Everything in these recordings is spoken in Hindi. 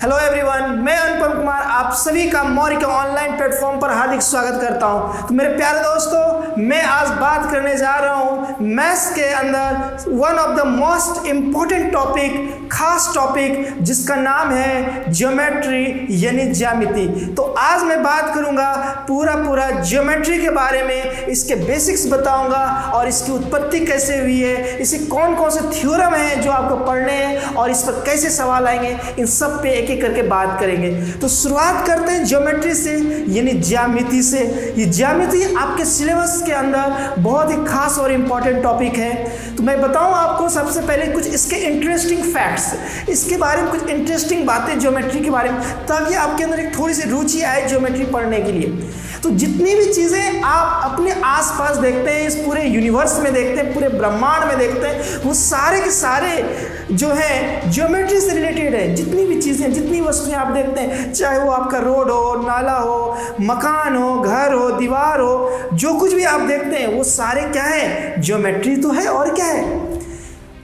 हेलो एवरीवन, मैं अनुपम कुमार आप सभी का मौर्य के ऑनलाइन प्लेटफॉर्म पर हार्दिक स्वागत करता हूं। तो मेरे प्यारे दोस्तों, मैं आज बात करने जा रहा हूं मैथ्स के अंदर one of the most important topic, खास टॉपिक जिसका नाम है ज्योमेट्री यानी ज्यामिति। तो आज मैं बात करूंगा पूरा ज्योमेट्री के बारे में, इसके बेसिक्स बताऊंगा और इसकी उत्पत्ति कैसे हुई है, इसे कौन कौन से थ्योरम हैं जो आपको पढ़ने हैं और इस पर कैसे सवाल आएंगे, इन सब पे एक करके बात करेंगे। तो शुरुआत करते हैं ज्योमेट्री से यानी ज्यामिति से। ये ज्यामिति आपके सिलेबस के अंदर बहुत ही खास और इंपॉर्टेंट टॉपिक है। तो मैं बताऊं आपको सबसे पहले कुछ इसके इंटरेस्टिंग फैक्ट्स, इसके बारे में कुछ इंटरेस्टिंग बातें ज्योमेट्री के बारे में, ताकि आपके अंदर एक थोड़ी सी रुचि आए ज्योमेट्री पढ़ने के लिए। तो जितनी भी चीज़ें आप अपने आसपास देखते हैं, इस पूरे यूनिवर्स में देखते हैं, पूरे ब्रह्मांड में देखते हैं, वो सारे के सारे जो है ज्योमेट्री से रिलेटेड है। जितनी भी चीज़ें, जितनी वस्तुएं आप देखते हैं, चाहे वो आपका रोड हो, नाला हो, मकान हो, घर हो, दीवार हो, जो कुछ भी आप देखते हैं वो सारे क्या है, ज्योमेट्री तो है। और क्या है,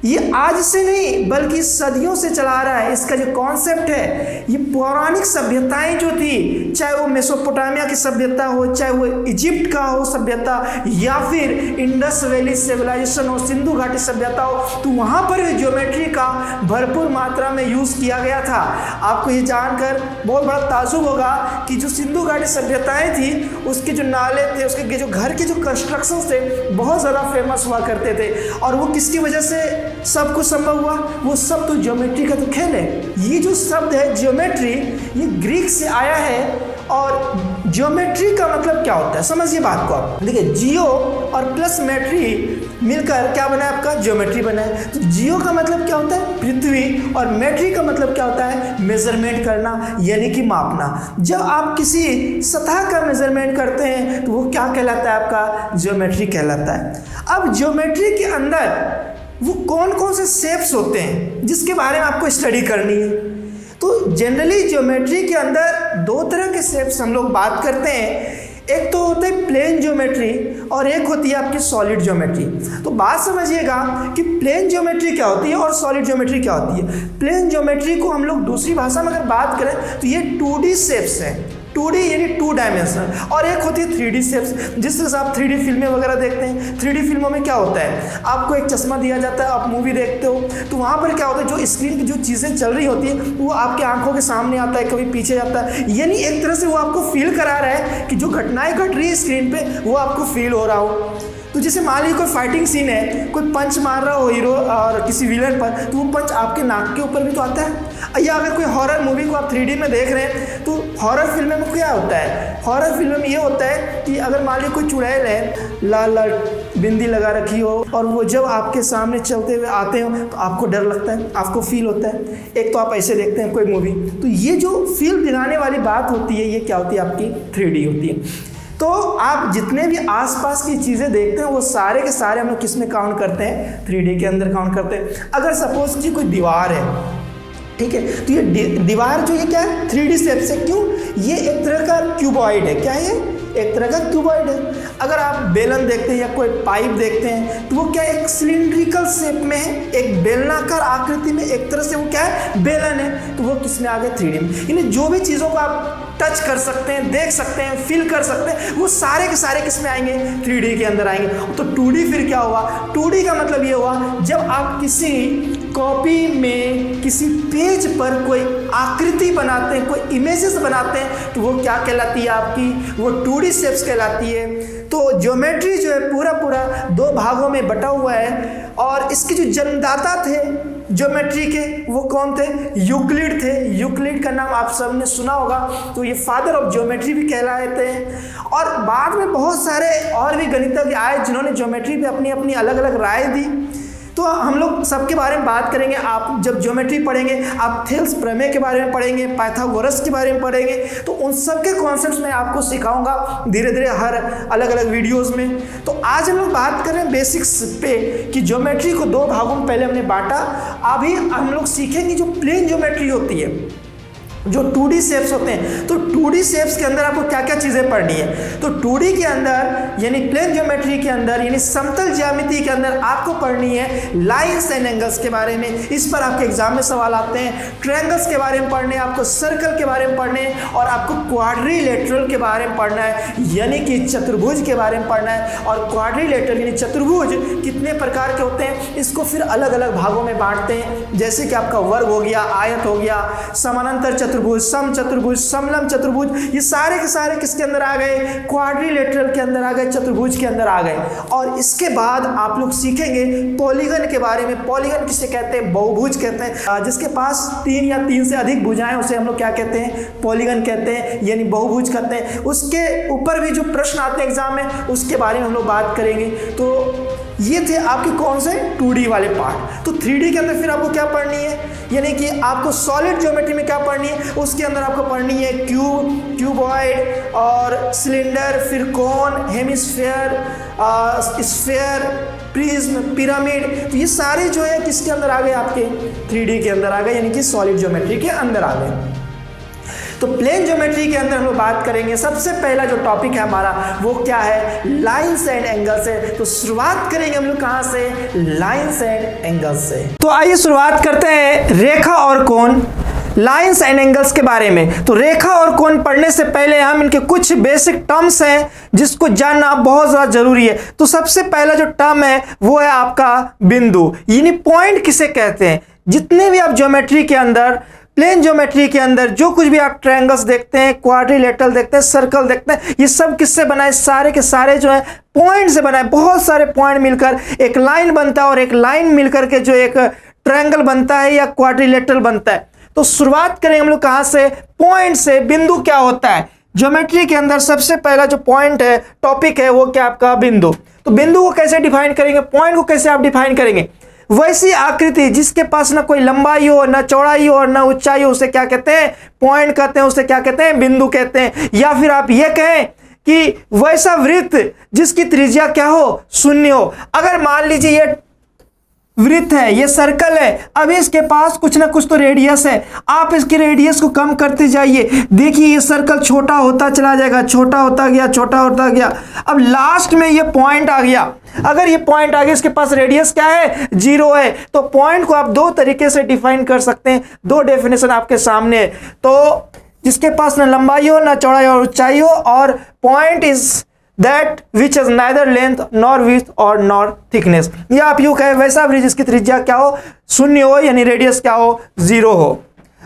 ये आज से नहीं बल्कि सदियों से चला आ रहा है। इसका जो कॉन्सेप्ट है, ये पौराणिक सभ्यताएं जो थी, चाहे वो मेसोपोटामिया की सभ्यता हो, चाहे वो इजिप्ट का हो सभ्यता, या फिर इंडस वैली सिविलाइजेशन हो, सिंधु घाटी सभ्यता हो, तो वहाँ पर भी ज्योमेट्री का भरपूर मात्रा में यूज़ किया गया था। आपको ये जानकर बहुत बड़ा ताजुब होगा कि जो सिंधु घाटी सभ्यताएँ थी, उसके जो नाले थे, उसके जो घर के जो कंस्ट्रक्शन थे, बहुत ज़्यादा फेमस हुआ करते थे। और वो किसकी वजह से सब कुछ संभव हुआ? वो सब तो ज्योमेट्री का तो खेल है। ये जो शब्द है ज्योमेट्री, ये ग्रीक से आया है। और ज्योमेट्री का मतलब क्या होता है, समझिए बात को आप। देखिए, जियो और प्लस मेट्री मिलकर क्या बना है, आपका ज्योमेट्री बना है। तो जियो का मतलब क्या होता है, पृथ्वी, और मेट्री का मतलब क्या होता है, मेजरमेंट करना यानी कि मापना। जब आप किसी सतह का मेजरमेंट करते हैं तो वो क्या कहलाता है, आपका ज्योमेट्री कहलाता है। अब ज्योमेट्री के अंदर वो कौन कौन से शेप्स होते हैं जिसके बारे में आपको स्टडी करनी है। तो जनरली ज्योमेट्री के अंदर दो तरह के शेप्स हम लोग बात करते हैं। एक तो होता है प्लेन ज्योमेट्री और एक होती है आपकी सॉलिड ज्योमेट्री। तो बात समझिएगा कि प्लेन ज्योमेट्री क्या होती है और सॉलिड ज्योमेट्री क्या होती है। प्लेन ज्योमेट्री को हम लोग दूसरी भाषा में अगर बात करें तो ये 2D शेप्स हैं, 2D यानी 2 डायमेंशनल। और एक होती है 3D शेप्स, जिस तरह से आप 3D फिल्में वगैरह देखते हैं। 3D फिल्मों में क्या होता है, आपको एक चश्मा दिया जाता है, आप मूवी देखते हो, तो वहाँ पर क्या होता है, जो स्क्रीन की जो चीज़ें चल रही होती है वो आपके आंखों के सामने आता है, कभी पीछे जाता है। यानी एक तरह से वो आपको फील करा रहा है कि जो घटनाएं घट रही है स्क्रीन पे वो आपको फील हो रहा हो। तो जैसे मान लीजिए कोई फाइटिंग सीन है, कोई पंच मार रहा हो हीरो और किसी विलन पर, तो वो पंच आपके नाक के ऊपर भी तो आता है। या अगर कोई हॉरर मूवी को आप 3D में देख रहे हैं, तो हॉरर फिल्म में क्या होता है, हॉरर फिल्म में ये होता है कि अगर मान लीजिए कोई चुड़ैल है, लाल लाल बिंदी लगा रखी हो, और वो जब आपके सामने चलते हुए आते हो तो आपको डर लगता है, आपको फील होता है। एक तो आप ऐसे देखते हैं कोई मूवी, तो ये जो फील दिलाने वाली बात होती है, ये क्या होती है, आपकी 3D होती है। तो आप जितने भी आसपास की चीज़ें देखते हैं वो सारे के सारे हम लोग किस में काउंट करते हैं, 3D के अंदर काउंट करते हैं। अगर सपोज कि कोई दीवार है, ठीक है, तो ये दीवार जो ये क्या है, 3D शेप से। क्यों, ये एक तरह का क्यूबॉइड है। क्या है ये, एक तरह का क्यूबॉइड है। अगर आप बेलन देखते हैं या कोई पाइप देखते हैं तो वो क्या, एक सिलिंड्रिकल शेप में है, एक बेलनाकार आकृति में, एक तरह से वो क्या है, बेलन है। तो वो किस में आ गया, 3D में। यानी जो भी चीज़ों को आप टच कर सकते हैं, देख सकते हैं, फील कर सकते हैं, वो सारे के सारे किस में आएंगे, 3D के अंदर आएंगे। तो 2D फिर क्या हुआ, 2D का मतलब ये हुआ जब आप किसी कॉपी में, किसी पेज पर कोई आकृति बनाते हैं, कोई इमेजेस बनाते हैं, तो वो क्या कहलाती है, आपकी वो 2D शेप्स कहलाती है। तो ज्योमेट्री जो है पूरा 2 भागों में बटा हुआ है। और इसके जो जन्मदाता थे ज्योमेट्री के, वो कौन थे, यूक्लिड थे। यूक्लिड का नाम आप सबने सुना होगा, तो ये फादर ऑफ ज्योमेट्री भी कहलाते हैं। और बाद में बहुत सारे और भी गणितज्ञ आए जिन्होंने ज्योमेट्री पे अपनी अपनी अलग अलग राय दी। तो हम लोग सबके बारे में बात करेंगे। आप जब ज्योमेट्री पढ़ेंगे, आप थेल्स प्रमेय के बारे में पढ़ेंगे, पाइथागोरस के बारे में पढ़ेंगे, तो उन सब के कॉन्सेप्ट्स मैं आपको सिखाऊंगा धीरे धीरे हर अलग अलग वीडियोस में। तो आज हम लोग बात कर रहे हैं बेसिक्स पे कि ज्योमेट्री को 2 भागों में पहले हमने बांटा। अभी हम लोग सीखेंगे जो प्लेन ज्योमेट्री होती है, जो 2D शेप्स होते हैं, तो 2D शेप्स के अंदर आपको क्या क्या चीज़ें पढ़नी है। तो 2D के अंदर यानी प्लेन ज्योमेट्री के अंदर यानी समतल ज्यामिति के अंदर आपको पढ़नी है लाइंस एंड एंगल्स के बारे में। इस पर आपके एग्जाम में सवाल आते हैं। ट्रायंगल्स के बारे में पढ़ने, आपको सर्कल के बारे में पढ़ने, और आपको क्वाड्रिलेटरल के बारे में पढ़ना है यानी कि चतुर्भुज के बारे में पढ़ना है। और क्वाड्रिलेटरल यानी चतुर्भुज कितने प्रकार के होते हैं, इसको फिर अलग अलग भागों में बांटते हैं, जैसे कि आपका वर्ग हो गया, आयत हो गया, समानांतर चतुर्भुज, सम चतुर्भुज, समलंब चतुर्भुज, ये सारे के सारे किसके अंदर आ गए, क्वाड्रिलेटरल के अंदर आ गए, चतुर्भुज के अंदर आ गए। और इसके बाद आप लोग सीखेंगे पॉलीगन के बारे में। पॉलीगन किसे कहते हैं, बहुभुज कहते हैं, जिसके पास 3 या 3 से अधिक भुजाएं उसे हम लोग क्या कहते हैं, पॉलीगन कहते हैं यानी बहुभुज कहते हैं। उसके ऊपर भी जो प्रश्न आते हैं एग्जाम में उसके बारे में हम लोग बात करेंगे। तो ये थे आपके कौन से 2D वाले पार्ट। तो 3D के अंदर फिर आपको क्या पढ़नी है, यानी कि आपको सॉलिड ज्योमेट्री में क्या पढ़नी है, उसके अंदर आपको पढ़नी है क्यूब, क्यूबॉइड और सिलेंडर, फिर कोन, हेमिस्फेयर, स्फेयर, प्रिज्म, पिरामिड। तो ये सारे जो है किसके अंदर आ गए, आपके 3D के अंदर आ गए यानी कि सॉलिड ज्योमेट्री के अंदर आ गए। तो प्लेन ज्योमेट्री के अंदर हम लोग बात करेंगे। सबसे पहला जो टॉपिक है हमारा वो क्या है, लाइंस एंड एंगल्स है। तो शुरुआत करेंगे हम लोग कहां से, लाइंस एंड एंगल्स से। तो आइए शुरुआत करते हैं रेखा और कोण, लाइंस एंड एंगल्स के बारे में। तो रेखा और कोण पढ़ने से पहले हम इनके कुछ बेसिक टर्म्स हैं जिसको जानना बहुत ज़्यादा जरूरी है। तो सबसे पहला जो टर्म है वो है आपका बिंदु, यानी पॉइंट किसे कहते हैं। जितने भी आप ज्योमेट्री के अंदर, प्लेन ज्योमेट्री के अंदर जो कुछ भी आप ट्रायंगल्स देखते हैं, क्वाड्रिलेटरल देखते हैं, सर्कल देखते हैं, ये सब किससे बनाए, सारे के सारे जो है पॉइंट से बनाए। बहुत सारे पॉइंट मिलकर एक लाइन बनता है और एक लाइन मिलकर के जो एक ट्रायंगल बनता है या क्वाड्रिलेटरल बनता है। तो शुरुआत करें हम लोग कहां से, पॉइंट से। बिंदु क्या होता है ज्योमेट्री के अंदर, सबसे पहला जो पॉइंट है, टॉपिक है, वो क्या आपका बिंदु। तो बिंदु को कैसे डिफाइन करेंगे, पॉइंट को कैसे आप डिफाइन करेंगे, वैसी आकृति जिसके पास ना कोई लंबाई हो, ना चौड़ाई हो और ना ऊंचाई हो, उसे क्या कहते हैं, पॉइंट कहते हैं, उसे क्या कहते हैं, बिंदु कहते हैं। या फिर आप ये कहें कि वैसा वृत्त जिसकी त्रिज्या क्या हो, शून्य हो। अगर मान लीजिए ये वृत्त है, ये सर्कल है, अभी इसके पास कुछ ना कुछ तो रेडियस है, आप इसकी रेडियस को कम करते जाइए, देखिए ये सर्कल छोटा होता चला जाएगा, छोटा होता गया, छोटा होता गया, अब लास्ट में ये पॉइंट आ गया। अगर ये पॉइंट आ गया, इसके पास रेडियस क्या है, 0 है। तो पॉइंट को आप दो तरीके से डिफाइन कर सकते हैं, दो डेफिनेशन आपके सामने है। तो जिसके पास ना लंबाई हो, ना चौड़ाई और ऊंचाई हो, और point is that which is neither length nor width और नॉर थिकनेस। या आप यूं कहें वैसा वृत्त जिसकी त्रिज्या क्या हो, शून्य हो, यानी रेडियस क्या हो, 0 हो।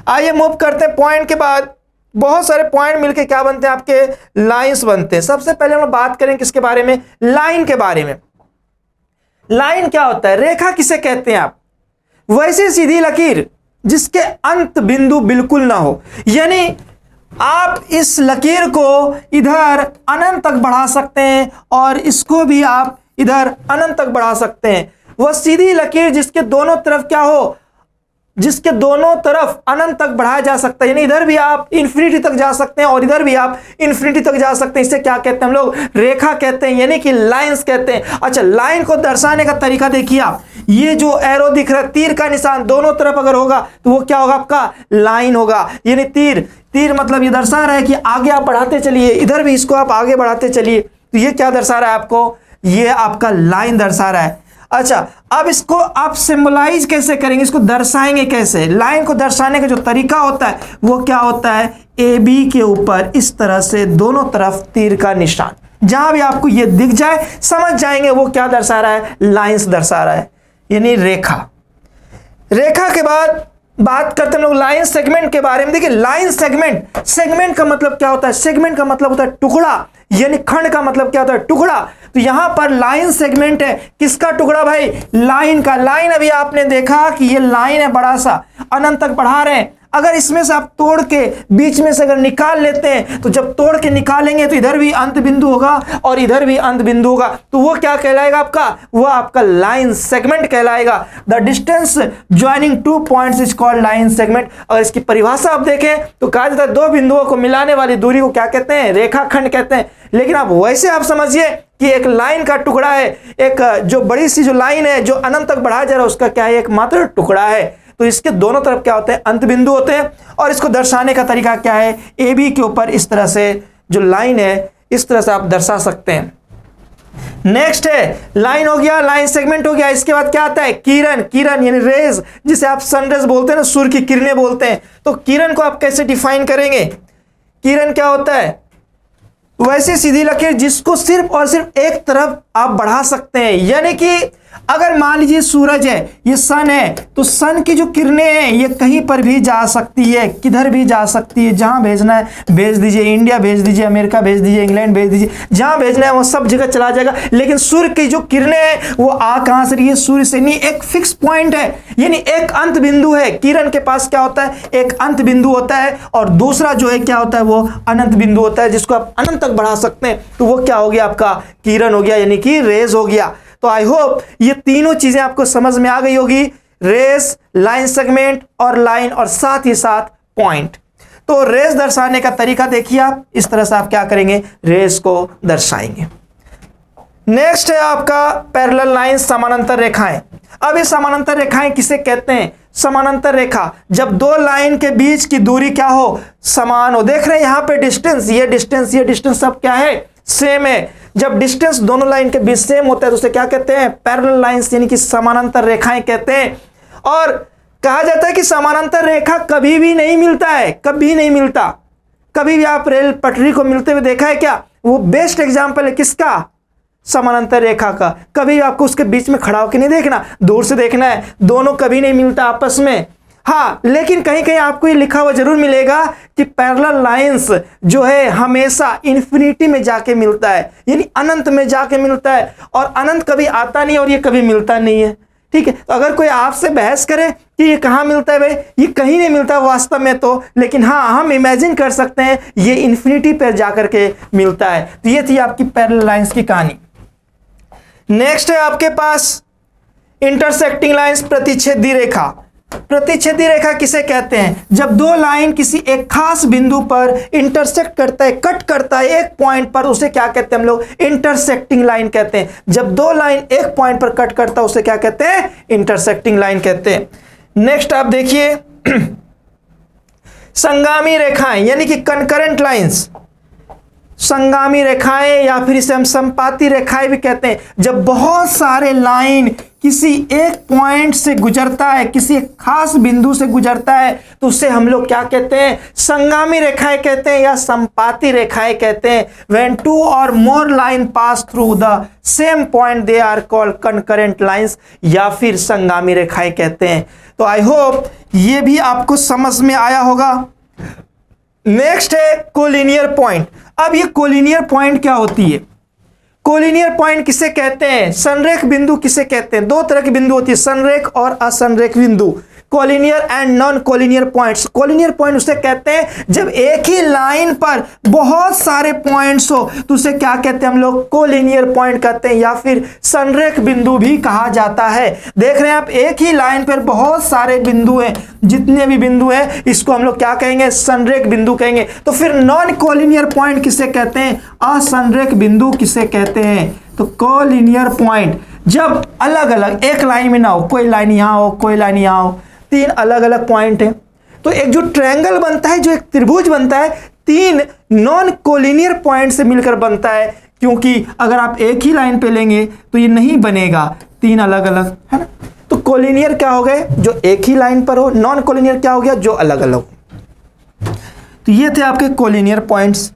आइए मूव करते हैं। पॉइंट के बाद बहुत सारे पॉइंट मिलके क्या बनते हैं, आपके लाइंस बनते हैं। सबसे पहले हम बात करें किसके बारे में, लाइन के बारे में। लाइन क्या होता है, रेखा किसे कहते हैं आप, वैसी सीधी लकीर जिसके अंत बिंदु बिल्कुल ना हो, यानी आप इस लकीर को इधर अनंत तक बढ़ा सकते हैं और इसको भी आप इधर अनंत तक बढ़ा सकते हैं। वह सीधी लकीर जिसके दोनों तरफ क्या हो, जिसके दोनों तरफ अनंत तक बढ़ाया जा सकता है, यानी इधर भी आप इन्फिनिटी तक जा सकते हैं और इधर भी आप इन्फिनिटी तक जा सकते हैं। इसे क्या कहते हैं हम लोग, रेखा कहते हैं, यानी कि लाइंस कहते हैं। अच्छा, लाइन को दर्शाने का तरीका देखिए आप, ये जो एरो दिख रहा है, तीर का निशान दोनों तरफ अगर होगा तो वो क्या होगा, आपका लाइन होगा। यानी तीर, तीर मतलब ये दर्शा रहा है कि आगे आप बढ़ाते चलिए, इधर भी इसको आप आगे बढ़ाते चलिए। तो ये क्या दर्शा रहा है आपको, ये आपका लाइन दर्शा रहा है। अच्छा, अब इसको आप सिंबलाइज कैसे करेंगे, इसको दर्शाएंगे कैसे। लाइन को दर्शाने का जो तरीका होता है वो क्या होता है, ए बी के ऊपर इस तरह से दोनों तरफ तीर का निशान, जहां भी आपको ये दिख जाए समझ जाएंगे वो क्या दर्शा रहा है, लाइंस दर्शा रहा है, यानी रेखा। रेखा के बाद बात करते हैं हम लोग लाइन सेगमेंट के बारे में। देखिए लाइन सेगमेंट, सेगमेंट का मतलब क्या होता है, सेगमेंट का मतलब होता है टुकड़ा, यानी खंड का मतलब क्या होता है, टुकड़ा। तो यहां पर लाइन सेगमेंट है, किसका टुकड़ा भाई, लाइन का। लाइन अभी आपने देखा कि ये लाइन है, बड़ा सा अनंत तक बढ़ा रहे हैं। अगर इसमें से आप तोड़ के बीच में से अगर निकाल लेते हैं, तो जब तोड़ के निकालेंगे तो इधर भी अंत बिंदु होगा और इधर भी अंत बिंदु होगा, तो वो क्या कहलाएगा आपका, वो आपका लाइन सेगमेंट कहलाएगा। The distance joining two points is called line segment. अगर इसकी परिभाषा आप देखें तो कहा जाता है दो बिंदुओं को मिलाने वाली दूरी को क्या कहते हैं, रेखाखंड कहते हैं। लेकिन आप वैसे आप समझिए कि एक लाइन का टुकड़ा है, एक जो बड़ी सी जो लाइन है जो अनंत तक बढ़ाया जा रहा है उसका क्या है, एक मात्र टुकड़ा है। तो इसके दोनों तरफ क्या होते हैं, अंत बिंदु होते हैं। और इसको दर्शाने का तरीका क्या है, ए बी के ऊपर इस तरह से जो लाइन है इस तरह से आप दर्शा सकते हैं। नेक्स्ट है लाइन हो गया, लाइन सेगमेंट हो गया। इसके बाद क्या आता है, किरण। किरण यानी रेज, जिसे आप सनरेज बोलते हैं ना, सूर्य की किरणें बोलते हैं। तो किरण को आप कैसे डिफाइन करेंगे, किरण क्या होता है, वैसे सीधी लकीर जिसको सिर्फ और सिर्फ एक तरफ आप बढ़ा सकते हैं। यानी कि अगर मान लीजिए सूरज है, ये सन है, तो सन की जो किरणें हैं ये कहीं पर भी जा सकती है, किधर भी जा सकती है। जहां भेजना है भेज दीजिए, इंडिया भेज दीजिए, अमेरिका भेज दीजिए, इंग्लैंड भेज दीजिए, जहां भेजना है वो सब जगह चला जाएगा। लेकिन सूर्य की जो किरणें हैं वो आ कहां से रही है, सूर्य से नहीं, एक फिक्स पॉइंट है, यानी एक अंत बिंदु है। किरण के पास क्या होता है, एक अंत बिंदु होता है, और दूसरा जो है क्या होता है, वो अनंत बिंदु होता है, जिसको आप अनंत तक बढ़ा सकते हैं। तो वो क्या हो गया, आपका किरण हो गया, यानी कि रेज हो गया। तो आई होप ये तीनों चीजें आपको समझ में आ गई होगी, रेस, लाइन सेगमेंट और लाइन, और साथ ही साथ पॉइंट। तो रेस दर्शाने का तरीका देखिए आप, इस तरह से आप क्या करेंगे, रेस को दर्शाएंगे। नेक्स्ट है आपका पैरेलल लाइन, समानांतर रेखाएं। अब ये समानांतर रेखाएं किसे कहते हैं, समानांतर रेखा जब दो लाइन के बीच की दूरी क्या हो, समान हो। देख रहे हैं यहां पे डिस्टेंस, ये डिस्टेंस, ये डिस्टेंस सब क्या है, सेम है। जब डिस्टेंस दोनों लाइन के बीच सेम होता है तो उसे क्या कहते हैं, पैरेलल लाइंस, यानी कि समानांतर रेखाएं कहते हैं। और कहा जाता है कि समानांतर रेखा कभी भी नहीं मिलता है, कभी नहीं मिलता। कभी भी आप रेल पटरी को मिलते हुए देखा है क्या, वो बेस्ट एग्जांपल है किसका, समानांतर रेखा का। कभी आपको उसके बीच में खड़ा होकर नहीं देखना, दूर से देखना है, दोनों कभी नहीं मिलता आपस में। हाँ, लेकिन कहीं कहीं आपको ये लिखा हुआ जरूर मिलेगा कि पैरेलल लाइंस जो है हमेशा इन्फिनिटी में जाके मिलता है, यानी अनंत में जाके मिलता है, और अनंत कभी आता नहीं और ये कभी मिलता नहीं है। ठीक है, तो अगर कोई आपसे बहस करे कि ये कहाँ मिलता है, भाई ये कहीं नहीं मिलता वास्तव में तो, लेकिन हाँ हम इमेजिन कर सकते हैं ये इन्फिनिटी पर जाकर के मिलता है। तो ये थी आपकी पैरेलल लाइंस की कहानी। नेक्स्ट है आपके पास इंटरसेक्टिंग लाइंस, प्रतिच्छेदी रेखा। प्रतिच्छेदी रेखा किसे कहते हैं, जब दो लाइन किसी एक खास बिंदु पर इंटरसेक्ट करता है, कट करता है एक पॉइंट पर, उसे क्या कहते हैं हम लोग, इंटरसेक्टिंग लाइन कहते हैं। जब दो लाइन एक पॉइंट पर कट करता है उसे क्या कहते हैं, इंटरसेक्टिंग लाइन कहते हैं। नेक्स्ट आप देखिए संगामी रेखाएं, यानी कि कंकरेंट लाइंस, संगामी रेखाएं या फिर इसे हम संपाती रेखाएं भी कहते हैं। जब बहुत सारे लाइन किसी एक पॉइंट से गुजरता है, किसी एक खास बिंदु से गुजरता है, तो उसे हम लोग क्या कहते हैं, संगामी रेखाएं कहते हैं या संपाती रेखाएं कहते हैं। व्हेन टू और more line pass through the same point they are called concurrent lines, या फिर संगामी रेखाएं कहते हैं। तो आई होप ये भी आपको समझ में आया होगा। नेक्स्ट है कोलिनियर पॉइंट। अब ये कोलिनियर पॉइंट क्या होती है, कोलिनियर पॉइंट किसे कहते हैं, संरेख बिंदु किसे कहते हैं। दो तरह की बिंदु होती है, संरेख और असंरेख बिंदु, collinear and non collinear points. Collinear point उसे कहते हैं जब एक ही लाइन पर बहुत सारे पॉइंट्स हो, तो उसे क्या कहते हैं हम लोग, कोलिनियर पॉइंट कहते हैं, या फिर संरेख बिंदु भी कहा जाता है। देख रहे हैं आप, एक ही लाइन पर बहुत सारे बिंदु हैं, जितने भी बिंदु हैं इसको हम लोग क्या कहेंगे, संरेख बिंदु कहेंगे। तो फिर नॉन कोलिनियर पॉइंट किसे कहते हैं, असंरेख बिंदु किसे कहते हैं। तो कोलिनियर पॉइंट जब अलग अलग एक लाइन में ना हो, कोई लाइन यहां हो, कोई लाइन यहां हो, तीन अलग अलग पॉइंट हैं, तो एक जो ट्रायंगल बनता है, जो एक त्रिभुज बनता है, तीन नॉन कोलिनियर पॉइंट से मिलकर बनता है। क्योंकि अगर आप एक ही लाइन पे लेंगे तो ये नहीं बनेगा, तीन अलग अलग, है ना। तो कोलिनियर क्या हो गए, जो एक ही लाइन पर हो, नॉन कोलिनियर क्या हो गया, जो अलग अलग हो। तो ये थे आपके कोलिनियर पॉइंट्स।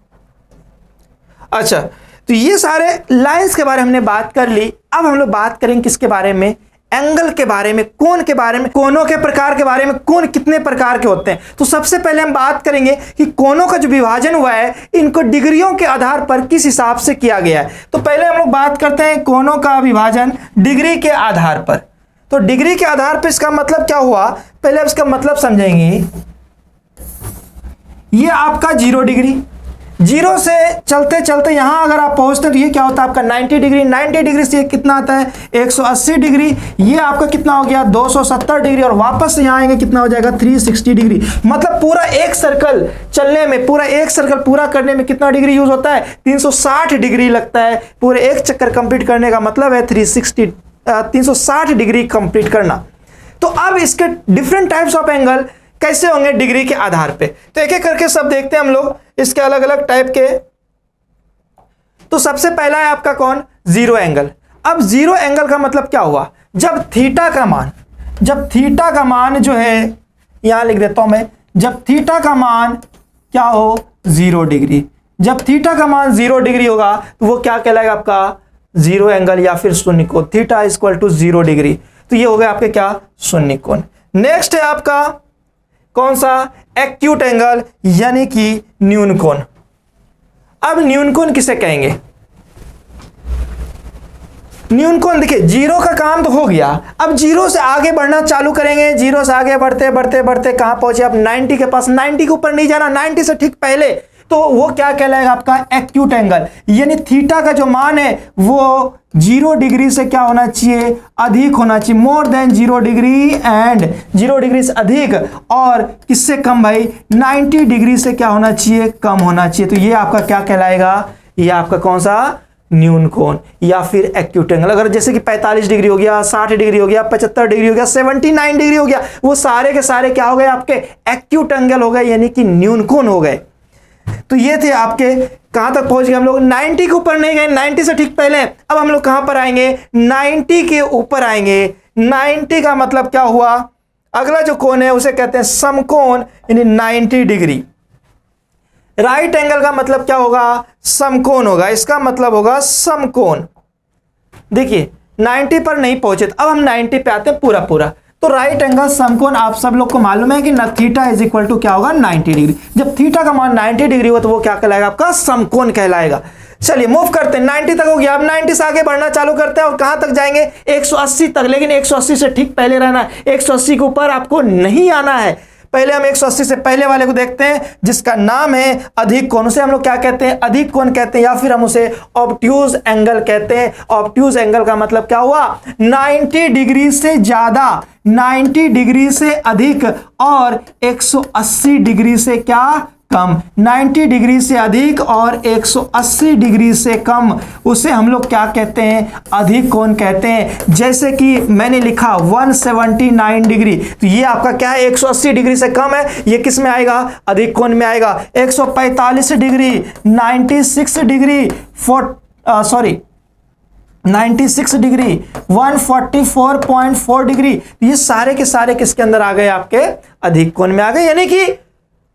अच्छा, तो ये सारे लाइंस के बारे में हमने बात कर ली। अब हम लोग बात करेंगे किसके बारे में, एंगल के बारे में, कोण के बारे में, कोनों के प्रकार के बारे में, कोण कितने प्रकार के होते हैं। तो सबसे पहले हम बात करेंगे कि कोनों का जो विभाजन हुआ है, इनको डिग्रियों के आधार पर किस हिसाब से किया गया है। तो पहले हम लोग बात करते हैं कोनों का विभाजन डिग्री के आधार पर। तो डिग्री के आधार पर इसका मतलब क्या हुआ, पहले आप इसका मतलब समझेंगे। ये आपका 0 डिग्री, 0 से चलते चलते यहां अगर आप पहुंचते हैं तो ये क्या होता है आपका 90 डिग्री, 90 डिग्री से कितना आता है 180 डिग्री, ये आपका कितना हो गया 270 डिग्री, और वापस से यहां आएंगे कितना हो जाएगा 360 डिग्री। मतलब पूरा एक सर्कल चलने में, पूरा एक सर्कल पूरा करने में कितना डिग्री यूज होता है, 360 डिग्री लगता है। पूरे एक चक्कर कंप्लीट करने का मतलब है 360 डिग्री कंप्लीट करना। तो अब इसके डिफरेंट टाइप्स ऑफ एंगल कैसे होंगे डिग्री के आधार पे, तो एक एक करके सब देखते हैं हम लोग इसके अलग अलग टाइप के। तो सबसे पहला है आपका कौन, जीरो एंगल। अब जीरो एंगल का मतलब क्या हुआ, जब थीटा का मान जो है, यहां लिख देता हूं मैं, जब थीटा का मान क्या हो 0 डिग्री, जब थीटा का मान 0 डिग्री होगा तो वो क्या कहलाएगा आपका जीरो एंगल या फिर शून्य कोण। थीटा इक्वल टू 0 डिग्री, तो ये हो गया आपके क्या, शून्य कोण। नेक्स्ट है आपका कौन सा, एक्यूट एंगल यानी कि न्यून कोण। अब न्यून कोण किसे कहेंगे, न्यून कोण देखिए जीरो का काम तो हो गया, अब जीरो से आगे बढ़ना चालू करेंगे, जीरो से आगे बढ़ते बढ़ते बढ़ते कहां पहुंचे, अब 90 के पास, 90 के ऊपर नहीं जाना, 90 से ठीक पहले, तो वो क्या कहलाएगा आपका एक्यूट एंगल, यानी थीटा का जो मान है वो 0 डिग्री से क्या होना चाहिए, अधिक होना चाहिए, more than 0 degree and 0 degree से अधिक, और किससे कम भाई, 90 डिग्री से क्या होना चाहिए, कम होना चाहिए। तो ये आपका क्या कहलाएगा, ये आपका कौन सा, न्यून कोण या फिर एक्यूट एंगल। अगर जैसे कि 45 डिग्री हो गया, 60 डिग्री हो गया, 75 डिग्री हो गया, 79 डिग्री हो गया, वो सारे के सारे क्या हो गए आपके एक्यूट एंगल हो गए, यानी कि न्यून कोण हो गए। तो ये थे आपके, कहां तक पहुंच गए हम लोग, 90 के ऊपर नहीं गए, 90 से ठीक पहले। अब हम लोग कहां पर आएंगे, 90 के ऊपर आएंगे। 90 का मतलब क्या हुआ, अगला जो कोण है उसे कहते हैं समकोण, यानी 90 डिग्री। राइट एंगल का मतलब क्या होगा, समकोण होगा, इसका मतलब होगा समकोण। देखिए 90 पर नहीं पहुंचे, तो अब हम 90 पे आते हैं पूरा पूरा। तो राइट एंगल समकोण आप सब लोग को मालूम है कि थीटा इज इक्वल टू क्या होगा, 90 डिग्री। जब थीटा का मान 90 डिग्री हो तो वो क्या कहलाएगा, आपका समकोण कहलाएगा। चलिए मूव करते हैं, 90 तक हो गया, अब 90 से आगे बढ़ना चालू करते हैं और कहां तक जाएंगे, 180 तक। लेकिन 180 से ठीक पहले रहना है, 180 के ऊपर आपको नहीं आना है। पहले हम 180 से पहले वाले को देखते हैं जिसका नाम है अधिक कोण। उसे हम लोग क्या कहते हैं, अधिक कोण कहते हैं, या फिर हम उसे ऑब्ट्यूज एंगल कहते हैं। ऑब्ट्यूज एंगल का मतलब क्या हुआ, 90 डिग्री से ज्यादा, 90 डिग्री से अधिक और 180 डिग्री से क्या कम। 90 डिग्री से अधिक और 180 डिग्री से कम, उसे हम लोग क्या कहते हैं, अधिक कोण कहते हैं। जैसे कि मैंने लिखा 179 डिग्री, तो ये आपका क्या है, 180 डिग्री से कम है, ये किस में आएगा, अधिक कोण में आएगा। 145 डिग्री, 96 डिग्री, 96 डिग्री, 144.4 डिग्री, ये सारे के सारे किसके अंदर आ गए, आपके अधिक कोण में आ गए, यानी कि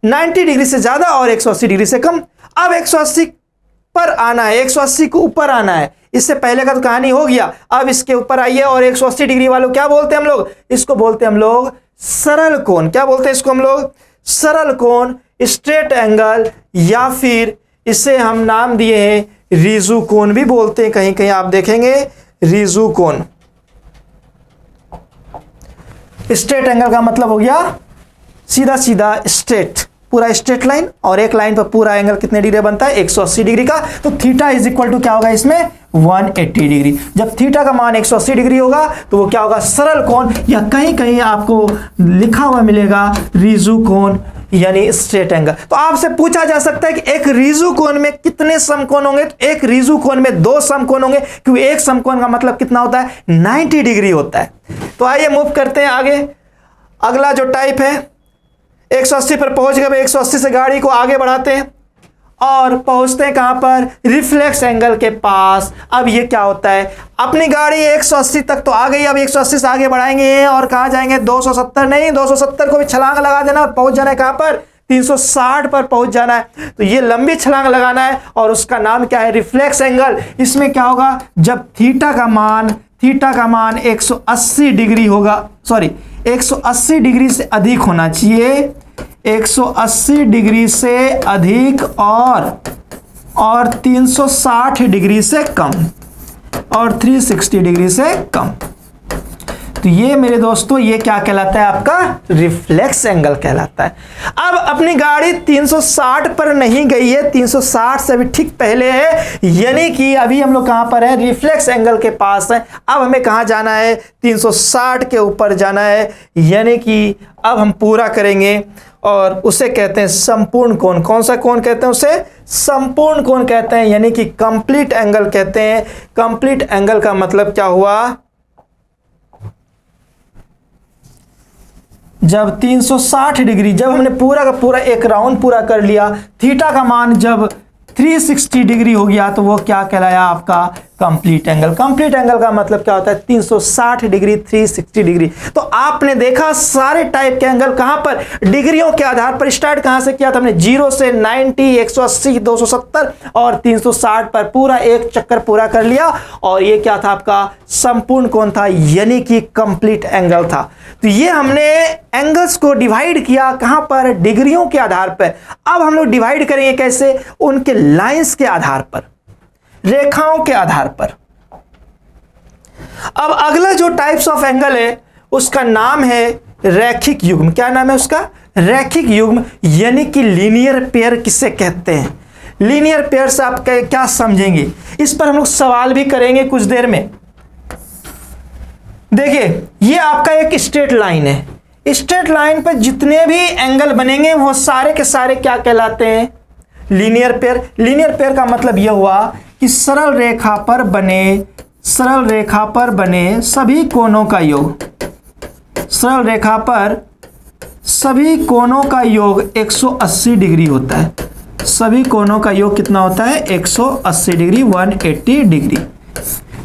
90 डिग्री से ज्यादा और 180 डिग्री से कम। अब 180 पर आना है, 180 के ऊपर आना है। इससे पहले का तो कहानी हो गया, अब इसके ऊपर आइए और 180 डिग्री वालों क्या बोलते हैं हम लोग, इसको बोलते हैं हम लोग सरल कोण। क्या बोलते हैं इसको हम लोग, सरल कोण, स्ट्रेट एंगल, या फिर इसे हम नाम दिए हैं रिजु कोण भी बोलते हैं, कहीं कहीं आप देखेंगे रिजु कोण। स्ट्रेट एंगल का मतलब हो गया सीधा सीधा स्ट्रेट, पूरा स्ट्रेट लाइन, और एक लाइन पर पूरा एंगल कितने डिग्री बनता है, 180 डिग्री का। तो थीटा इज इक्वल टू क्या होगा इसमें, 180 डिग्री। जब थीटा का मान 180 डिग्री होगा तो वो क्या होगा, सरल कोण, या कहीं कहीं आपको लिखा हुआ मिलेगा रिजु कोण, यानी स्ट्रेट एंगल। तो आपसे पूछा जा सकता है कि एक रिजु कोण में कितने समकोण होंगे, तो एक रिजु कोण में 2 समकोण होंगे, क्योंकि एक समकोण का मतलब कितना होता है, 90 डिग्री होता है। तो आइए मूव करते हैं आगे। अगला जो टाइप है, 180 पर पहुंच गए, 180 से गाड़ी को आगे बढ़ाते हैं और पहुंचते हैं कहां पर, रिफ्लेक्स एंगल के पास। अब ये क्या होता है, अपनी गाड़ी 180 तक तो आ गई, अब 180 से आगे बढ़ाएंगे और कहां जाएंगे, 270 नहीं, 270 को भी छलांग लगा देना और पहुंच जाना है कहां पर, 360 पर पहुंच जाना है। तो ये लंबी छलांग लगाना है और उसका नाम क्या है, रिफ्लेक्स एंगल। इसमें क्या होगा, जब थीटा का मान 180 डिग्री होगा, सॉरी 180 डिग्री से अधिक होना चाहिए, 180 डिग्री से अधिक और 360 डिग्री से कम और 360 डिग्री से कम। तो ये मेरे दोस्तों ये क्या कहलाता है, आपका रिफ्लेक्स एंगल कहलाता है। अब अपनी गाड़ी 360 पर नहीं गई है, 360 से भी ठीक पहले है, यानी कि अभी हम लोग कहां पर है, रिफ्लेक्स एंगल के पास है। अब हमें कहां जाना है, 360 के ऊपर जाना है, यानी कि अब हम पूरा करेंगे और उसे कहते हैं संपूर्ण कोण। कौन सा कोण कहते हैं उसे, संपूर्ण कोण कहते हैं, यानी कि कंप्लीट एंगल कहते हैं। कंप्लीट एंगल का मतलब क्या हुआ, जब 360 डिग्री, जब हमने पूरा का पूरा एक राउंड पूरा कर लिया, थीटा का मान जब 360 डिग्री हो गया तो वो क्या कहलाया आपका कंप्लीट एंगल। कंप्लीट एंगल का मतलब क्या होता है 360 डिग्री, 360 डिग्री। तो आपने देखा सारे टाइप के एंगल कहां पर, डिग्रियों के आधार पर। स्टार्ट कहां से किया था हमने, 0 से 90, 180, 270 और 360 पर पूरा एक चक्कर पूरा कर लिया। और ये क्या था आपका संपूर्ण कोण था, यानी कि कंप्लीट एंगल था। तो ये हमने एंगल्स को डिवाइड किया कहां पर, डिग्रियों के आधार पर। अब हम लोग डिवाइड करेंगे कैसे, उनके लाइंस के आधार पर, रेखाओं के आधार पर। अब अगला जो टाइप्स ऑफ एंगल है उसका नाम है रैखिक युग्म। क्या नाम है उसका, रैखिक युग्म, यानी कि लीनियर पेयर किसे कहते हैं। लीनियर पेयर से आप क्या समझेंगे, इस पर हम लोग सवाल भी करेंगे कुछ देर में। देखिए ये आपका एक स्ट्रेट लाइन है, स्ट्रेट लाइन पर जितने भी एंगल बनेंगे वो सारे के सारे क्या कहलाते हैं, लीनियर पेयर। लीनियर पेयर का मतलब यह हुआ कि सरल रेखा पर बने सभी कोणों का योग, सरल रेखा पर सभी कोणों का योग 180 डिग्री होता है। सभी कोणों का योग कितना होता है, 180 डिग्री, 180 डिग्री।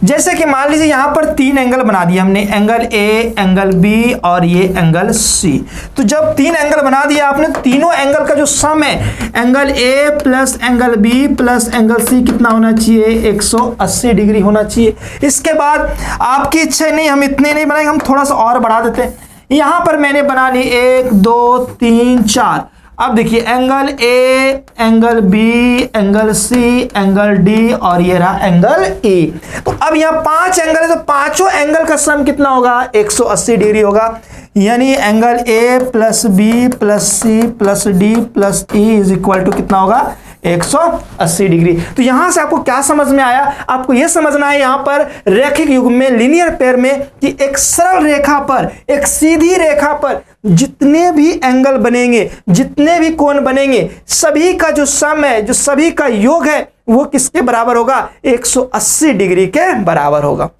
जैसे कि मान लीजिए यहां पर 3 एंगल बना दिए हमने, एंगल ए, एंगल बी और ये एंगल सी। तो जब 3 एंगल बना दिया आपने, तीनों एंगल का जो सम है, angle A plus angle B plus angle C कितना होना चाहिए, 180 डिग्री होना चाहिए। इसके बाद आपकी इच्छा नहीं, हम इतने नहीं बनाएंगे, हम थोड़ा सा और बढ़ा देते हैं। यहां पर मैंने बना ली 1 2 3 4। अब देखिए angle A, angle B, angle C, angle D और ये रहा एंगल ई। तो अब यहाँ 5 एंगल है, तो पांचों एंगल का सम कितना होगा, 180 डिग्री होगा। यानी angle A plus B plus C plus D plus E is equal to कितना होगा, 180 डिग्री। तो यहां से आपको क्या समझ में आया, आपको यह समझना है यहां पर रैखिक युग्म में, लीनियर पेयर में, कि एक सरल रेखा पर, एक सीधी रेखा पर जितने भी एंगल बनेंगे, जितने भी कोण बनेंगे, सभी का जो सम है, जो सभी का योग है, वो किसके बराबर होगा, 180 डिग्री के बराबर होगा।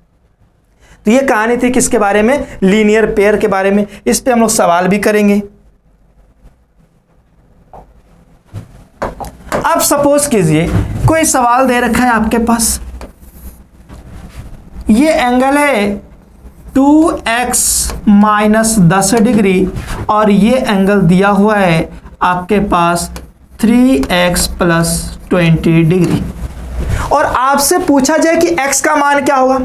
तो ये कहानी थी किसके बारे में, लीनियर पेयर के बारे में। इस पे हम लोग सवाल भी करेंगे। अब सपोज कीजिए कोई सवाल दे रखा है आपके पास, ये एंगल है 2x माइनस 10 डिग्री और ये एंगल दिया हुआ है आपके पास 3x प्लस 20 डिग्री, और आपसे पूछा जाए कि x का मान क्या होगा।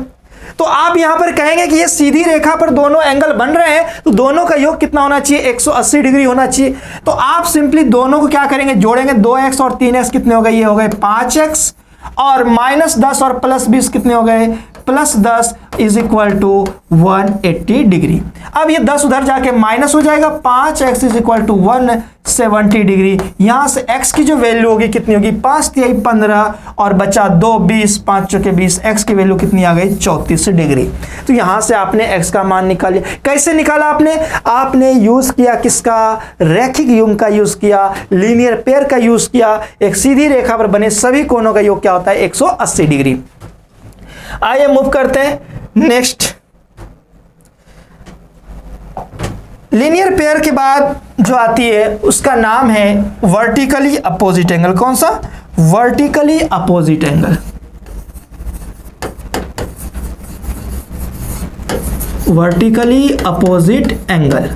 तो आप यहां पर कहेंगे कि ये सीधी रेखा पर दोनों एंगल बन रहे हैं, तो दोनों का योग कितना होना चाहिए, 180 डिग्री होना चाहिए। तो आप सिंपली दोनों को क्या करेंगे, जोड़ेंगे। 2x और 3x कितने हो गए, ये हो गए 5x, और माइनस 10 और प्लस 20 कितने हो गए, plus 10 is equal to 180 degree. अब ये 10 उधर जाके माइनस हो जाएगा, 5x is equal to 170 degree. यहां से x की जो वैल्यू होगी कितनी होगी, 5 तिहाई 15 और बचा 2 20, 5 चौके 20, x की वैल्यू कितनी आ गई, 34 डिग्री। तो यहां से आपने x का मान निकाल लिया। कैसे निकाला आपने यूज किया किसका, रैखिक युग्म का यूज किया, लीनियर पेयर का यूज किया। एक सीधी रेखा पर बने सभी कोणों का योग क्या होता है, 180 डिग्री। आइए मूव करते हैं नेक्स्ट। लीनियर पेयर के बाद जो आती है उसका नाम है वर्टिकली अपोजिट एंगल। कौन सा, vertically opposite angle. Vertically opposite angle,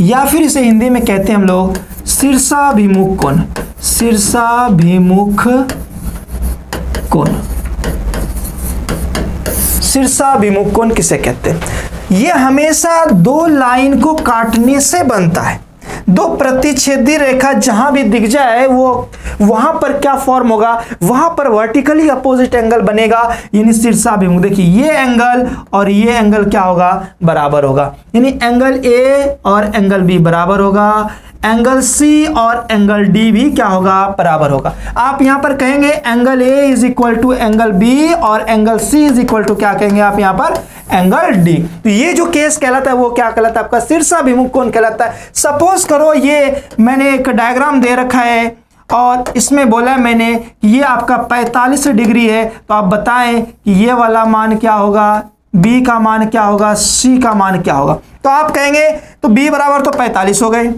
या फिर इसे हिंदी में कहते हैं हम लोग शीर्षाभिमुख कोण। शीर्षाभिमुख कोण, शीर्षाभिमुख कोण किसे कहते हैं। यह हमेशा दो लाइन को काटने से बनता है। दो प्रतिच्छेदी रेखा जहां भी दिख जाए वो वहां पर क्या फॉर्म होगा, वहां पर वर्टिकली अपोजिट एंगल बनेगा, यानी शीर्षाभिमुख। देखिए ये एंगल और ये एंगल क्या होगा, बराबर होगा। यानी एंगल ए और एंगल बी बराबर होगा, एंगल सी और एंगल डी भी क्या होगा, बराबर होगा। आप यहां पर कहेंगे angle a is equal to angle b और angle c is equal to क्या कहेंगे आप यहां पर, एंगल डी। तो ये जो केस कहलाता है वो क्या कहलाता है, आपका शीर्षाभिमुख कोण कहलाता है। सपोज करो ये मैंने एक डायग्राम दे रखा है और इसमें बोला है मैंने ये आपका 45 डिग्री है, तो आप बताएं कि ये वाला मान क्या होगा, बी का मान क्या होगा, सी का मान क्या होगा। तो आप कहेंगे तो बी बराबर तो 45 हो गए,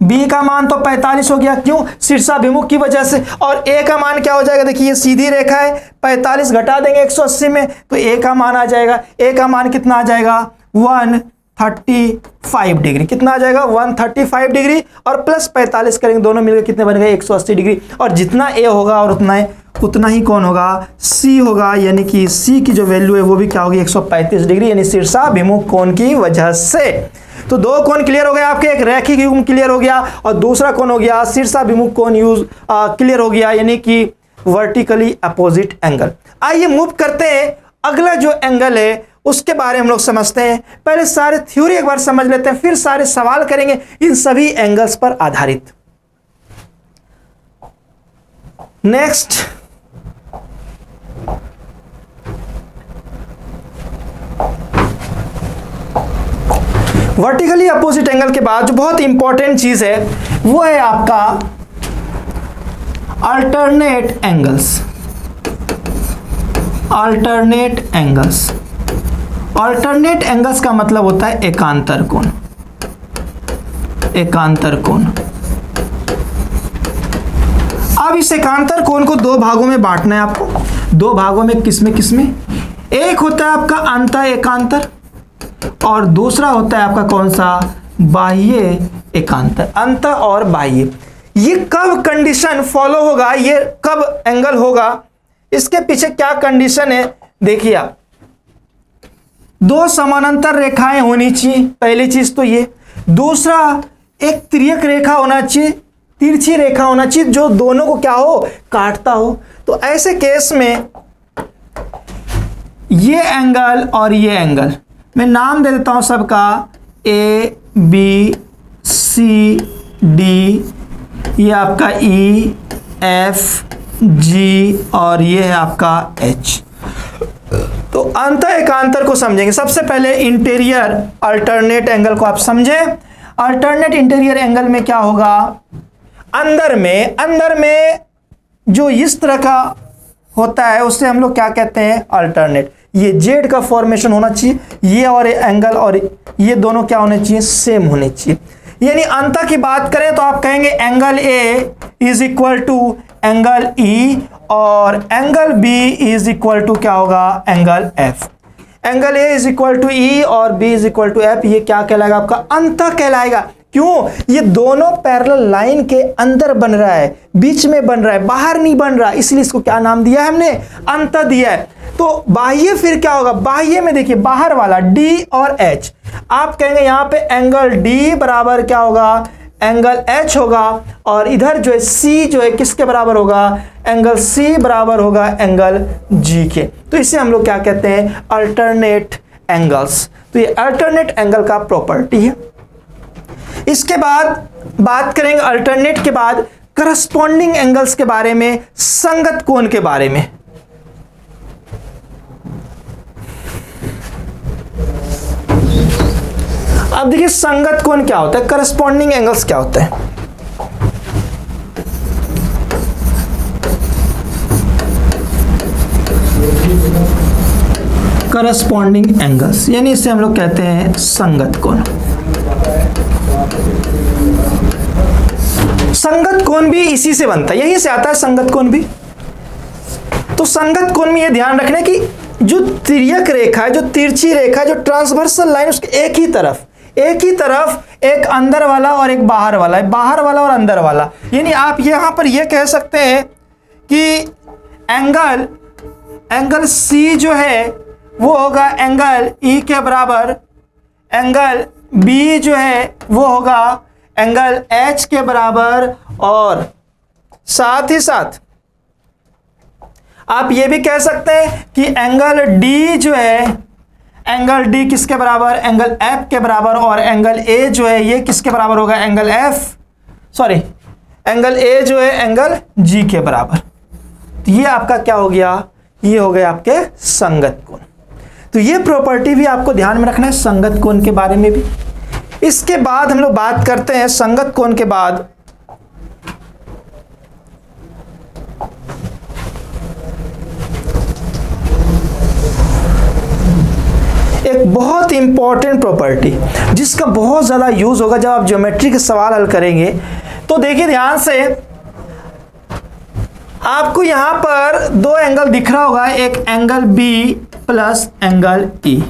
बी का मान तो 45 हो गया, क्यों, शीर्षाभिमुख की वजह से। और ए का मान क्या हो जाएगा, देखिए ये सीधी रेखा है, 45 घटा देंगे 180 में तो ए का मान आ जाएगा, ए का मान कितना आ जाएगा 135 डिग्री, कितना आ जाएगा 135 डिग्री, और प्लस 45 करेंगे, दोनों मिलकर कितने बन गए 180 डिग्री। और जितना ए होगा और उतना ही कौन होगा, सी होगा, यानी कि सी की जो वैल्यू है वो भी क्या होगी 135 डिग्री, यानी शीर्षाभिमुख कोण की वजह से। तो दो कोण क्लियर हो गया आपके, एक रैखिक युग्म क्लियर हो गया और दूसरा कोण हो गया शीर्षाभिमुख कोण क्लियर हो गया, यानी कि वर्टिकली अपोजिट एंगल। आइए मूव करते हैं, अगला जो एंगल है उसके बारे में हम लोग समझते हैं। पहले सारे थ्योरी एक बार समझ लेते हैं, फिर सारे सवाल करेंगे इन सभी एंगल्स पर आधारित। नेक्स्ट, वर्टिकली अपोजिट एंगल के बाद जो बहुत इंपॉर्टेंट चीज है वो है आपका alternate angles. Alternate angles, alternate angles का मतलब होता है एकांतर कोण। एकांतर कोण, अब इस एकांतर कोण को दो भागों में बांटना है आपको। दो भागों में, किसमें किसमें, एक होता है आपका अंत एकांतर और दूसरा होता है आपका कौन सा, बाह्य एकांतर। अंत और बाह्य, ये कब कंडीशन फॉलो होगा, ये कब एंगल होगा, इसके पीछे क्या कंडीशन है देखिए आप। दो समानांतर रेखाएं होनी चाहिए, पहली चीज तो ये। दूसरा, एक तिर्यक रेखा होना चाहिए, तिरछी रेखा होना चाहिए जो दोनों को क्या हो, काटता हो। तो ऐसे केस में ये एंगल और ये एंगल, मैं नाम दे देता हूं सबका, ए बी सी डी, ये आपका ई एफ जी और ये है आपका एच। तो अंत एकांतर को समझेंगे। सबसे पहले इंटीरियर अल्टरनेट एंगल को आप समझें। अल्टरनेट इंटीरियर एंगल में क्या होगा, अंदर में जो इस तरह का होता है उससे हम लोग क्या कहते हैं, अल्टरनेट। ये जेड का फॉर्मेशन होना चाहिए, ये और एंगल और ये दोनों क्या होने चाहिए, सेम होने चाहिए। यानी अंत की बात करें तो आप कहेंगे angle a is equal to angle e और angle b is equal to क्या होगा, angle f. Angle a is equal to e और b is equal to f, ये क्या कहलाएगा आपका, अंत कहलाएगा। क्यों, ये दोनों पैरेलल लाइन के अंदर बन रहा है, बीच में बन रहा है, बाहर नहीं बन रहा, इसलिए इसको क्या नाम दिया है हमने, अंत दिया है। तो बाह्य फिर क्या होगा, बाह्य में देखिए बाहर वाला डी और एच, आप कहेंगे यहां पे एंगल डी बराबर क्या होगा, एंगल एच होगा, और इधर जो है सी जो है किसके बराबर होगा, एंगल सी बराबर होगा एंगल जी के। तो इसे हम लोग क्या कहते हैं, अल्टरनेट एंगल्स। तो ये अल्टरनेट एंगल का प्रॉपर्टी है। इसके बाद बात करेंगे अल्टरनेट के बाद करस्पॉन्डिंग एंगल्स के बारे में, संगत कोण के बारे में। अब देखिए संगत कोण क्या होता है, करस्पॉन्डिंग एंगल्स क्या होता है। करस्पॉन्डिंग एंगल्स यानी इसे हम लोग कहते हैं संगत कोण। संगत कोण भी इसी से बनता है, यहीं से आता है संगत कोण भी। तो संगत कोण में यह ध्यान रखना कि जो तिर्यक रेखा है, जो तिरछी रेखा है, जो ट्रांसवर्सल लाइन, उसके एक ही तरफ एक अंदर वाला और एक बाहर वाला है, बाहर वाला और अंदर वाला। यानी आप यहां पर यह कह सकते हैं कि एंगल सी जो है वो होगा एंगल ई के बराबर, एंगल बी जो है वो होगा एंगल एच के बराबर, और साथ ही साथ आप ये भी कह सकते हैं कि एंगल डी जो है, एंगल डी किसके बराबर, एंगल एफ के बराबर, और एंगल ए जो है ये किसके बराबर होगा, एंगल ए जो है एंगल जी के बराबर। तो ये आपका क्या हो गया, ये हो गया आपके संगत कोण। तो ये प्रॉपर्टी भी आपको ध्यान में रखना है संगत कोण के बारे में भी। इसके बाद हम लोग बात करते हैं संगत कोण के बाद बहुत इंपॉर्टेंट प्रॉपर्टी जिसका बहुत ज़्यादा यूज होगा जब आप ज्योमेट्री के सवाल हल करेंगे। तो देखिए ध्यान से, आपको यहां पर दो एंगल दिख रहा होगा, एक angle B plus angle E.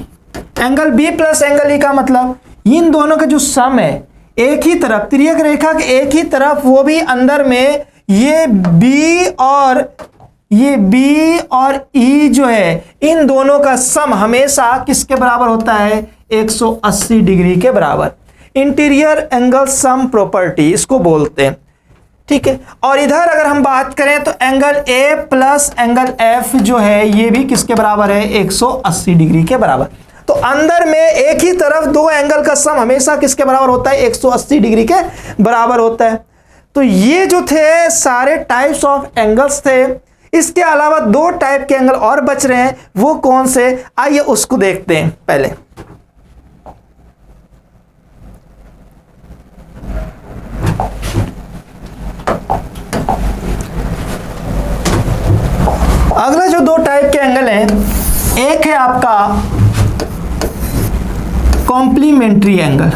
Angle B plus angle E का मतलब इन दोनों का जो सम है एक ही तरफ, तिर्यक रेखा के एक ही तरफ, वो भी अंदर में ये बी और ई जो है, इन दोनों का सम हमेशा किसके बराबर होता है? 180 डिग्री के बराबर। इंटीरियर एंगल सम प्रॉपर्टी इसको बोलते हैं, ठीक है। और इधर अगर हम बात करें तो angle A plus angle F जो है ये भी किसके बराबर है? 180 डिग्री के बराबर। तो अंदर में एक ही तरफ दो एंगल का सम हमेशा किसके बराबर होता है? 180 डिग्री के बराबर होता है। तो ये जो थे सारे टाइप्स ऑफ एंगल्स थे। इसके अलावा दो टाइप के एंगल और बच रहे हैं, वो कौन से? आइए उसको देखते हैं। पहले अगला जो दो टाइप के एंगल हैं, एक है आपका कॉम्प्लीमेंट्री एंगल।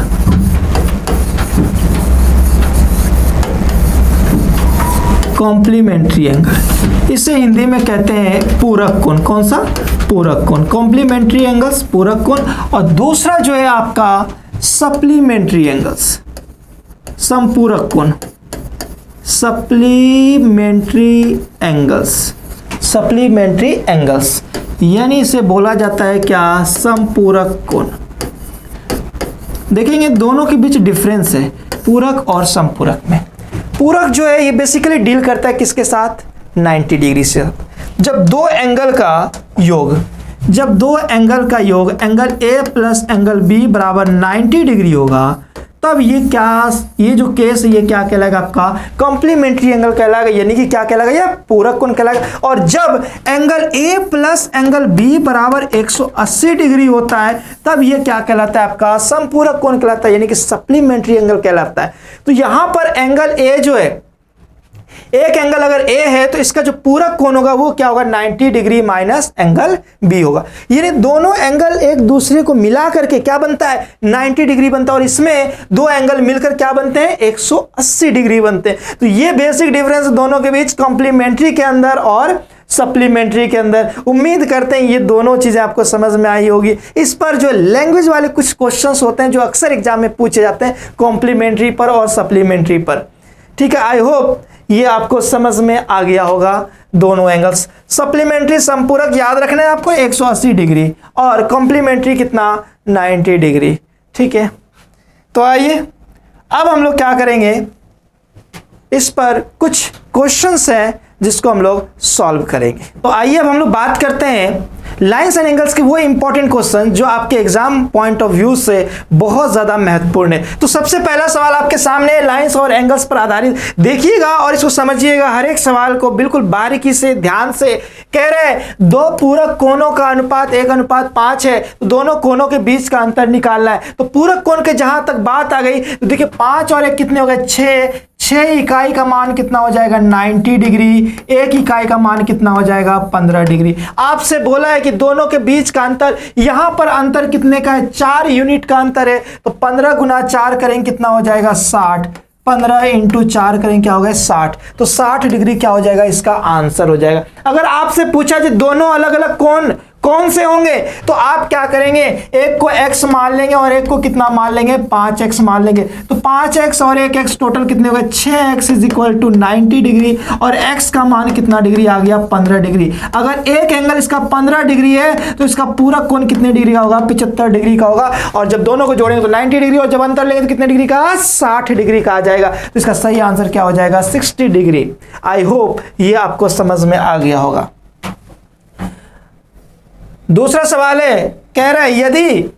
कॉम्प्लीमेंट्री एंगल, इसे हिंदी में कहते हैं पूरक कोण। कौन सा? पूरक कोण। कॉम्प्लीमेंट्री एंगल्स, पूरक कोण। और दूसरा जो है आपका सप्लीमेंट्री एंगल्स, समपूरक कोण। सप्लीमेंट्री एंगल्स, सप्लीमेंट्री एंगल्स यानी इसे बोला जाता है क्या? समपूरक कोण। देखेंगे दोनों के बीच डिफरेंस है पूरक और समपूरक में। पूरक जो है ये बेसिकली डील करता है किसके साथ? 90 डिग्री से। जब दो एंगल का योग, angle A plus angle B बराबर 90 डिग्री होगा, तब ये जो केस है ये क्या कहलाएगा? आपका कॉम्प्लीमेंट्री एंगल कहलाएगा, यानी कि क्या कहलाएगा? ये पूरक कोण कहलाएगा। और जब angle A plus angle B बराबर 180 डिग्री होता है, तब ये क्या कहलाता है? आपका समपूरक कोण कहलाता है, यानी कि सप्लीमेंट्री एंगल कहलाता है। तो यहां पर एंगल ए जो है, एक एंगल अगर ए है तो इसका जो पूरक कोण होगा वो क्या होगा? 90 डिग्री माइनस एंगल बी होगा। यानी दोनों एंगल एक दूसरे को मिला करके क्या बनता है? 90 डिग्री बनता है। और इसमें दो एंगल मिलकर क्या बनते हैं? 180 डिग्री बनते हैं। तो ये बेसिक डिफरेंस दोनों के बीच कॉम्प्लीमेंट्री के अंदर और सप्लीमेंट्री के अंदर। उम्मीद करते हैं ये दोनों चीजें आपको समझ में आई होगी। इस पर जो लैंग्वेज वाले कुछ क्वेश्चंस होते हैं जो अक्सर एग्जाम में पूछे जाते हैं कॉम्प्लीमेंट्री पर और सप्लीमेंट्री पर, ठीक है। आई होप ये आपको समझ में आ गया होगा दोनों एंगल्स। सप्लीमेंट्री संपूरक याद रखना है आपको 180 डिग्री और कॉम्प्लीमेंट्री कितना? 90 डिग्री, ठीक है। तो आइए अब हम लोग क्या करेंगे, इस पर कुछ क्वेश्चंस हैं जिसको हम लोग सॉल्व करेंगे। तो आइए अब हम लोग बात करते हैं लाइंस एंड एंगल्स के वो इंपॉर्टेंट क्वेश्चन जो आपके एग्जाम पॉइंट ऑफ व्यू से बहुत ज्यादा महत्वपूर्ण है। तो सबसे पहला सवाल आपके सामने लाइंस और एंगल्स पर आधारित, देखिएगा और इसको समझिएगा। हर एक सवाल को बिल्कुल बारीकी से ध्यान से। कह रहे हैं दो पूरक कोणों का अनुपात 1:5 है, तो दोनों कोणों के बीच का अंतर निकालना है। तो पूरक कोण के जहां तक बात आ गई तो देखिए 5 और 1 कितने हो गए? 6 इकाई का मान कितना हो जाएगा? 90 डिग्री। 1 इकाई का मान कितना हो जाएगा? 15 डिग्री। आपसे बोला है कि दोनों के बीच का अंतर, यहां पर अंतर कितने का है? 4 यूनिट का अंतर है। तो 15 गुना 4 करेंगे कितना हो जाएगा? 60। 15 इंटू 4 करेंगे क्या हो गया? 60। तो 60 डिग्री क्या हो जाएगा? इसका आंसर हो जाएगा। अगर आपसे पूछा जाए दोनों अलग अलग कोण कौन से होंगे तो आप क्या करेंगे? एक को x मान लेंगे और एक को कितना मान लेंगे? 5x मान लेंगे। तो 5x और 1x टोटल कितने हो गए? 6x is equal to 90 degree और x का मान कितना डिग्री आ गया? 15 डिग्री। अगर एक एंगल इसका 15 डिग्री है तो इसका पूरा कोण कितने डिग्री का होगा? 75 डिग्री का होगा। और जब दोनों को जोड़ेंगे तो 90 डिग्री और जब अंतर लेंगे तो कितने डिग्री का? 60 डिग्री का आ जाएगा। तो इसका सही आंसर क्या हो जाएगा? 60 डिग्री। आई होप ये आपको समझ में आ गया होगा। दूसरा सवाल है, कह रहा है यदि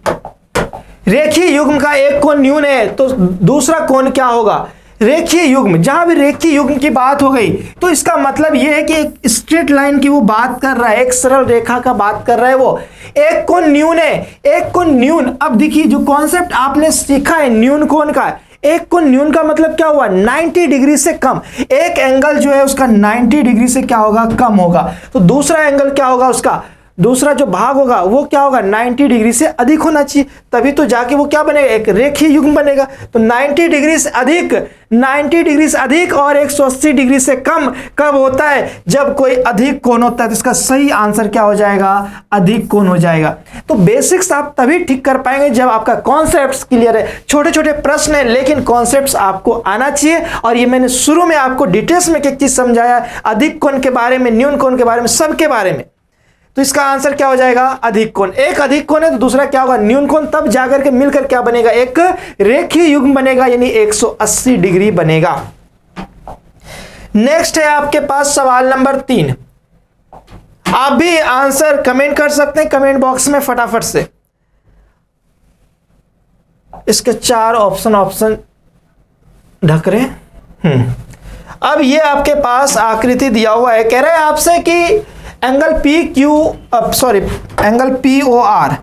रेखीय युग्म का एक कोण न्यून है तो दूसरा कोण क्या होगा? रेखीय युग्म, जहां भी रेखीय युग्म की बात हो गई तो इसका मतलब यह है कि एक स्ट्रेट लाइन की वो बात कर रहा है, एक सरल रेखा का बात कर रहा है। वो एक कोण न्यून है, एक कोण न्यून। अब देखिए जो कॉन्सेप्ट आपने सीखा है न्यून कोण का, एक कोण न्यून का मतलब क्या हुआ? 90 डिग्री से कम। एक एंगल जो है उसका 90 डिग्री से क्या होगा? कम होगा। तो दूसरा एंगल क्या होगा उसका? दूसरा जो भाग होगा वो क्या होगा, 90 डिग्री से अधिक होना चाहिए, तभी तो जाके वो क्या बनेगा, एक रेखीय युग्म बनेगा। तो 90 डिग्री से अधिक, 90 डिग्री से अधिक और 180 डिग्री से कम कब होता है, जब कोई अधिक कोण होता है। तो इसका सही आंसर क्या हो जाएगा, अधिक कोण हो जाएगा। तो बेसिक्स आप तभी ठीक कर पाएंगे जब आपका कॉन्सेप्ट्स क्लियर है। छोटे छोटे प्रश्न है लेकिन कॉन्सेप्ट्स आपको आना चाहिए। और ये मैंने शुरू में आपको डिटेल्स में एक चीज समझाया, अधिक कोण के बारे में, न्यून कोण के बारे में, सबके बारे में। तो इसका आंसर क्या हो जाएगा, अधिक कोण। एक अधिक कोण है तो दूसरा क्या होगा, न्यून कोण, तब जाकर के मिलकर क्या बनेगा, एक रेखीय युग्म बनेगा, यानी 180 डिग्री बनेगा। नेक्स्ट है आपके पास सवाल नंबर 3। आप भी आंसर कमेंट कर सकते हैं कमेंट बॉक्स में फटाफट से। इसके 4 ऑप्शन ढक रहे। अब ये आपके पास आकृति दिया हुआ है, कह रहे हैं आपसे कि एंगल एंगल POR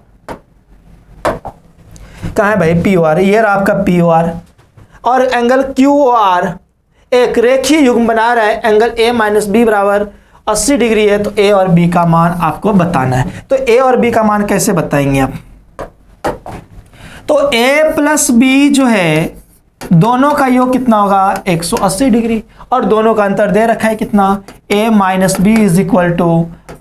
कहाँ है भाई, POR ये रहा आपका POR, और एंगल QOR एक रेखीय युग्म बना रहा है। एंगल A - B बराबर 80 डिग्री है। तो A और B का मान आपको बताना है। तो A और B का मान कैसे बताएंगे आप, तो A + B जो है दोनों का योग कितना होगा, 180 डिग्री, और दोनों का अंतर दे रखा है कितना, A - B =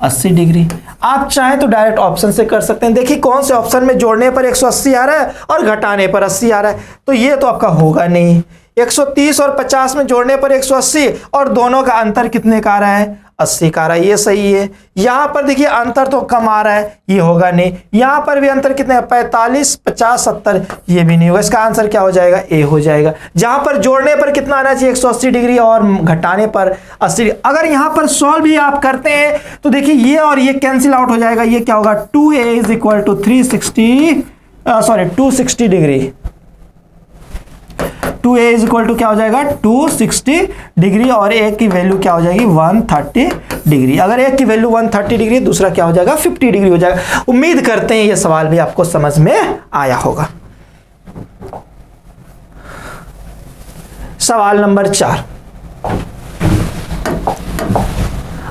80 डिग्री। आप चाहें तो डायरेक्ट ऑप्शन से कर सकते हैं। देखिए कौन से ऑप्शन में जोड़ने पर 180 आ रहा है और घटाने पर 80 आ रहा है, तो ये तो आपका होगा नहीं। 130 और 50 में जोड़ने पर 180 और दोनों का अंतर कितने का आ रहा है, 80 का आ रहा है, ये सही है। यहां पर देखिए अंतर तो कम आ रहा है, ये होगा नहीं। यहां पर भी अंतर कितने, 45, 50, 70, ये भी नहीं होगा। इसका आंसर क्या हो जाएगा, ए हो जाएगा। जहां पर जोड़ने पर कितना आना चाहिए, 180 डिग्री, और घटाने पर 80 डिग्री। अगर यहां पर सॉल्व भी आप करते हैं तो देखिए ये और ये कैंसिल आउट हो जाएगा। ये क्या होगा, 2A = 260 डिग्री। 2A = क्या हो जाएगा, 260 डिग्री, और एक की वैल्यू क्या हो जाएगी, 130 डिग्री। अगर एक की वैल्यू 130 डिग्री, दूसरा क्या हो जाएगा, 50 डिग्री हो जाएगा। उम्मीद करते हैं ये सवाल भी आपको समझ में आया होगा। सवाल नंबर 4।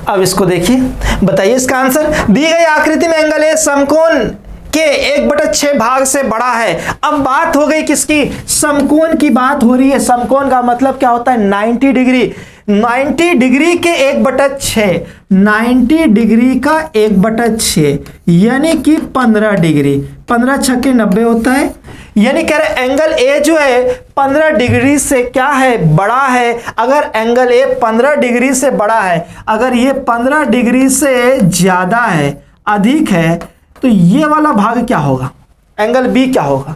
अब इसको देखिए, बताइए इसका आंसर। दी गई आकृति में एंगल ए समकोण के 1/6 भाग से बड़ा है। अब बात हो गई किसकी, समकोण की बात हो रही है। समकोण का मतलब क्या होता है, 90 डिग्री। 90 डिग्री के 1/6, 90 डिग्री का 1/6 यानी कि 15 डिग्री। 15 × 6 = 90 होता है। यानी कह रहे एंगल ए जो है 15 डिग्री से क्या है, बड़ा है। अगर एंगल ए 15 डिग्री से बड़ा है, अगर ये 15 डिग्री से ज्यादा है, अधिक है, तो ये वाला भाग क्या होगा, एंगल बी क्या होगा।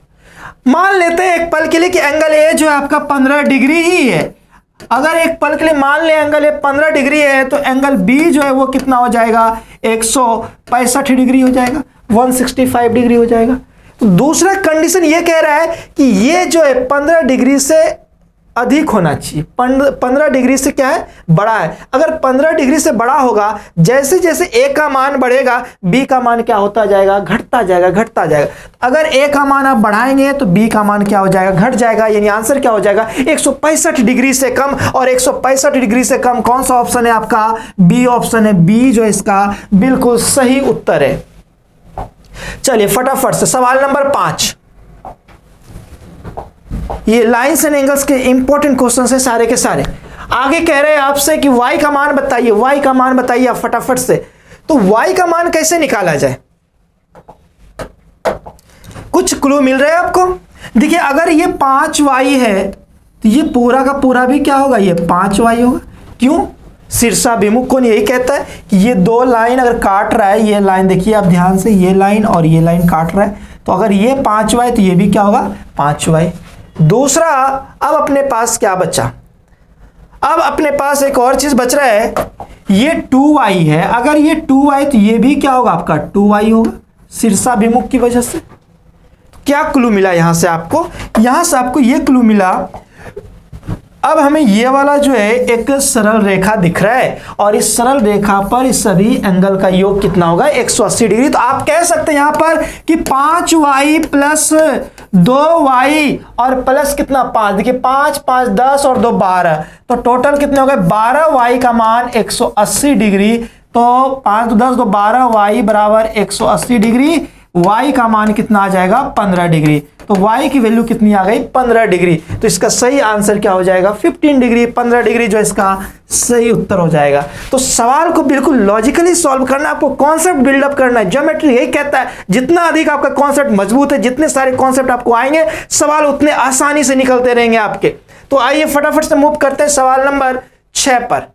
मान लेते हैं एक पल के लिए कि एंगल ए जो है आपका 15 डिग्री ही है। अगर एक पल के लिए मान ले एंगल ए 15 डिग्री है, तो एंगल बी जो है वो कितना हो जाएगा, 165 डिग्री हो जाएगा, 165 डिग्री हो जाएगा। तो दूसरा कंडीशन ये कह रहा है कि ये जो है 15 डिग्री से अधिक होना चाहिए, 15 डिग्री से क्या है, बड़ा है। अगर 15 डिग्री से बड़ा होगा, जैसे जैसे ए का मान बढ़ेगा, बी का मान क्या होता जाएगा, घटता जाएगा, घटता जाएगा। अगर ए का मान आप बढ़ाएंगे तो बी का मान क्या हो जाएगा, घट जाएगा। यानी आंसर क्या हो जाएगा, 165 डिग्री से कम। और 165 डिग्री से कम कौन सा ऑप्शन है आपका, बी ऑप्शन है। बी जो इसका बिल्कुल सही उत्तर है। चलिए फटाफट से सवाल नंबर 5। ये लाइंस एंड एंगल्स के इंपॉर्टेंट क्वेश्चन है सारे के सारे। आगे कह रहे हैं आपसे कि y का मान बताइए, y का मान बताइए आप फटाफट से। तो y का मान कैसे निकाला जाए, कुछ क्लू मिल रहा है आपको। देखिए अगर ये 5y है तो ये पूरा का पूरा भी क्या होगा, ये 5y होगा। क्यों, शीर्षाभिमुख कोण यही कहता है कि ये दो लाइन अगर काट रहा है, ये लाइन देखिए आप ध्यान से, ये लाइन और ये लाइन काट रहा है, तो अगर ये 5y तो ये भी क्या होगा, 5y। दूसरा अब अपने पास क्या बचा, अब अपने पास एक और चीज बच रहा है, ये 2y है। अगर ये 2y तो ये भी क्या होगा आपका 2y होगा, शीर्षाभिमुख की वजह से। क्या क्लू मिला यहां से आपको, यहां से आपको ये क्लू मिला। अब हमें ये वाला जो है एक सरल रेखा दिख रहा है, और इस सरल रेखा पर इस सभी एंगल का योग कितना होगा, 180 डिग्री। तो आप कह सकते हैं यहां पर कि 5y प्लस 2y और प्लस कितना 5, देखिए 5 10 और 2 12, तो टोटल कितने हो गए 12y का मान 180 डिग्री तो 5 10 तो 12, y बराबर 180 डिग्री, y का मान कितना आ जाएगा 15 डिग्री। तो y की वैल्यू कितनी आ गई 15 डिग्री। तो इसका सही आंसर क्या हो जाएगा 15 डिग्री। 15 डिग्री जो इसका सही उत्तर हो जाएगा। तो सवाल को बिल्कुल लॉजिकली सॉल्व करना, आपको कॉन्सेप्ट बिल्डअप करना है। ज्योमेट्री यही कहता है जितना अधिक आपका कॉन्सेप्ट मजबूत है, जितने सारे कॉन्सेप्ट आपको आएंगे, सवाल उतने आसानी से निकलते रहेंगे आपके। तो आइए फटाफट से मूव करते हैं सवाल नंबर 6 पर।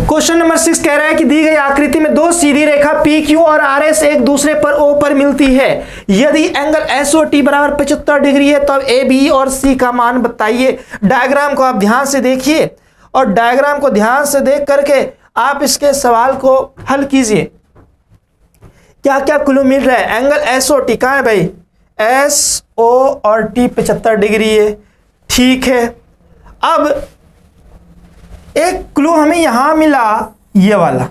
क्वेश्चन नंबर 6 कह रहा है कि दी गई आकृति में दो सीधी रेखा PQ और RS एक दूसरे पर O पर मिलती है। यदि एंगल SOT बराबर 75 डिग्री है तब AB और C का मान बताइए। डायग्राम को आप ध्यान से देखिए और डायग्राम को ध्यान से देख करके आप इसके सवाल को हल कीजिए। क्या क्या क्लू मिल रहा है। एंगल SOT कहां है भाई, SO और T 75 डिग्री है, ठीक है। अब एक क्लू हमें यहां मिला, ये वाला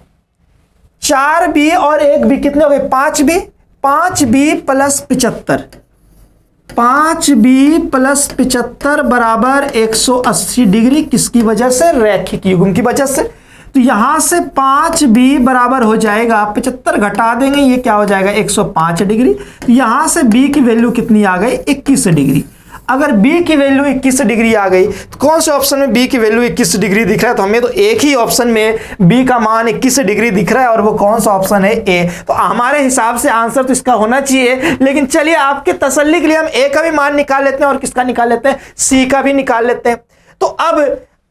4B और 1B कितने हो गए 5B। 5B plus 75, 5B plus 75 बराबर 180 डिग्री। किसकी वजह से, रैखिक युग्म की वजह से। तो यहां से 5B बराबर हो जाएगा 75 घटा देंगे, ये क्या हो जाएगा 105 डिग्री। तो यहां से B की वैल्यू कितनी आ गई 21 डिग्री। अगर B की वैल्यू 21 डिग्री आ गई तो कौन से ऑप्शन में B की वैल्यू 21 डिग्री दिख रहा है, तो हमें तो एक ही ऑप्शन में B का मान 21 डिग्री दिख रहा है और वो कौन सा ऑप्शन है, A। तो हमारे हिसाब से आंसर तो इसका होना चाहिए, लेकिन चलिए आपके तसल्ली के लिए हम A का भी मान निकाल लेते हैं और किसका निकाल लेते हैं, C का भी निकाल लेते हैं। तो अब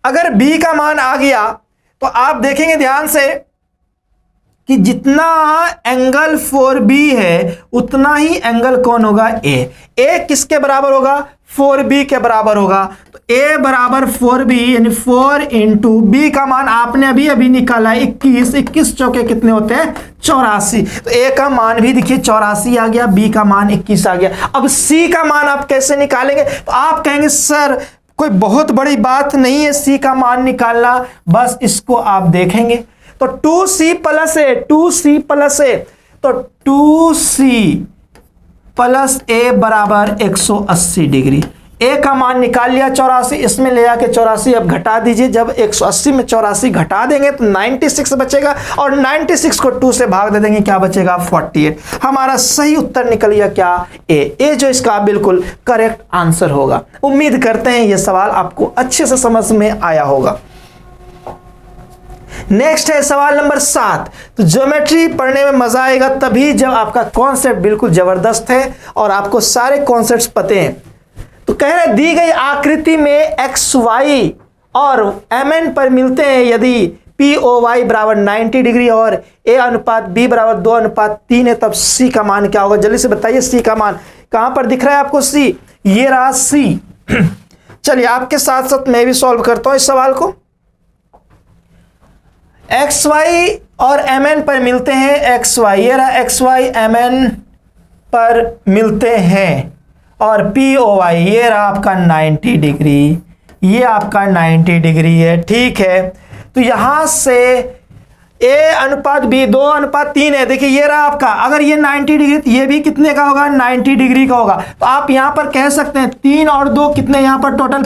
अगर B का मान आ गया तो आप देखेंगे ध्यान से कि जितना एंगल 4B है उतना ही एंगल कौन होगा, A किसके बराबर होगा 4B के बराबर होगा। तो A बराबर 4B यानी 4 इंटू B का मान आपने अभी अभी निकाला 21, 21 चौके कितने होते हैं 84। तो A का मान भी देखिए 84 आ गया, B का मान 21 आ गया। अब C का मान आप कैसे निकालेंगे, तो आप कहेंगे सर कोई बहुत बड़ी बात नहीं है C का मान निकालना, बस इसको आप देखेंगे। तो 2C plus A, 2C plus A, तो 2C प्लस A बराबर 180 डिग्री। A का मान निकाल लिया 84, इसमें ले आके 84 अब घटा दीजिए। जब 180 में 84 घटा देंगे तो 96 बचेगा और 96 को 2 से भाग दे देंगे, क्या बचेगा 48। हमारा सही उत्तर निकल गया क्या, A जो इसका बिल्कुल करेक्ट आंसर होगा। उम्मीद करते हैं यह सवाल आपको अच्छे से समझ में आया होगा। नेक्स्ट है सवाल नंबर 7। तो ज्योमेट्री पढ़ने में मजा आएगा तभी जब आपका कॉन्सेप्ट बिल्कुल जबरदस्त है और आपको सारे कॉन्सेप्ट्स पते हैं। तो कह रहे दी गई आकृति में XY और MN पर मिलते हैं। यदि POY बराबर 90 डिग्री और A अनुपात B बराबर 2:3 है तब C का मान क्या होगा। जल्दी से बताइए C का मान कहां पर दिख रहा है आपको, C, ये रहा C। चलिए आपके साथ साथ मैं भी सॉल्व करता हूं इस सवाल को। XY और MN पर मिलते हैं, XY ये रहा XY MN पर मिलते हैं और POY ये रहा आपका 90 डिग्री, ये आपका 90 डिग्री है, ठीक है। तो यहां से A अनुपात B 2:3 है। देखिए ये रहा आपका, अगर ये 90 डिग्री तो ये भी कितने का होगा 90 डिग्री का होगा। तो आप यहां पर कह सकते हैं 3 और 2 कितने, यहां पर टोटल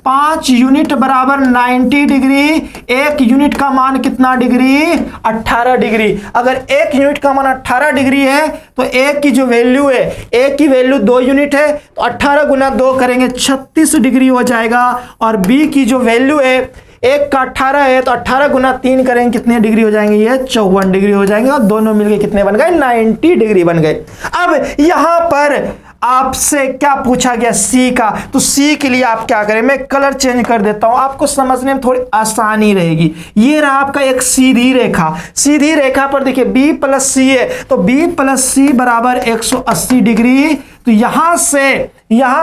5 यूनिट बराबर 90 डिग्री। एक यूनिट का मान कितना डिग्री 18 डिग्री। अगर एक यूनिट का मान 18 डिग्री है तो एक की जो वैल्यू है, एक की वैल्यू 2 यूनिट है तो 18 गुना 2 करेंगे 36 डिग्री हो जाएगा। और बी की जो वैल्यू है, एक का 18 है तो 18 गुना 3 करेंगे कितने डिग्री हो जाएंगे, ये 54 डिग्री हो जाएंगे और दोनों मिलके कितने बन गए 90 डिग्री बन गए। अब यहां पर आपसे क्या पूछा गया C का, तो C के लिए आप क्या करें, मैं कलर चेंज कर देता हूं, आपको समझने में थोड़ी आसानी रहेगी। ये रहा आपका एक सीधी रेखा, सीधी रेखा पर देखिए B प्लस C है तो B प्लस C बराबर 180 डिग्री। तो यहां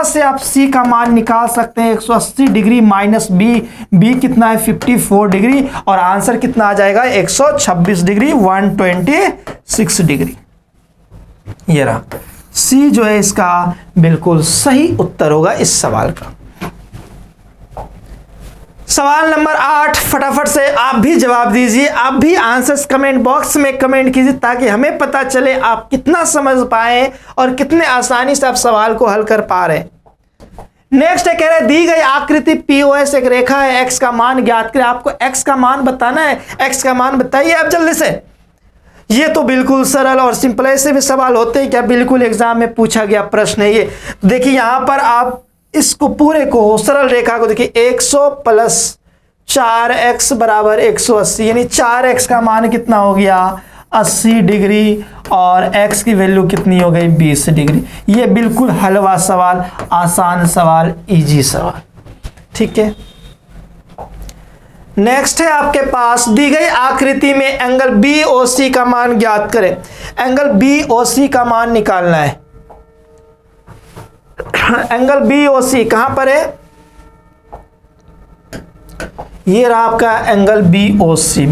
से आप C का मान निकाल सकते हैं 180 डिग्री माइनस B कितना है 54 डिग्री और आंसर कितना आ जाएगा 126 डिग्री 126 डिग्री। ये रहा C जो है इसका बिल्कुल सही उत्तर होगा इस सवाल का। सवाल नंबर 8 फटाफट से आप भी जवाब दीजिए, आप भी आंसर्स कमेंट बॉक्स में कमेंट कीजिए ताकि हमें पता चले आप कितना समझ पाए और कितने आसानी से आप सवाल को हल कर पा रहे हैं। नेक्स्ट है, कह रहे दी गई आकृति POS एक रेखा है, x का मान ज्ञात करें। आपको x का मान बताना है, x का मान बताइए आप जल्दी से। ये तो बिल्कुल सरल और सिंपल, ऐसे भी सवाल होते हैं क्या, बिल्कुल एग्जाम में पूछा गया प्रश्न है ये। देखिए यहां पर आप इसको पूरे को, सरल रेखा को देखिए, 100 प्लस 4x बराबर 180, यानी 4x का मान कितना हो गया 80 डिग्री और x की वैल्यू कितनी हो गई 20 डिग्री। ये बिल्कुल हलवा सवाल, आसान सवाल, इजी सवाल, ठीक है। नेक्स्ट है आपके पास, दी गई आकृति में एंगल BOC का मान ज्ञात करें। एंगल BOC का मान निकालना है। एंगल BOC कहां पर है, ये रहा आपका एंगल BOC।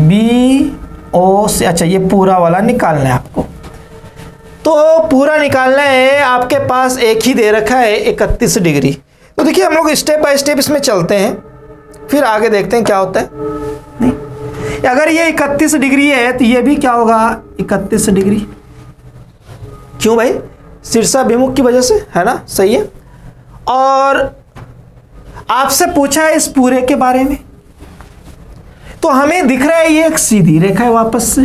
अच्छा ये पूरा वाला निकालना है आपको, तो पूरा निकालना है। आपके पास एक ही दे रखा है 31 डिग्री। तो देखिए हम लोग स्टेप बाय स्टेप इसमें चलते हैं, फिर आगे देखते हैं क्या होता है। नहीं, अगर ये 31 डिग्री है तो ये भी क्या होगा 31 डिग्री। क्यों भाई, शीर्षाभिमुख की वजह से, है ना, सही है। और आपसे पूछा है इस पूरे के बारे में, तो हमें दिख रहा है ये एक सीधी रेखा है वापस से,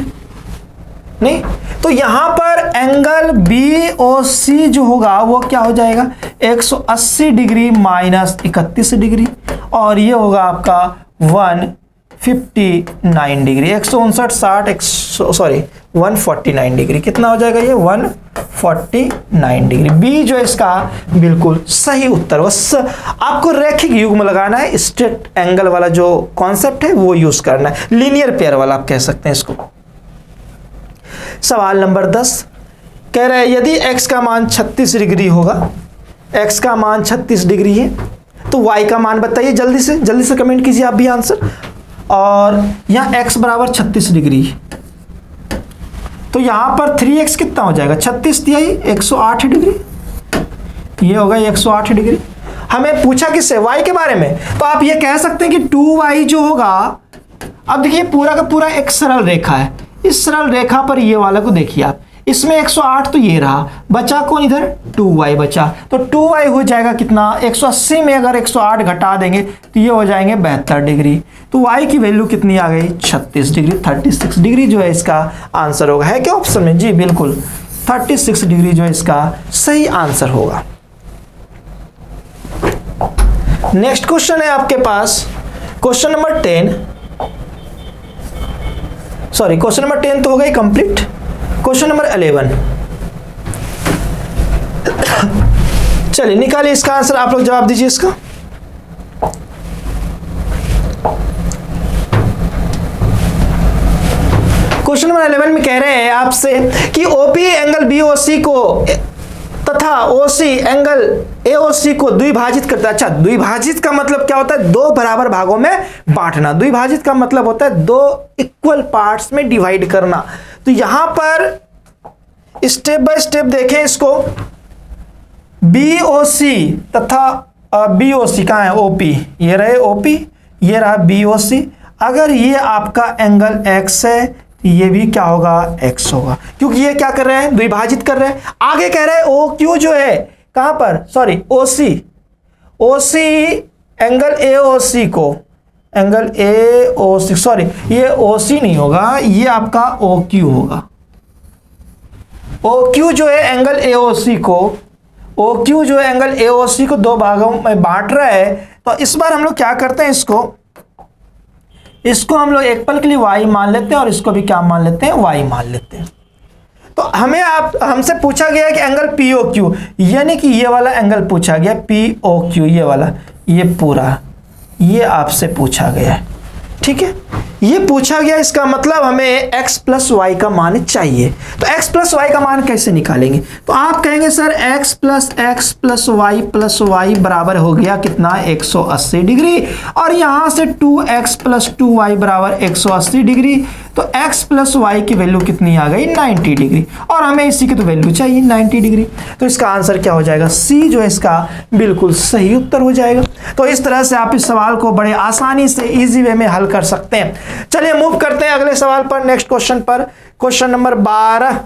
नहीं तो यहां पर एंगल BOC जो होगा वो क्या हो जाएगा 180 डिग्री माइनस 31 डिग्री, और ये होगा आपका 159 डिग्री, 149 डिग्री। कितना हो जाएगा ये 149 डिग्री। बी जो है इसका बिल्कुल सही उत्तर। बस आपको रैखिक युग्म लगाना है, स्ट्रेट एंगल वाला जो कॉन्सेप्ट है वो यूज करना है, लीनियर पेयर वाला आप कह सकते हैं इसको। सवाल नंबर 10 कह रहा है, यदि x का मान 36 डिग्री होगा, x का मान 36 डिग्री है, तो y का मान बताइए, जल्दी से कमेंट कीजिए आप भी आंसर। और यहाँ x बराबर 36 डिग्री, तो यहां पर 3x कितना हो जाएगा, 36 दिया ही 108 डिग्री, ये होगा 108 डिग्री। हमें पूछा किससे, y के बारे में, तो आप ये कह सकते हैं कि 2y जो होगा, अब देखिए पूरा का पूरा एक सरल रेखा है, इस सरल रेखा पर ये वाला को देखिए आप, इसमें 108 तो ये रहा, बचा कौन इधर 2y बचा, तो 2y हो जाएगा कितना 180 में अगर 108 घटा देंगे तो ये हो जाएंगे 72 डिग्री। तो y की वैल्यू कितनी आ गई 36 डिग्री, 36 डिग्री जो है इसका आंसर होगा। है क्या ऑप्शन में, जी बिल्कुल 36 डिग्री जो है इसका सही आंसर होगा। नेक्स्ट क्वेश्चन है आपके पास, question number 10, sorry question number 10 तो हो गई कंप्लीट। क्वेश्चन नंबर 11, चलिए निकालिए इसका आंसर, आप लोग जवाब दीजिए इसका। क्वेश्चन नंबर 11 में कह रहे हैं आपसे कि OP एंगल BOC को तथा OC एंगल AOC को द्विभाजित करता है। अच्छा, द्विभाजित का मतलब क्या होता है, दो बराबर भागों में बांटना। द्विभाजित का मतलब होता है दो इक्वल पार्ट्स में डिवाइड करना। तो यहां पर स्टेप बाय स्टेप देखें इसको, BOC तथा BOC कहां है, OP, ये रहे OP, ये रहा BOC। अगर ये आपका एंगल X है तो ये भी क्या होगा X होगा, क्योंकि ये क्या कर रहे हैं द्विभाजित कर रहे हैं। आगे कह रहे हैं OQ जो है कहां पर, सॉरी OC एंगल AOC को, एंगल AOC, सॉरी ये OC नहीं होगा, ये आपका OQ होगा। OQ जो है एंगल AOC को, OQ जो है एंगल AOC को दो भागों में बांट रहा है। तो इस बार हम लोग क्या करते हैं, इसको हम लोग एक पल के लिए y मान लेते हैं और इसको भी क्या मान लेते हैं, y मान लेते हैं। तो हमसे पूछा गया है कि एंगल POQ, यानी कि ये वाला एंगल पूछा गया POQ, ये वाला, ये पूरा, ये आपसे पूछा गया है, ठीक है, ये पूछा गया। इसका मतलब हमें x प्लस वाई का मान चाहिए। तो x प्लस वाई का मान कैसे निकालेंगे, तो आप कहेंगे सर x प्लस वाई बराबर हो गया कितना 180 डिग्री, और यहां से 2x प्लस 2y बराबर 180 डिग्री। तो x प्लस वाई की वैल्यू कितनी आ गई 90 डिग्री, और हमें इसी की तो वैल्यू चाहिए 90 डिग्री। तो इसका आंसर क्या हो जाएगा, C जो है इसका बिल्कुल सही उत्तर हो जाएगा। तो इस तरह से आप इस सवाल को बड़े आसानी से इजी वे में हल कर सकते हैं। चलिए मूव करते हैं अगले सवाल पर, नेक्स्ट क्वेश्चन पर। क्वेश्चन नंबर 12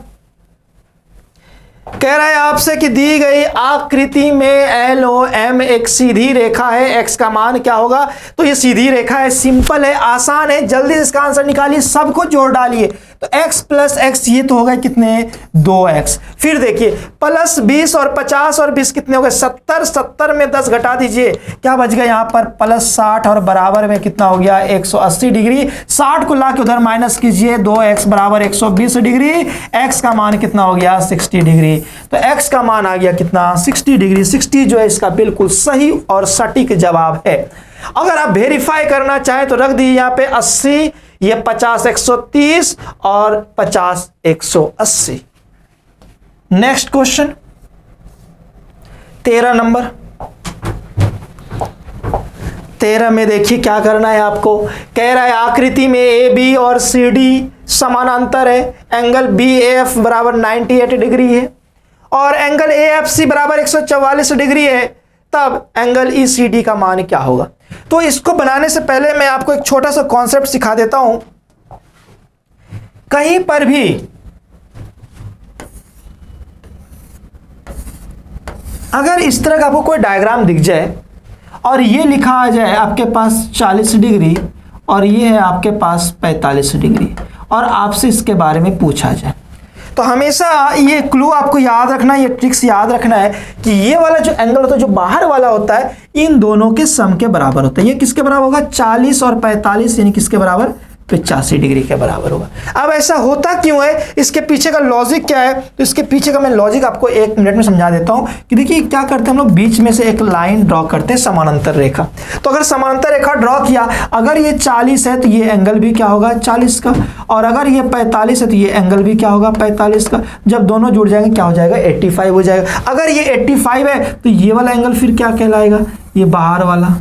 कह रहा है आपसे कि दी गई आकृति में LOM एक सीधी रेखा है, x का मान क्या होगा? तो ये सीधी रेखा है, सिंपल है, आसान है, जल्दी इसका आंसर निकालिए, सबको जोड़ डालिए। तो x प्लस x ये तो होगा कितने? 2x। फिर देखिए प्लस 20 और 50 और 20 कितने हो गए? 70। 70 में 10 घटा दीजिए, क्या बच गया यहाँ पर? प्लस 60 और बराबर में कितना हो गया? 180 डिग्री। 60 को ला के उधर माइनस कीजिए, 2x बराबर 120 डिग्री। x का मान कितना हो गया? 60 डिग्री। तो x का मान आ गया कितना? 60 डिग्री। 60 जो है इसका बिल्कुल सही और सटीक जवाब है। अगर आप वेरीफाई करना चाहें तो रख दीजिए यहाँ पे 80, ये 50 130 और 50 180। Next question 13 number. 13 में देखिए क्या करना है आपको। कह रहा है आकृति में AB और CD समानांतर है, एंगल BAF बराबर 98 डिग्री है और एंगल AFC बराबर 144 डिग्री है, तब एंगल ECD का मान क्या होगा? तो इसको बनाने से पहले मैं आपको एक छोटा सा कॉन्सेप्ट सिखा देता हूं। कहीं पर भी अगर इस तरह का आपको कोई डायग्राम दिख जाए और ये लिखा आ जाए आपके पास 40 डिग्री और ये है आपके पास 45 डिग्री और आपसे इसके बारे में पूछा जाए, तो हमेशा ये क्लू आपको याद रखना है, ये ट्रिक्स याद रखना है कि ये वाला जो एंगल होता है, जो बाहर वाला होता है, इन दोनों के सम के बराबर होता है। ये किसके बराबर होगा? 40 और 45 यानी किसके बराबर? 85 डिग्री के बराबर होगा। अब ऐसा होता क्यों है, इसके पीछे का लॉजिक क्या है? तो इसके पीछे का मैं लॉजिक आपको 1 मिनट में समझा देता हूं कि देखिए क्या करते हैं हम लोग, बीच में से एक लाइन ड्रॉ करते हैं, समानांतर रेखा। तो अगर समानांतर रेखा ड्रॉ किया, अगर ये 40 है तो ये एंगल भी क्या होगा? 40 का, और अगर ये 45 है तो ये एंगल भी क्या होगा? 45 का। जब दोनों जुड़ जाएंगे क्या हो जाएगा? 85 हो जाएगा। अगर ये 85 है तो ये वाला एंगल फिर क्या कहलाएगा? ये बाहर वाला।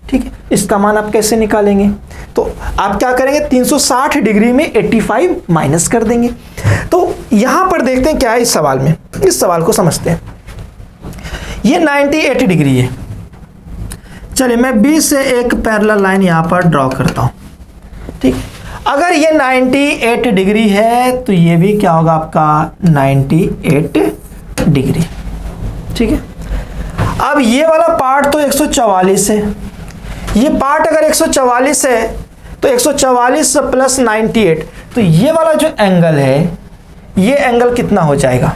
ठीक है, इसका मान आप कैसे निकालेंगे? तो आप क्या करेंगे? 360 डिग्री में 85 माइनस कर देंगे। तो यहां पर देखते हैं क्या है इस सवाल में, इस सवाल को समझते हैं। ये 98 डिग्री है। चलिए मैं B से एक पैरेलल लाइन यहां पर ड्रॉ करता हूं। ठीक, अगर ये 98 डिग्री है तो ये भी क्या होगा आपका? 98 डिग्री। ठीक है, अब ये वाला पार्ट तो 144 है, ये पार्ट अगर 144 है तो 144 प्लस 98, तो ये वाला जो एंगल है, ये एंगल कितना हो जाएगा?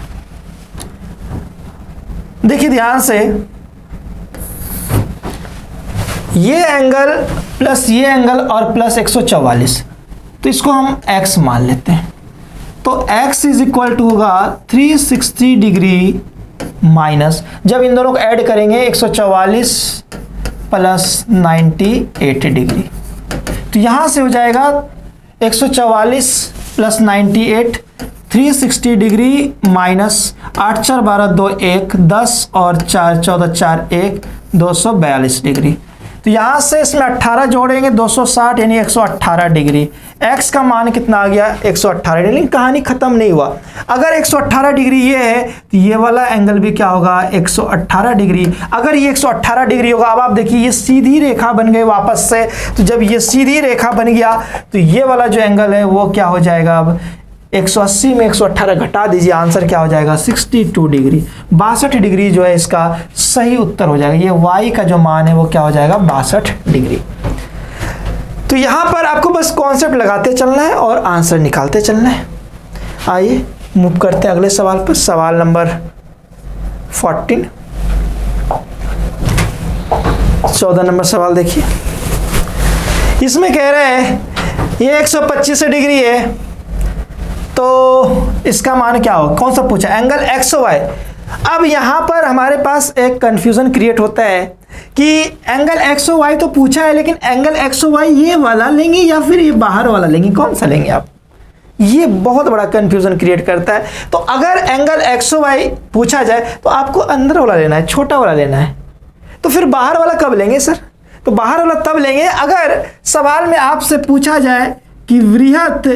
देखिए ध्यान से, ये एंगल प्लस ये एंगल और प्लस 144, तो इसको हम x मान लेते हैं। तो x इज इक्वल टू होगा 360 डिग्री माइनस, जब इन दोनों को ऐड करेंगे 144 प्लस 98 डिग्री, तो यहां से हो जाएगा 144 प्लस 98 360 डिग्री माइनस 8 4 12 2 1 10 और 4 14 4 1 242 डिग्री। तो यहां से इसमें 18 जोड़ेंगे 260 यानी 118 डिग्री। x का मान कितना आ गया? 118 डिग्री। लेकिन कहानी खत्म नहीं हुआ। अगर 118 डिग्री ये है तो ये वाला एंगल भी क्या होगा? 118 डिग्री। अगर ये 118 डिग्री होगा, अब आप देखिए ये सीधी रेखा बन गई वापस से, तो जब ये सीधी रेखा बन गया तो ये वाला जो एंगल है वो क्या हो जाएगा? अब 180 में 118 घटा दीजिए, आंसर क्या हो जाएगा? 62 डिग्री। 62 डिग्री जो है इसका सही उत्तर हो जाएगा। ये y का जो मान है वो क्या हो जाएगा? 62 डिग्री। तो यहां पर आपको बस कॉन्सेप्ट लगाते चलना है और आंसर निकालते चलना है। आइए मूव करते हैं अगले सवाल पर। सवाल नंबर 14, 14 नंबर सवाल देखिए। इसमें कह रहे हैं ये 125 डिग्री है, तो इसका मान क्या हो? कौन सा पूछा? Angle X Y. अब यहां पर हमारे पास एक कंफ्यूजन क्रिएट होता है कि एंगल एक्स वाई तो पूछा है, लेकिन एंगल एक्स वाई ये वाला लेंगे या फिर ये बाहर वाला लेंगे? कौन सा लेंगे आप? ये बहुत बड़ा कंफ्यूजन क्रिएट करता है। तो अगर एंगल एक्स वाई पूछा जाए तो आपको अंदर वाला लेना है, छोटा वाला लेना है। तो फिर बाहर वाला कब लेंगे सर? तो बाहर वाला तब लेंगे अगर सवाल में आपसे पूछा जाए कि वृहत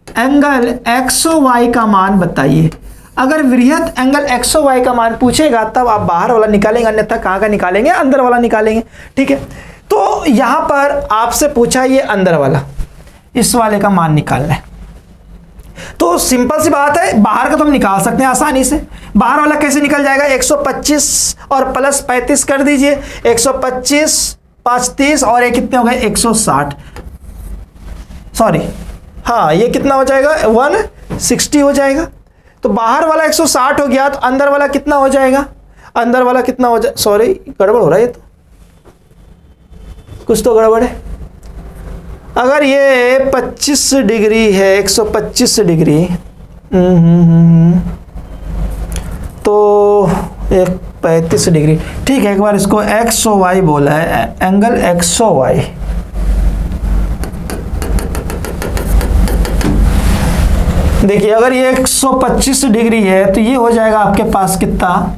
एंगल एक्स वाई का मान बताइए। अगर वृहत एंगल एक्स वाई का मान पूछेगा तब आप बाहर वाला निकालेंगे, अन्यथा कहाँ का निकालेंगे? अंदर वाला निकालेंगे। ठीक है, तो यहां पर आपसे पूछा ये अंदर वाला, इस वाले का मान निकालना है। तो सिंपल सी बात है, बाहर का तो हम निकाल सकते हैं आसानी से। बाहर वाला कैसे निकल जाएगा, 125 और प्लस 35 कर दीजिए, 125 5 30 और ये कितने हो गए 160, सॉरी हाँ ये कितना हो जाएगा 160 हो जाएगा। तो बाहर वाला 160 हो गया, तो अंदर वाला कितना हो जाएगा, अंदर वाला कितना हो जाए, सॉरी गड़बड़ हो रहा है, ये तो कुछ तो गड़बड़ है। अगर ये 25 डिग्री है, 125 डिग्री, तो एक 35 डिग्री, ठीक है। एक बार इसको एक्स ओ वाई बोला है, एंगल एक्स ओ वाई, देखिए अगर ये 125 डिग्री है तो ये हो जाएगा आपके पास कितना,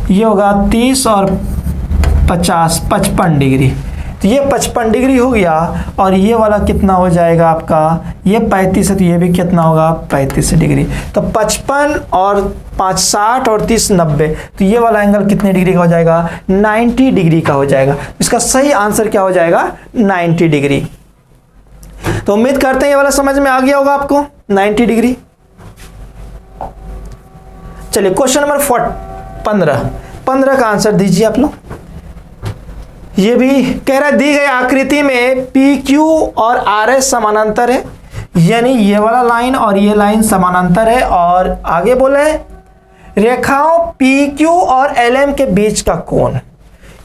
ये होगा 30 और 50 55 डिग्री, तो ये 55 डिग्री हो गया। और ये वाला कितना हो जाएगा आपका, ये 35 है तो ये भी कितना होगा 35 डिग्री। तो 55 और 5 60 और 30 90, तो ये वाला एंगल कितने डिग्री का हो जाएगा 90 डिग्री का हो जाएगा। इसका सही आंसर क्या हो जाएगा 90 डिग्री। तो उम्मीद करते हैं ये वाला समझ में आ गया होगा आपको 90 डिग्री। चलिए क्वेश्चन नंबर 15 का आंसर दीजिए आप लोग। ये भी कह रहा है दी गई आकृति में पी क्यू और आर एस समानांतर है, यानी ये वाला लाइन और ये लाइन समानांतर है। और आगे बोले रेखाओं पी क्यू और एल एम के बीच का कोण,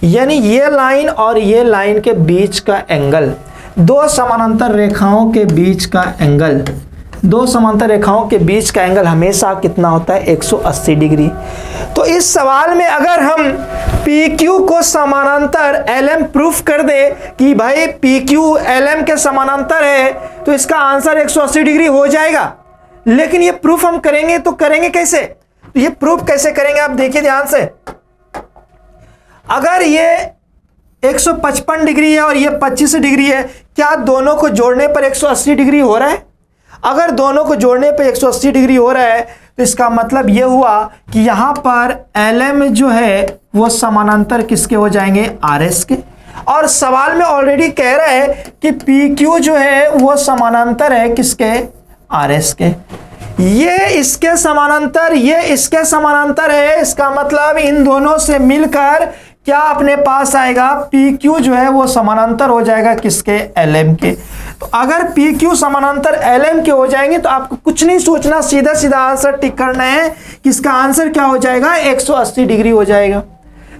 यानी ये लाइन और ये लाइन के बीच का एंगल, दो समानांतर रेखाओं के बीच का एंगल, दो समांतर रेखाओं के बीच का एंगल हमेशा कितना होता है 180 डिग्री। तो इस सवाल में अगर हम PQ को समानांतर LM प्रूफ कर दे कि भाई PQ LM के समानांतर है, तो इसका आंसर 180 डिग्री हो जाएगा। लेकिन ये प्रूफ हम करेंगे तो करेंगे कैसे, तो ये प्रूफ कैसे करेंगे आप देखिए ध्यान से। अगर ये 155 डिग्री है और ये 25 डिग्री है, क्या दोनों को जोड़ने पर 180 डिग्री हो रहा है? अगर दोनों को जोड़ने पे 180 डिग्री हो रहा है तो इसका मतलब यह हुआ कि यहां पर LM जो है वो समानांतर किसके हो जाएंगे RS के। और सवाल में ऑलरेडी कह रहा है कि PQ जो है वो समानांतर है किसके RS के। ये इसके समानांतर, ये इसके समानांतर है, इसका मतलब इन दोनों से मिलकर क्या अपने पास आएगा PQ जो है वो समानांतर हो जाएगा किसके LM के। तो अगर PQ समानांतर LM के हो जाएंगे तो आपको कुछ नहीं सोचना, सीधा सीधा आंसर टिक करना है कि इसका आंसर क्या हो जाएगा 180 डिग्री हो जाएगा।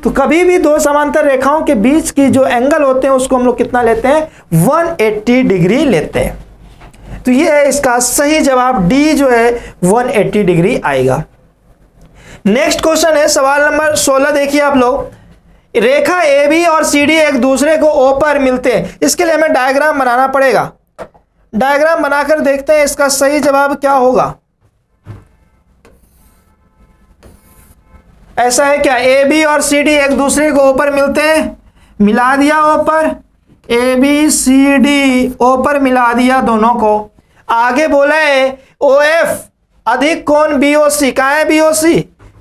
तो कभी भी दो समांतर रेखाओं के बीच की जो एंगल होते हैं उसको हम लोग कितना लेते हैं 180 डिग्री लेते हैं। तो ये है इसका सही जवाब, डी जो है 180 डिग्री आएगा। नेक्स्ट क्वेश्चन है सवाल नंबर 16, देखिए आप लोग। रेखा AB और CD एक दूसरे को O पर मिलते हैं, इसके लिए हमें डायग्राम बनाना पड़ेगा। डायग्राम बनाकर देखते हैं इसका सही जवाब क्या होगा। ऐसा है क्या, AB और CD एक दूसरे को O पर मिलते हैं, मिला दिया O पर, ABCD O पर मिला दिया दोनों को। आगे बोला है OF अधिक कोण BOC, कहाँ है BOC,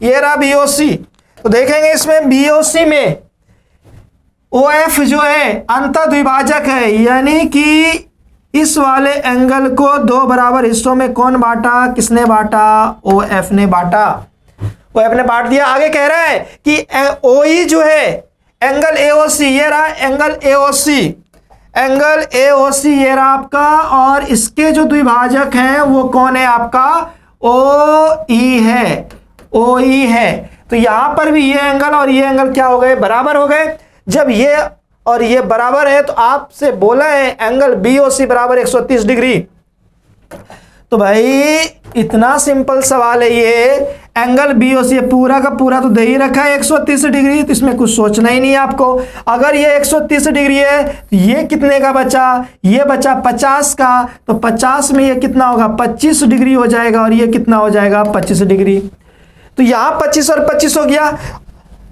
ये रहा BOC। तो देखेंगे इसमें BOC में OF जो है अंतःद्विभाजक है, यानी कि इस वाले एंगल को दो बराबर हिस्सों में कौन बांटा, किसने बांटा, OF ने बांटा, OF ने बांट दिया। आगे कह रहा है कि OE जो है एंगल AOC, ये रहा एंगल AOC, एंगल AOC ये रहा आपका, और इसके जो द्विभाजक हैं वो कौन है आपका OE है, OE है। तो यहां पर भी ये एंगल और ये एंगल क्या हो गए, बराबर हो गए। जब ये और ये बराबर है तो आपसे बोला है एंगल BOC बराबर 130 डिग्री। तो भाई इतना सिंपल सवाल है ये, एंगल BOC पूरा का पूरा तो दे ही रखा है 130 डिग्री, तो इसमें कुछ सोचना ही नहीं है आपको। अगर ये 130 डिग्री है तो ये कितने का बचा, ये बचा 50 का, तो 50 में ये कितना होगा 25 डिग्री हो जाएगा, और ये कितना हो जाएगा 25 डिग्री। तो यहां 25 और 25 हो गया।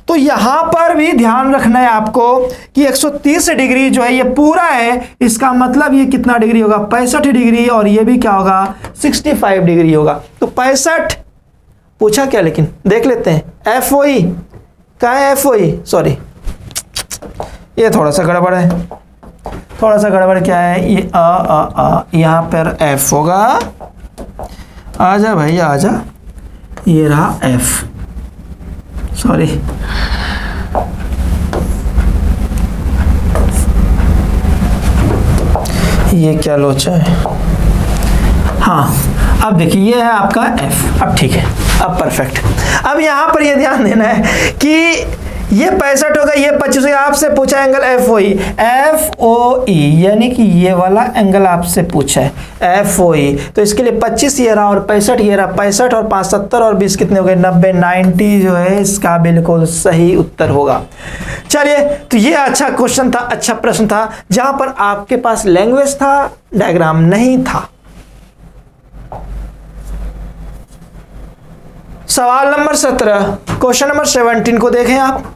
तो यहां पर भी ध्यान रखना है आपको कि 130 डिग्री जो है ये पूरा है, इसका मतलब ये कितना डिग्री होगा 65 डिग्री, और ये भी क्या होगा 65 डिग्री होगा। तो 65 पूछा क्या, लेकिन देख लेते हैं FOE कहाँ है, FOE सॉरी ये थोड़ा सा गड़बड़ है, थोड़ा सा गड़बड़ क्या है, ये यहाँ पर F होगा आजा भाई आजा, ये रहा F, सॉरी ये क्या लोचा है। हाँ अब देखिए ये है आपका F, अब ठीक है, अब परफेक्ट। अब यहाँ पर ये ध्यान देना है कि ये 65 होगा, ये 25 होगा। आपसे पूछा एंगल FOE यानी कि ये वाला एंगल आपसे पूछा है FOE, तो इसके लिए 25 ये रहा और 65 ये रहा। 65 और 5 70 और 20 कितने हो गए 90, 90 जो है इसका बिल्कुल सही उत्तर होगा। चलिए तो ये अच्छा क्वेश्चन था, अच्छा प्रश्न था, जहां पर आपके पास लैंग्वेज था, डायग्राम नहीं था। सवाल नंबर 17, क्वेश्चन नंबर 17 को देखें आप।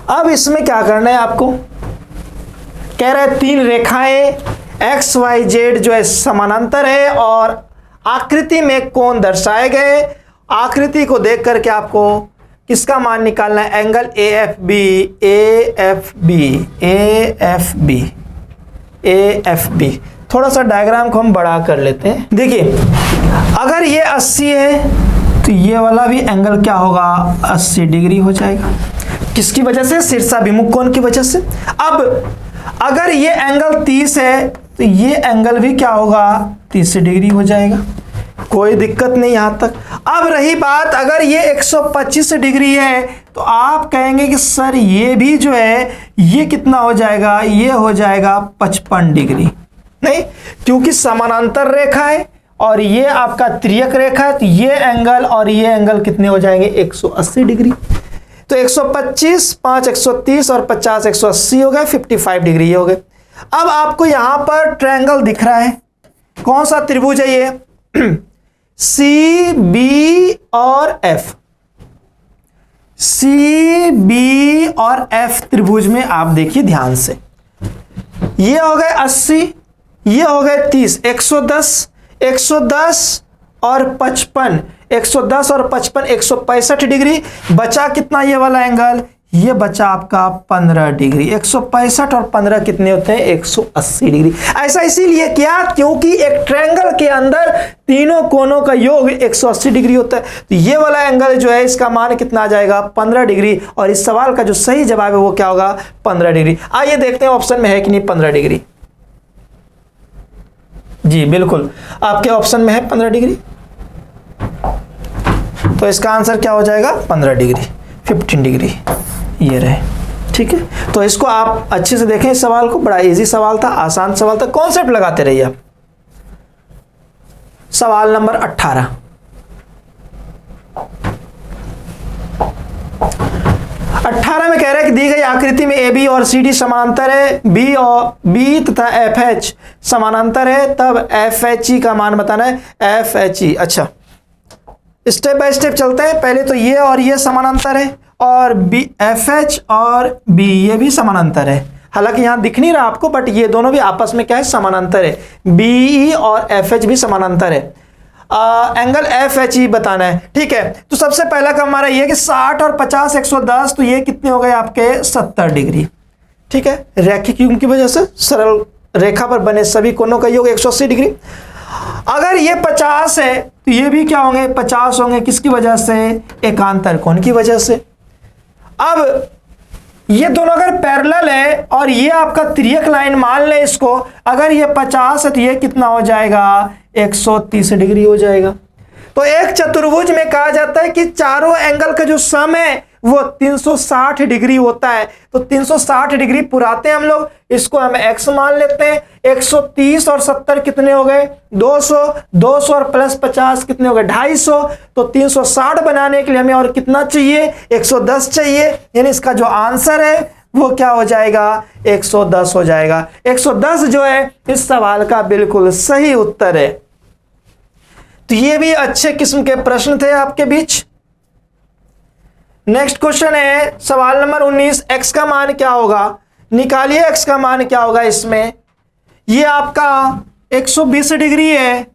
अब इसमें क्या करना है आपको, कह रहे हैं 3 रेखाएं XYZ जो है समानांतर है और आकृति में कोण दर्शाए गए। आकृति को देख करके आपको किसका मान निकालना है, एंगल AFB। थोड़ा सा डायग्राम को हम बड़ा कर लेते हैं। देखिए अगर ये 80 है तो ये वाला भी एंगल क्या होगा 80 डिग्री हो जाएगा। किसकी वजह से, शीर्षाभिमुख कोण की वजह से। अब अगर ये एंगल 30 है तो ये एंगल भी क्या होगा 30 डिग्री हो जाएगा, कोई दिक्कत नहीं यहां तक। अब रही बात अगर ये 125 डिग्री है तो आप कहेंगे कि सर ये भी जो है ये कितना हो जाएगा, ये हो जाएगा 55 डिग्री। नहीं, क्योंकि समानांतर रेखा है और ये आपका त्रियक रेखा है, तो ये एंगल और ये एंगल कितने हो जाएंगे 180 डिग्री। तो 125 5 130 और 50 180 हो गए, 55 डिग्री हो गए। अब आपको यहां पर ट्रायंगल दिख रहा है, कौन सा त्रिभुज है ये CB और F। CB और F त्रिभुज में आप देखिए ध्यान से, ये हो गए 80, ये हो गए 30, 110 और 55, 110 और 55 165 डिग्री। बचा कितना ये वाला एंगल, ये बचा आपका 15 डिग्री। 165 और 15 कितने होते हैं 180 डिग्री। ऐसा इसीलिए क्या, क्योंकि एक ट्रायंगल के अंदर तीनों कोनों का योग 180 डिग्री होता है। तो ये वाला एंगल जो है इसका मान कितना आ जाएगा 15 डिग्री, और इस सवाल का जो सही जवाब है वो क्या होगा 15 डिग्री। आइए देखते हैं ऑप्शन में है कि नहीं 15 डिग्री। जी बिल्कुल आपके ऑप्शन में है 15 डिग्री, तो इसका आंसर क्या हो जाएगा 15 डिग्री, 15 डिग्री ये रहे। ठीक है, तो इसको आप अच्छे से देखें, इस सवाल को, बड़ा इजी सवाल था, आसान सवाल था, कॉन्सेप्ट लगाते रहिए आप। सवाल नंबर 18, में कह रहा है कि दी गई आकृति में AB और CD समानांतर है, B तथा FH समानांतर है, तब FHE का मान बताना है। FHE, अच्छा स्टेप बाय स्टेप चलते हैं। पहले तो ये और ये समानांतर है, और FH और B ये भी समानांतर है। हालांकि यहां दिख नहीं रहा आपको, बट ये दोनों भी आपस में क्या है समानांतर है। BE और FH भी समानांतर है। एंगल FHE बताना है। ठीक है, तो सबसे पहला काम हमारा ये कि 60 और 50 110, तो ये कितने हो गए आपके 70 डिग्री। ठीक है, रैखिक युग्म की वजह से सरल रेखा पर बने सभी कोणों का योग 180 डिग्री। अगर ये 50 है तो ये भी क्या होंगे 50 होंगे, किसकी वजह से, एकांतर कोण की वजह से। अब ये दोनों अगर पैरेलल है और ये आपका तिर्यक लाइन मान ले इसको, अगर ये 50 है तो ये कितना हो जाएगा 130 डिग्री हो जाएगा। तो एक चतुर्भुज में कहा जाता है कि चारों एंगल का जो सम है वो 360 डिग्री होता है। तो 360 डिग्री पुराते हैं हम लोग, इसको हम x मान लेते हैं। 130 और 70 कितने हो गए 200, 200 और प्लस 50 कितने हो गए 250। तो 360 बनाने के लिए हमें और कितना चाहिए 110 चाहिए, यानी इसका जो आंसर है वो क्या हो जाएगा 110 हो जाएगा। 110 जो है इस सवाल का बिल्कुल सही उत्तर है। तो ये भी अच्छे किस्म के प्रश्न थे आपके बीच। नेक्स्ट क्वेश्चन है सवाल नंबर 19, x का मान क्या होगा, निकालिए x का मान क्या होगा। इसमें ये आपका 120 डिग्री है,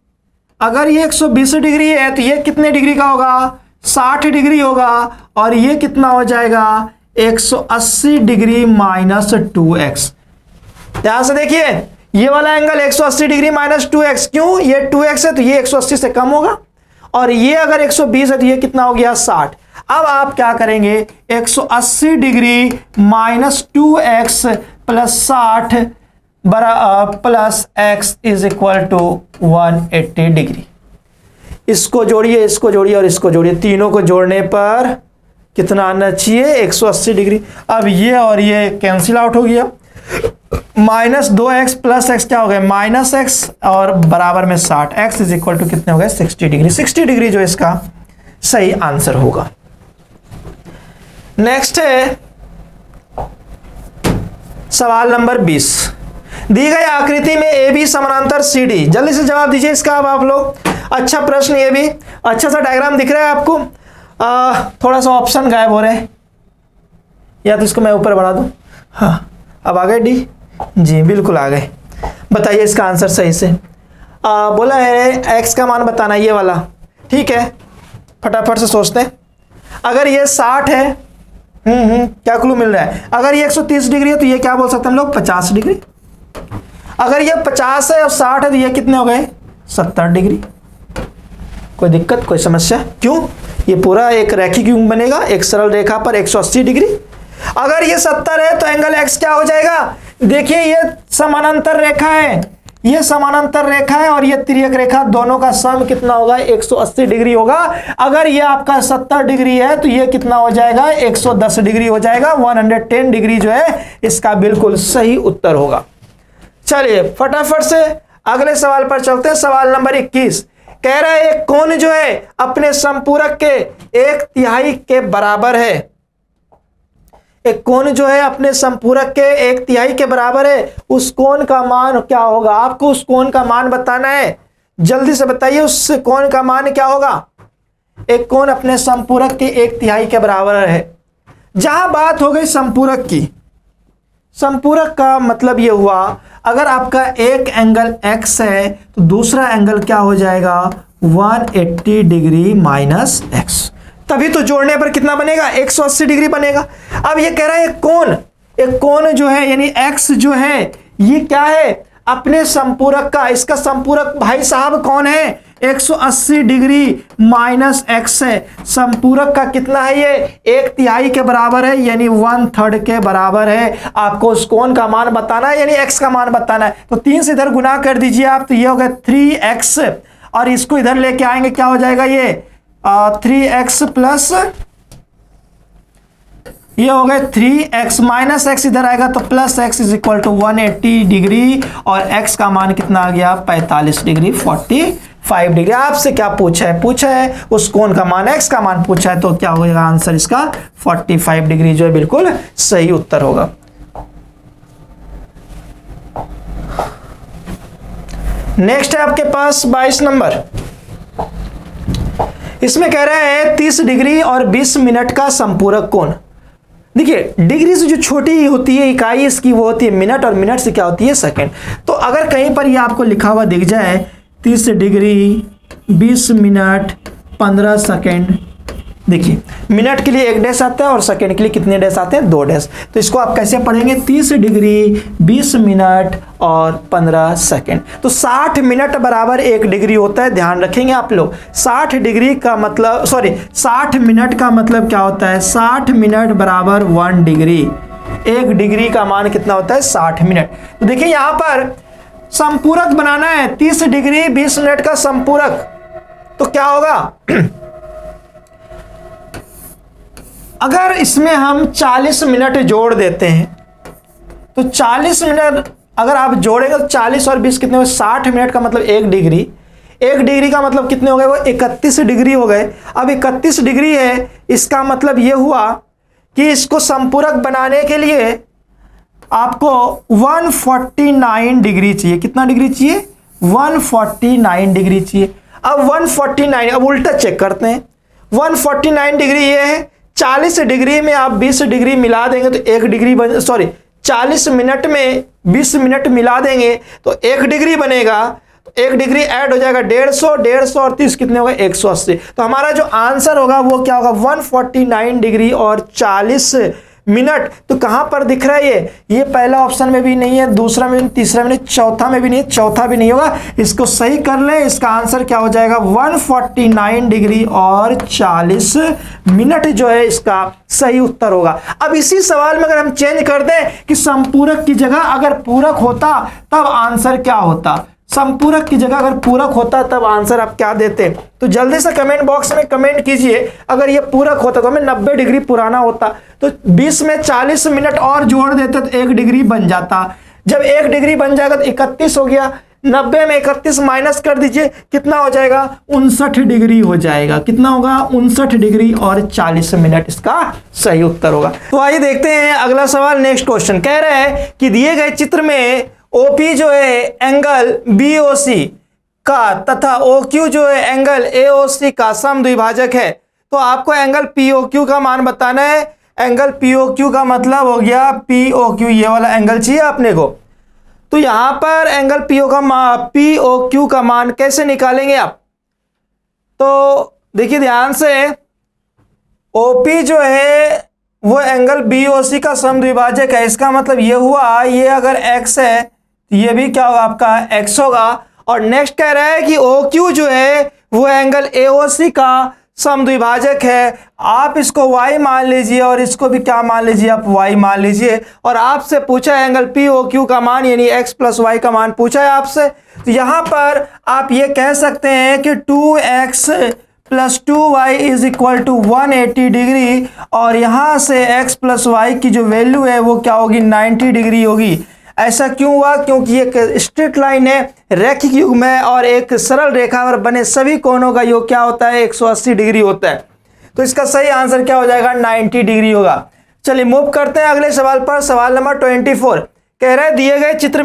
अगर ये 120 डिग्री है तो ये कितने डिग्री का होगा 60 डिग्री होगा, और ये कितना हो जाएगा 180 डिग्री माइनस 2x। ध्यान से देखिए ये वाला एंगल 180 डिग्री माइनस 2x, क्यों? ये 2x है तो ये 180 से कम होगा, और ये अगर 120 है तो ये कितना हो गया 60। अब आप क्या करेंगे, 180 degree minus 2x plus 60 plus x is equal to 180 degree. इसको जोड़िए, इसको जोड़िए और इसको जोड़िए, तीनों को जोड़ने पर कितना आना चाहिए, 180 डिग्री। अब ये और ये कैंसिल आउट हो गया, माइनस 2x प्लस x क्या हो गया, माइनस x और बराबर में 60, x इज इक्वल टू कितने हो गए, 60 डिग्री। 60 डिग्री जो इसका सही आंसर होगा। नेक्स्ट है सवाल नंबर 20। दी गई आकृति में ए बी समानांतर सी डी, जल्दी से जवाब दीजिए इसका। अब आप लोग, अच्छा प्रश्न, ये भी अच्छा सा डायग्राम दिख रहा है आपको। थोड़ा सा ऑप्शन गायब हो रहे हैं, या तो इसको मैं ऊपर बढ़ा दूं। हाँ, अब आ गए डी, जी बिल्कुल आ गए। बताइए इसका आंसर सही से। बोला है एक्स का मान बताना, ये वाला, ठीक है। फटाफट से सोचते हैं। अगर ये 60 है, क्या क्लू मिल रहा है? अगर ये 130 डिग्री है तो ये क्या बोल सकते हैं हम लोग, 50 डिग्री। अगर ये 50 है और 60 है तो ये कितने हो गए, 70 डिग्री। कोई दिक्कत, कोई समस्या? क्यों? ये पूरा एक रैखिक युग्म बनेगा एक सरल रेखा पर 180 डिग्री। अगर ये 70 है तो एंगल x क्या हो जाएगा? देखिए ये समानांतर रेखा है, ये समानांतर रेखा है और ये तिर्यक रेखा, दोनों का सम कितना होगा, 180 डिग्री होगा। अगर ये आपका 70 डिग्री है तो ये कितना हो जाएगा, 110 डिग्री हो जाएगा। 110 डिग्री जो है इसका बिल्कुल सही उत्तर होगा। चलिए फटाफट से अगले सवाल पर चलते हैं। सवाल नंबर 21 कह रहा है एक कोण जो है अपने संपूरक के 1/3 के बराबर है। एक कोण जो है अपने संपूरक के 1/3 के बराबर है, उस कोण का मान क्या होगा? आपको उस कोण का मान बताना है, जल्दी से बताइए उस कोण का मान क्या होगा। एक कोण अपने संपूरक के 1/3 के बराबर है। जहां बात हो गई संपूरक की, संपूरक का मतलब यह हुआ अगर आपका एक एंगल x है तो दूसरा एंगल क्या हो जाएगा, 180 डिग्री माइनस x। तभी तो जोड़ने पर कितना बनेगा, 180 डिग्री बनेगा। अब ये कह रहा है एक कोण जो है यानी x जो है ये क्या है, अपने संपूरक का, इसका संपूरक भाई साहब कौन है, 180 डिग्री माइनस x है। संपूरक का कितना है, ये 1/3 के बराबर है यानी 1/3 के बराबर है। आपको उस कोण का मान बताना है यानी x का मान बताना है। तो 3 से इधर गुना कर दीजिए आप, तो ये हो गया 3x और इसको इधर लेके आएंगे क्या हो जाएगा, ये 3x प्लस ये हो गए 3x माइनस x इधर आएगा तो plus x is equal to 180 degree और x का मान कितना आ गया, 45 डिग्री, 45 डिग्री। आपसे क्या पूछा है उस कोण का मान, x का मान पूछा है, तो क्या हो जाएगा आंसर इसका 45 डिग्री जो है बिल्कुल सही उत्तर होगा। नेक्स्ट है आपके पास 22 नंबर। इसमें कह रहा है 30 डिग्री और 20 मिनट का संपूरक कोण। देखिए डिग्री से जो छोटी होती है इकाई इसकी वो होती है मिनट, और मिनट से क्या होती है सेकंड। तो अगर कहीं पर ये आपको लिखा हुआ दिख जाए 30 डिग्री 20 मिनट 15 सेकंड, देखिए मिनट के लिए 1 डैश आता है और सेकंड के लिए कितने डैश आते हैं, 2 डैश। तो इसको आप कैसे पढ़ेंगे, 30 डिग्री 20 मिनट और 15 सेकंड। तो 60 मिनट बराबर 1 डिग्री होता है, ध्यान रखेंगे आप लोग। 60 डिग्री का मतलब 60 मिनट का मतलब क्या होता है, 60 मिनट बराबर 1 डिग्री। 1 डिग्री का मान कितना होता है, 60 मिनट। तो देखिए यहां पर संपूरक बनाना है, 30 डिग्री 20 मिनट का संपूरक, तो क्या होगा अगर इसमें हम 40 मिनट जोड़ देते हैं तो 40 मिनट अगर आप जोड़ेंगे तो 40 और 20 कितने हुए, 60 मिनट का मतलब 1 डिग्री। 1 डिग्री का मतलब कितने हो गए, वो 31 डिग्री हो गए। अब 31 डिग्री है, इसका मतलब ये हुआ कि इसको संपूरक बनाने के लिए आपको 149 डिग्री चाहिए। कितना डिग्री चाहिए, 149 डिग्री चाहिए। अब 149, अब उल्टा चेक करते हैं, 149 डिग्री ये है, 40 डिग्री में आप 20 डिग्री मिला देंगे तो 1 डिग्री 40 मिनट में 20 मिनट मिला देंगे तो 1 डिग्री बनेगा। तो 1 डिग्री ऐड हो जाएगा 150 और 30 कितने होगा, 180। तो हमारा जो आंसर होगा वो क्या होगा, 149 डिग्री और 40 मिनट। तो कहां पर दिख रहा है ये पहला ऑप्शन में भी नहीं है, दूसरा में, तीसरा में नहीं, चौथा में भी नहीं है, चौथा भी नहीं होगा। इसको सही कर ले, इसका आंसर क्या हो जाएगा 149 डिग्री और 40 मिनट जो है इसका सही उत्तर होगा। अब इसी सवाल में अगर हम चेंज कर दें कि संपूरक की जगह अगर पूरक होता तब आंसर क्या होता, संपूरक की जगह अगर पूरक होता तब आंसर आप क्या देते, तो जल्दी से कमेंट बॉक्स में कमेंट कीजिए। अगर ये पूरक होता तो हमें 90 डिग्री पुराना होता, तो 20 में 40 मिनट और जोड़ देते तो 1 डिग्री बन जाता। जब 1 डिग्री बन जाएगा तो 31 हो गया, 90 में 31 माइनस कर दीजिए, कितना हो जाएगा 59 डिग्री हो जाएगा। कितना होगा 59 डिग्री और 40 मिनट इसका सही उत्तर होगा। तो आइए देखते हैं अगला सवाल। नेक्स्ट क्वेश्चन कह रहा है कि दिए गए चित्र में OP जो है एंगल BOC का तथा OQ जो है एंगल AOC का समद्विभाजक है। तो आपको एंगल POQ का मान बताना है। एंगल POQ का मतलब हो गया POQ, ये वाला एंगल चाहिए अपने को। तो यहां पर एंगल POQ का मान कैसे निकालेंगे आप, तो देखिए ध्यान से, OP जो है वो एंगल BOC का समद्विभाजक है। इसका मतलब ये हुआ, ये अगर x है तो ये भी क्या होगा आपका x होगा। और नेक्स्ट कह रहा है कि OQ जो है वो एंगल AOC का समद्विभाजक है। आप इसको y मान लीजिए और इसको भी क्या मान लीजिए, आप y मान लीजिए। और आपसे पूछा है एंगल POQ का मान यानी x प्लस y का मान पूछा है आपसे। तो यहां पर आप ये कह सकते हैं कि 2x plus 2y is equal to 180 degree, और यहां से x प्लस वाई की जो वैल्यू है वो क्या होगी 90 डिग्री होगी। ऐसा क्यों हुआ, क्योंकि एक स्ट्रेट लाइन है, रैखिक युग्म है, और एक सरल रेखा पर बने सभी कोणों का योग क्या होता है 180 डिग्री होता है। तो इसका सही आंसर क्या हो जाएगा 90 डिग्री होगा। चलिए मूव करते हैं अगले सवाल पर। सवाल नंबर 24 कह रहा है दिए गए चित्र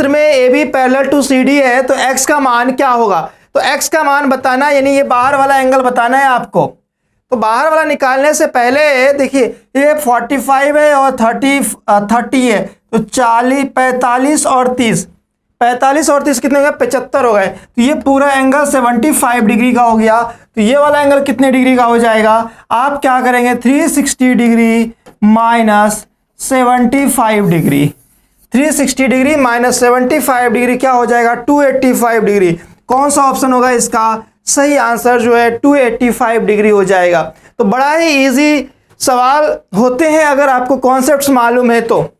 में AB पैरेलल टू CD है, तो x का मान क्या होगा। तो x का मान बताना, यानी ये बाहर वाला एंगल बताना है आपको। तो बाहर वाला निकालने से पहले देखिए ये 45 है और 30 है, तो 40, 45 और 30, 45 और 30 कितने हो गए 75 हो गए। तो ये पूरा एंगल 75 डिग्री का हो गया। तो ये वाला एंगल कितने डिग्री का हो जाएगा, आप क्या करेंगे 360 degree minus 75 degree, 360 degree minus 75 degree क्या हो जाएगा 285 डिग्री। कौन सा ऑप्शन होगा इसका सही आंसर जो है 285 डिग्री हो जाएगा। तो बड़ा ही इजी सवाल होते हैं अगर आपको कॉन्सेप्ट्स मालूम है तो।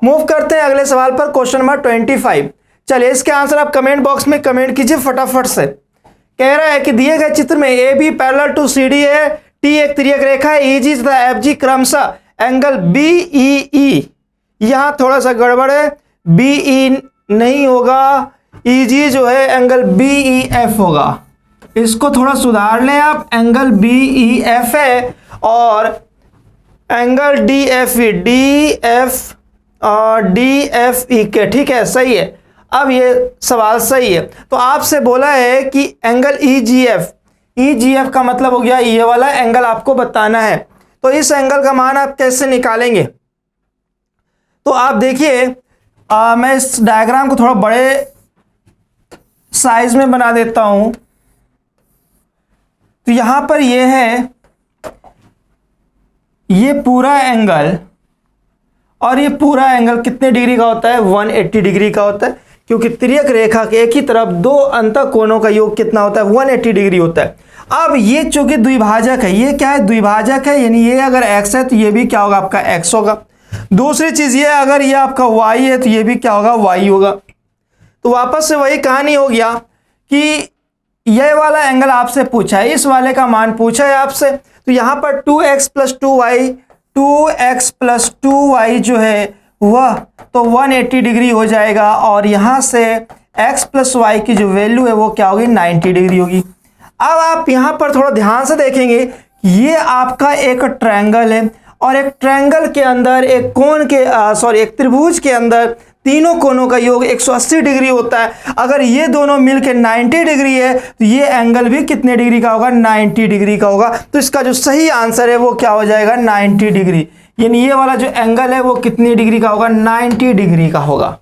मूव करते हैं अगले सवाल पर, क्वेश्चन नंबर 25। चलिए इसके आंसर आप कमेंट बॉक्स में कमेंट कीजिए फटाफट से। कह रहा है कि दिए गए चित्र में AB पैरेलल टू CD है, T एक तिर्यक रेखा है, EG तथा FG क्रमशः एंगल BEE, यहां थोड़ा सा गड़बड़ है, BE नहीं होगा, EG जो है एंगल BEF होगा। इसको थोड़ा सुधार लें आप, एंगल BEF है, और एंगल DFE के, ठीक है सही है। अब ये सवाल सही है। तो आपसे बोला है कि एंगल EGF का मतलब हो गया ये वाला एंगल आपको बताना है। तो इस एंगल का मान आप कैसे निकालेंगे, तो आप देखिए मैं इस डायग्राम को थोड़ा बड़े साइज में बना देता हूं। तो यहां पर ये है, ये पूरा एंगल और ये पूरा एंगल कितने डिग्री का होता है 180 डिग्री का होता है, क्योंकि तिर्यक रेखा के एक ही तरफ दो अंतःकोणों का योग कितना होता है 180 डिग्री होता है। अब ये चूंकि द्विभाजक है, ये क्या है द्विभाजक है, यानी ये अगर x है तो ये भी क्या होगा आपका x होगा। दूसरी चीज ये अगर ये आपका y है तो ये भी क्या होगा y होगा। तो वापस से वही कहानी हो गया कि ये वाला एंगल आपसे पूछा है, इस वाले का मान पूछा है आपसे। तो यहां पर 2x प्लस 2y जो है वह तो 180 डिग्री हो जाएगा, और यहां से x प्लस वाई की जो वैल्यू है वो क्या होगी 90 डिग्री होगी। अब आप यहां पर थोड़ा ध्यान से देखेंगे, ये आपका एक ट्रायंगल है, और एक ट्रायंगल के अंदर एक कोण के एक त्रिभुज के अंदर तीनों कोणों का योग 180 डिग्री होता है। अगर ये दोनों मिलकर 90 डिग्री है तो ये एंगल भी कितने डिग्री का होगा 90 डिग्री का होगा। तो इसका जो सही आंसर है वो क्या हो जाएगा 90 डिग्री, यानी ये वाला जो एंगल है वो कितनी डिग्री का होगा 90 डिग्री का होगा।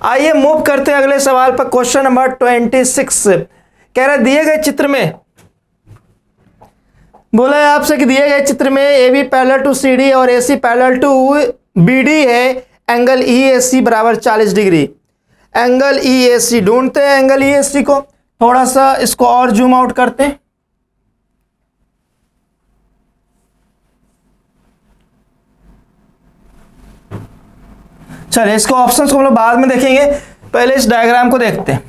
आइए मूव करते हैं अगले सवाल पर, क्वेश्चन नंबर 26 कह रहा है दिए गए चित्र में बोला है आपसे कि दिए गए चित्र में A B parallel to C d और a c parallel to b d है, एंगल ई ए सी बराबर 40 डिग्री। एंगल ई ए सी ढूंढते हैं, एंगल ई ए सी को थोड़ा सा इसको और जूम आउट करते हैं। चलिए इसको ऑप्शंस को हम लोग बाद में देखेंगे, पहले इस डायग्राम को देखते हैं।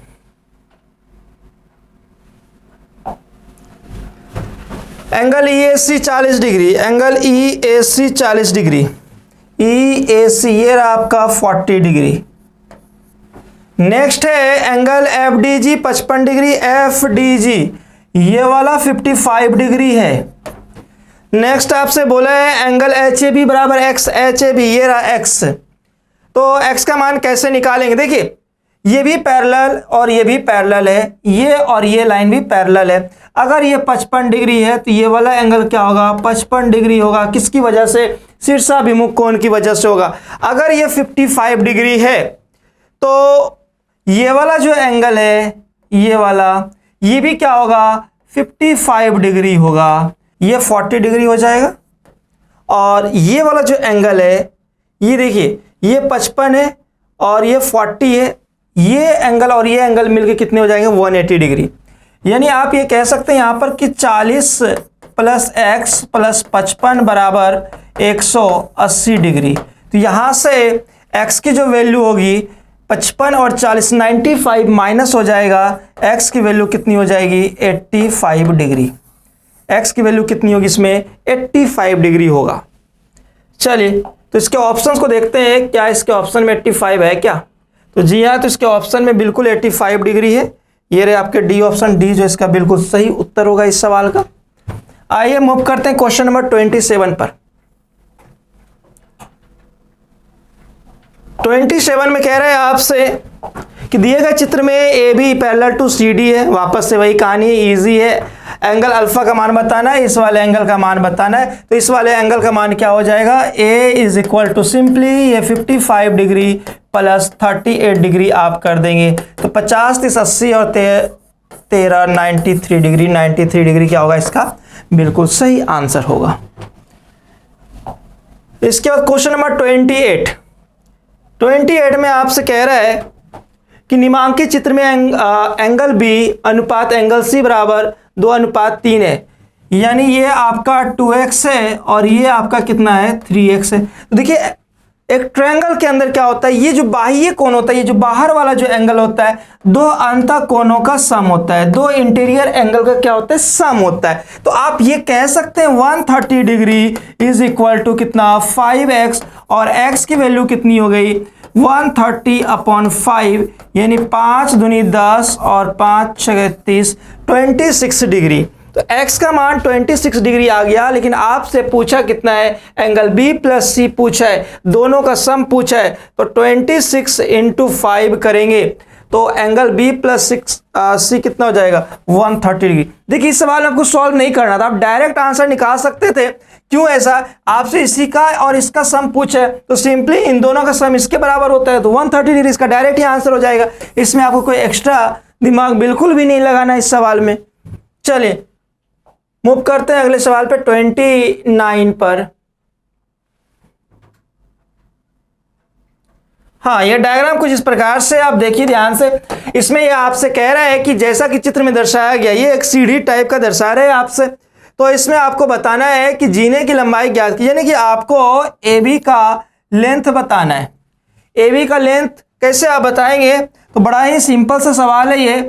Angle e a C 40 degree, angle e a C 40 degree, E a सी ये रहा आपका 40 डिग्री। नेक्स्ट है angle F D G 55 degree, F D G ये वाला 55 डिग्री है। नेक्स्ट आपसे बोला है एंगल एच ए बी बराबर एक्स, एच ए बी ये रहा एक्स। तो एक्स का मान कैसे निकालेंगे, देखिए ये भी पैरेलल और ये भी पैरेलल है, ये और ये लाइन भी पैरेलल है। अगर ये 55 डिग्री है तो ये वाला एंगल क्या होगा, 55 डिग्री होगा। किसकी वजह से, शीर्षाभिमुख कोण की वजह से होगा। अगर ये 55 डिग्री है तो ये वाला जो एंगल है, ये वाला, ये भी क्या होगा, 55 डिग्री होगा। ये 40 डिग्री हो जाएगा। और ये वाला जो एंगल है, ये देखिए ये 55 है और ये 40 है, ये एंगल और ये एंगल मिलके कितने हो जाएंगे, 180 डिग्री। यानी आप ये कह सकते हैं यहाँ पर कि 40 प्लस एक्स प्लस 55 बराबर 180 डिग्री। तो यहाँ से एक्स की जो वैल्यू होगी 55 और 40 95 माइनस हो जाएगा, एक्स की वैल्यू कितनी हो जाएगी, 85 डिग्री। एक्स की वैल्यू कितनी होगी इसमें, 85 डिग्री होगा। चलिए तो इसके ऑप्शंस को देखते हैं, क्या इसके ऑप्शन में 85 है क्या। तो जी हाँ, तो इसके ऑप्शन में बिल्कुल 85 डिग्री है। ये रहे आपके डी ऑप्शन, डी जो इसका बिल्कुल सही उत्तर होगा इस सवाल का। आइए मूव करते हैं क्वेश्चन नंबर 27 पर। 27 में कह रहे हैं आपसे कि दिए गए चित्र में A B parallel to C D है। वापस से वही कहानी है, इजी है। एंगल अल्फा का मान बताना है, इस वाले एंगल का मान बताना है। तो इस वाले एंगल का मान क्या हो जाएगा, ए इज इक्वल टू सिंपली ये 55 डिग्री प्लस 38 डिग्री आप कर देंगे। तो 50 30 80 और 13 93 डिग्री। 93 डिग्री क्या होगा इसका, बिल्कुल सही आंसर होगा। इसके बाद क्वेश्चन नंबर 28 में आपसे कह रहा है कि निम्नांकित चित्र में एंगल बी अनुपात एंगल सी बराबर 2:3 है। यानी ये आपका 2x है और ये आपका कितना है, 3x है। तो देखिए एक ट्रायंगल के अंदर क्या होता है, ये जो बाह्य कोण होता है, ये जो बाहर वाला जो एंगल होता है, दो अंतः कोणों का सम होता है, दो इंटीरियर एंगल का क्या होता है, सम होता है। तो आप ये कह सकते हैं 130 डिग्री इज इक्वल टू कितना, 5x, और x की वैल्यू कितनी हो गई, 130/5 यानी 5 दूनी 10 और 5 6 30, 26 डिग्री। तो x का मान 26 डिग्री आ गया। लेकिन आपसे पूछा कितना है, एंगल b प्लस सी पूछा है, दोनों का सम पूछा है। तो 26 × 5 करेंगे तो एंगल b प्लस सी कितना हो जाएगा, 130 डिग्री। देखिए इस सवाल में आपको सॉल्व नहीं करना था, आप डायरेक्ट आंसर निकाल सकते थे। क्यों ऐसा, आपसे इसी का और इसका सम पूछा है तो सिंपली इन दोनों का सम इसके बराबर होता है, तो 130 डिग्री इसका डायरेक्ट ही आंसर हो जाएगा। इसमें आपको कोई एक्स्ट्रा दिमाग बिल्कुल भी नहीं लगाना इस सवाल में। चलिए मूव करते हैं अगले सवाल पे 29 पर। हाँ, ये डायग्राम कुछ इस प्रकार से आप देखिए ध्यान से। इसमें ये आपसे कह रहा है कि जैसा कि चित्र में दर्शाया गया, ये एक सीढ़ी टाइप का दर्शा रहे हैं आपसे। तो इसमें आपको बताना है कि जीने की लंबाई ज्ञात कीजिए, यानी कि आपको ए बी का लेंथ बताना है। ए बी का लेंथ कैसे आप बताएंगे, तो बड़ा ही सिंपल सा सवाल है ये।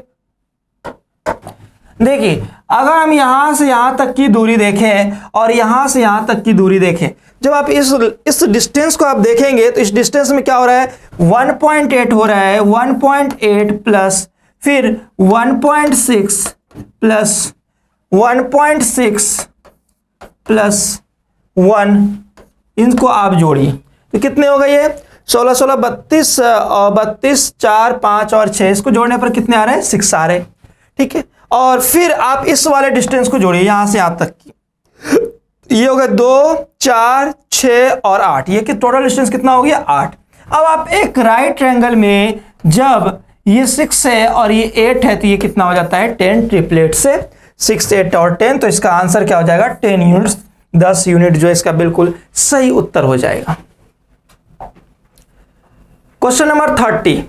देखिए अगर हम यहां से यहां तक की दूरी देखें और यहां से यहां तक की दूरी देखें, जब आप इस डिस्टेंस को आप देखेंगे तो इस डिस्टेंस में क्या हो रहा है, 1.8 हो रहा है। 1.8 प्लस फिर 1.6 प्लस 1.6 प्लस 1, इनको आप जोड़िए तो कितने हो गए, ये 16 16 32 और 32 4 5 और 6, इसको जोड़ने पर कितने आ रहे हैं, 6 आ रहे हैं। ठीक है, और फिर आप इस वाले डिस्टेंस को जोड़िए यहां से यहां तक की, ये हो गया 2 4 6 और 8, ये कि टोटल डिस्टेंस कितना हो गया, 8। अब आप एक राइट ट्रायंगल में जब ये 6 है और ये 8 है तो ये कितना हो जाता है, 10 ट्रिपलेट से 6, 8 और 10, तो इसका आंसर क्या हो जाएगा 10 यूनिट्स, 10 यूनिट जो है इसका बिल्कुल सही उत्तर हो जाएगा। क्वेश्चन नंबर 30,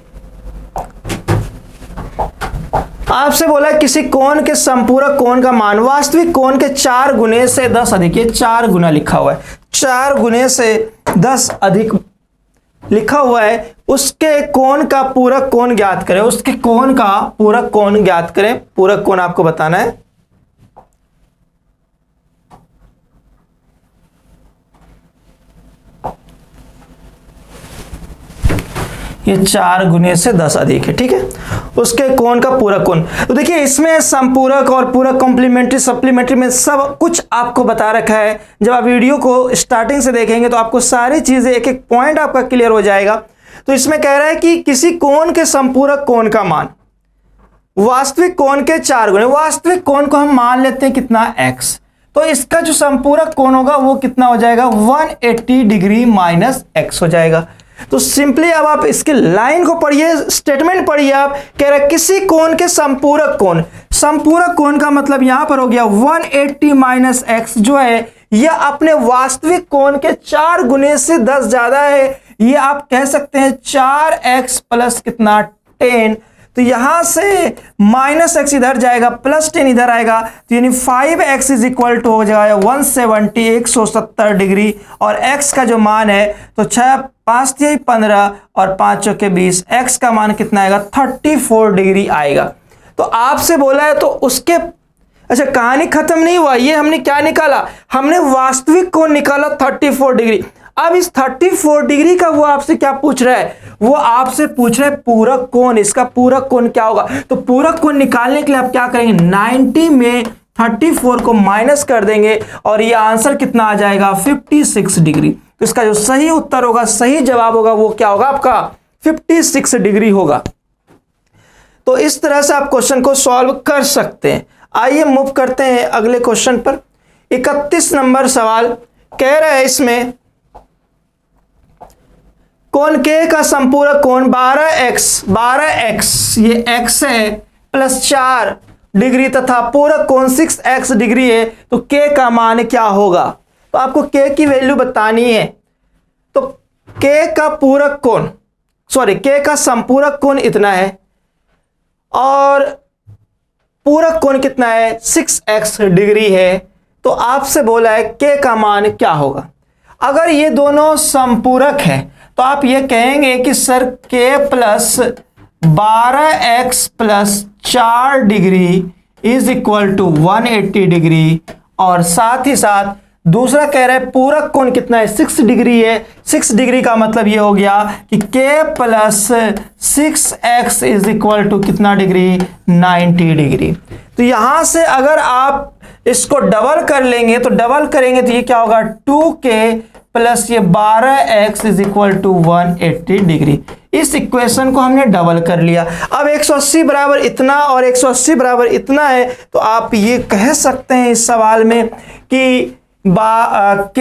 आपसे बोला किसी कोण के संपूरक कोण का मान वास्तविक कोण के 4 गुने से 10 अधिक, ये 4 गुना लिखा हुआ है, 4 गुने से 10 अधिक लिखा हुआ है, उसके कोण का पूरक कोण ज्ञात करें, उसके कोण का पूरक कोण ज्ञात करें। पूरक कोण आपको बताना है। ये 4 गुने से 10 अधिक है, ठीक है, उसके कोण का पूरक कोण। तो देखिए इसमें संपूरक और पूरक कॉम्प्लीमेंट्री सप्लीमेंट्री में सब कुछ आपको बता रखा है। जब आप वीडियो को स्टार्टिंग से देखेंगे तो आपको सारी चीजें एक एक पॉइंट आपका क्लियर हो जाएगा। तो इसमें कह रहा है कि किसी कोण के संपूरक कोण का मान वास्तविक कोण के 4 गुने, वास्तविक कोण को हम मान लेते हैं कितना x, तो इसका जो संपूरक कोण होगा वो कितना हो जाएगा 180 डिग्री माइनस x हो जाएगा। तो सिंपली अब आप इसके लाइन को पढ़िए, स्टेटमेंट पढ़िए। आप कह रहे किसी कोण के संपूरक कोण, संपूरक कोण का मतलब यहां पर हो गया 180 माइनस x जो है यह अपने वास्तविक कोण के 4 गुने से 10 ज्यादा है। ये आप कह सकते हैं 4x प्लस कितना 10, तो यहां से माइनस x इधर जाएगा, प्लस 10 इधर आएगा, तो यानी 5x इज इक्वल टू हो जाएगा 170 170 डिग्री। और x का जो मान है तो 6 5 3 15 और 5 चौके 20, x का मान कितना आएगा 34 डिग्री आएगा। तो आपसे बोला है तो उसके, अच्छा कहानी खत्म नहीं हुआ, ये हमने क्या निकाला, हमने वास्तविक कोण निकाला 34 डिग्री। अब इस 34 डिग्री का वो आपसे क्या पूछ रहा है, वो आपसे पूछ रहा है पूरक कोण, इसका पूरक कोण क्या होगा। तो पूरक कोण निकालने के लिए आप क्या करेंगे 90 में 34 को माइनस कर देंगे और ये आंसर कितना आ जाएगा 56 डिग्री। तो इसका जो सही उत्तर होगा, सही जवाब होगा वो क्या होगा आपका 56 डिग्री होगा। तो इस तरह से आप क्वेश्चन को सॉल्व कर सकते हैं। आइए मूव करते हैं अगले क्वेश्चन पर। 31 नंबर सवाल कह रहा है इसमें कोण K का संपूरक कोण 12x ये x है प्लस 4 डिग्री तथा पूरक कोण 6x डिग्री है, तो K का मान क्या होगा। तो आपको K की वैल्यू बतानी है। तो K का पूरक कोण K का संपूरक कोण इतना है और पूरक कोण कितना है 6x डिग्री है। तो आपसे बोला है K का मान क्या होगा। अगर ये दोनों संपूरक है तो आप ये कहेंगे कि sir K plus 12x plus 4 degree is equal to 180 degree, और साथ ही साथ दूसरा कह रहा है पूरक कोण कितना है 6 डिग्री है। 6 डिग्री का मतलब ये हो गया कि K plus 6x is equal to कितना डिग्री 90 डिग्री। तो यहां से अगर आप इसको डबल कर लेंगे तो डबल करेंगे तो ये क्या होगा 2K प्लस ये 12x is equal to 180 degree. इस इक्वेशन को हमने डबल कर लिया। अब 180 बराबर इतना और 180 बराबर इतना है, तो आप ये कह सकते हैं इस सवाल में कि K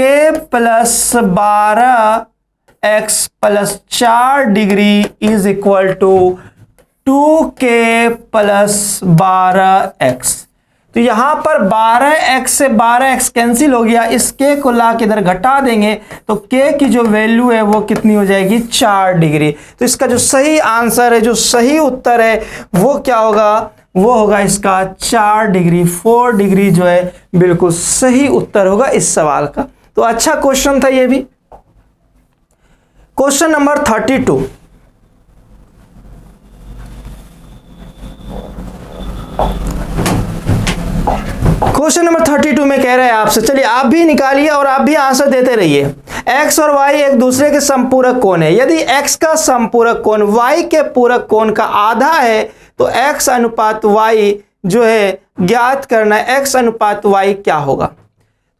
plus 12x plus 4 degree is equal to 2K plus 12x। तो यहां पर 12x से 12x कैंसिल हो गया, इस K को ला के इधर घटा देंगे तो K की जो वैल्यू है वो कितनी हो जाएगी 4 डिग्री। तो इसका जो सही आंसर है, जो सही उत्तर है वो क्या होगा, वो होगा इसका 4 डिग्री। 4 डिग्री जो है बिल्कुल सही उत्तर होगा इस सवाल का। तो अच्छा क्वेश्चन था ये भी। क्वेश्चन नंबर 32, क्वेश्चन नंबर 32 में कह रहा है आपसे, चलिए आप भी निकालिए और आप भी आंसर देते रहिए। x और y एक दूसरे के संपूरक कोण है। यदि x का संपूरक कोण y के पूरक कोण का आधा है तो x अनुपात y जो है ज्ञात करना है, x अनुपात y क्या होगा।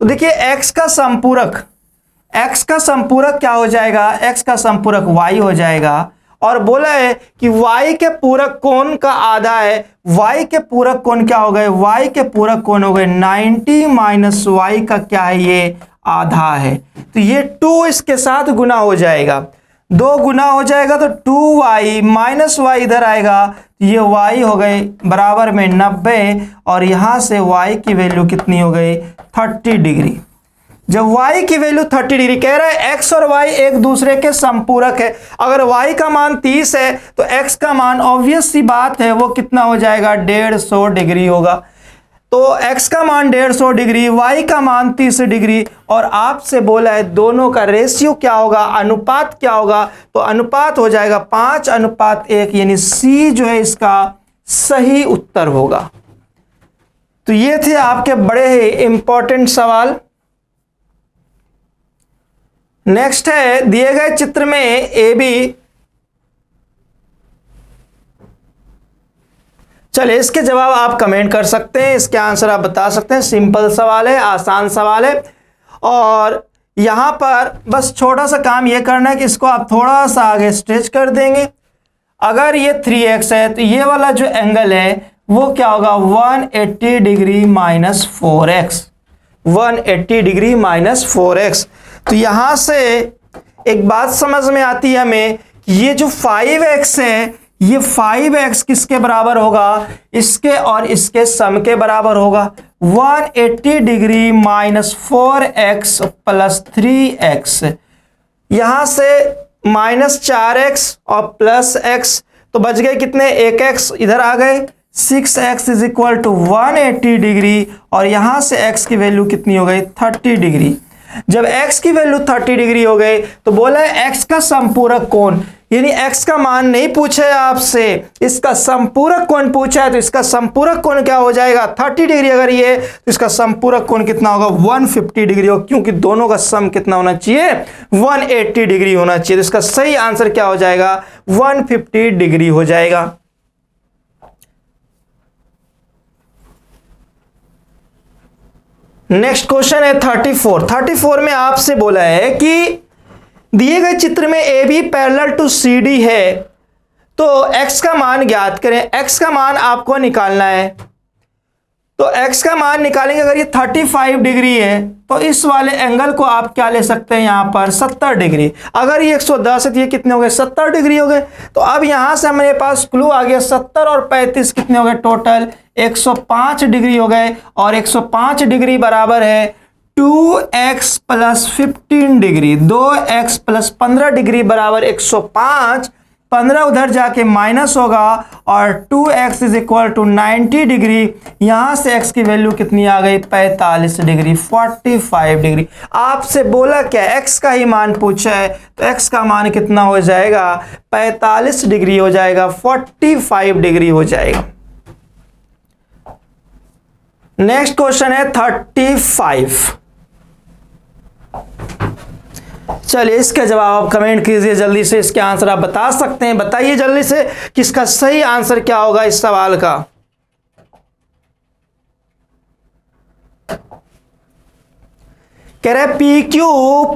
तो देखिए x का संपूरक क्या हो जाएगा, x का संपूरक y हो जाएगा, और बोला है कि y के पूरक कोण का आधा है। y के पूरक कोण क्या हो गए, y के पूरक कोण हो गए 90 माइनस y का क्या है ये आधा है। तो ये 2 इसके साथ गुना हो जाएगा, 2 गुना हो जाएगा तो 2y माइनस वाई इधर आएगा, ये y हो गई बराबर में 90 और यहां से y की वैल्यू कितनी हो गई 30 डिग्री। जब y की वैल्यू 30 डिग्री, कह रहा है x और y एक दूसरे के संपूरक है। अगर y का मान 30 है तो x का मान ऑब्वियस सी बात है वो कितना हो जाएगा 150 डिग्री होगा। तो x का मान 150 डिग्री, y का मान 30 डिग्री और आपसे बोला है दोनों का रेशियो क्या होगा, अनुपात क्या होगा, तो अनुपात हो जाएगा 5:1 यानी C जो है इसका सही उत्तर होगा। तो ये थे आपके बड़े ही इंपॉर्टेंट सवाल। नेक्स्ट है दिए गए चित्र में ए बी, चलिए इसके जवाब आप कमेंट कर सकते हैं, इसके आंसर आप बता सकते हैं। सिंपल सवाल है, आसान सवाल है और यहां पर बस छोटा सा काम ये करना है कि इसको आप थोड़ा सा आगे स्ट्रेच कर देंगे। अगर ये 3x है तो ये वाला जो एंगल है वो क्या होगा 180 degree minus 4x, 180 degree minus 4x। तो यहां से एक बात समझ में आती है हमें कि ये जो 5x है ये 5x किसके बराबर होगा, इसके और इसके सम के बराबर होगा। 180 degree minus 4x plus 3x, यहां से माइनस 4x और प्लस x तो बच गए कितने 1x इधर आ गए, 6x is equal to 180 degree और यहां से x की वैल्यू कितनी हो गई 30 डिग्री। जब x की वैल्यू 30 डिग्री हो गई तो बोला है x का संपूरक कोण, यानी x का मान नहीं पूछा है आपसे, इसका संपूरक कोण पूछा है। तो इसका संपूरक कोण क्या हो जाएगा 30 डिग्री अगर ये, तो इसका संपूरक कोण कितना होगा 150 डिग्री हो, क्योंकि दोनों का सम कितना होना चाहिए 180 डिग्री होना चाहिए। तो इसका सही आंसर क्या हो जाएगा 150 डिग्री हो जाएगा। नेक्स्ट क्वेश्चन है 34 में आपसे बोला है कि दिए गए चित्र में A B parallel to C D है तो x का मान ज्ञात करें। x का मान आपको निकालना है, तो x का मान निकालेंगे। अगर ये 35 डिग्री है तो इस वाले एंगल को आप क्या ले सकते हैं यहां पर 70 डिग्री। अगर ये 110 है तो ये कितने हो गए 70 डिग्री हो गए। तो अब यहां से हमारे पास क्लू आ गया 70 और 35 कितने हो गए टोटल 105 डिग्री हो गए और 105 डिग्री बराबर है 2x plus 15 degree, 2x plus 15 degree बराबर 105, 15 उधर जाके माइनस होगा और 2x is equal to 90 degree. यहां से x की वैल्यू कितनी आ गई 45 डिग्री, 45 डिग्री। आपसे बोला क्या x का ही मान पूछा है तो x का मान कितना हो जाएगा 45 डिग्री हो जाएगा, 45 डिग्री हो जाएगा। नेक्स्ट क्वेश्चन है 35। चलिए इसके जवाब आप कमेंट कीजिए जल्दी से, इसके आंसर आप बता सकते हैं। बताइए जल्दी से कि इसका सही आंसर क्या होगा इस सवाल का। कह रहे P Q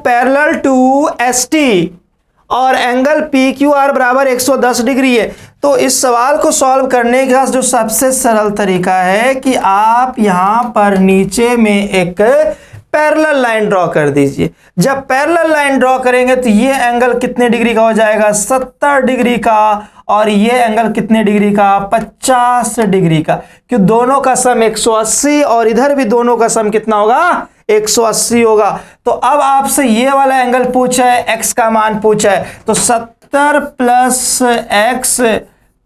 parallel to S T और एंगल पी क्यू आर बराबर 110 डिग्री है। तो इस सवाल को सॉल्व करने का जो सबसे सरल तरीका है कि आप यहां पर नीचे में एक पैरेलल लाइन ड्रॉ कर दीजिए। जब पैरेलल लाइन ड्रॉ करेंगे तो ये एंगल कितने डिग्री का हो जाएगा 70 डिग्री का और ये एंगल कितने डिग्री का 50 डिग्री का, क्योंकि दोनों का सम 180 और इधर भी दोनों का सम कितना होगा 180 होगा। तो अब आपसे ये वाला एंगल पूछा है, x का मान पूछा है, तो 70 plus x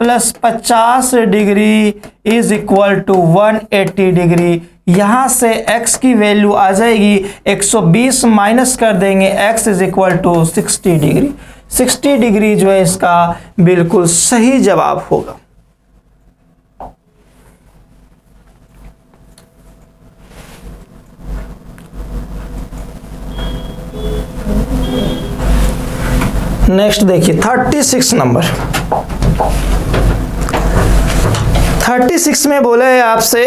plus 50 degree is equal to 180 degree. यहां से x की वैल्यू आ जाएगी 120 माइनस कर देंगे, x is equal to 60 degree. 60 degree जो है इसका बिल्कुल सही जवाब होगा। नेक्स्ट देखिए 36 नंबर। 36 में बोला है आपसे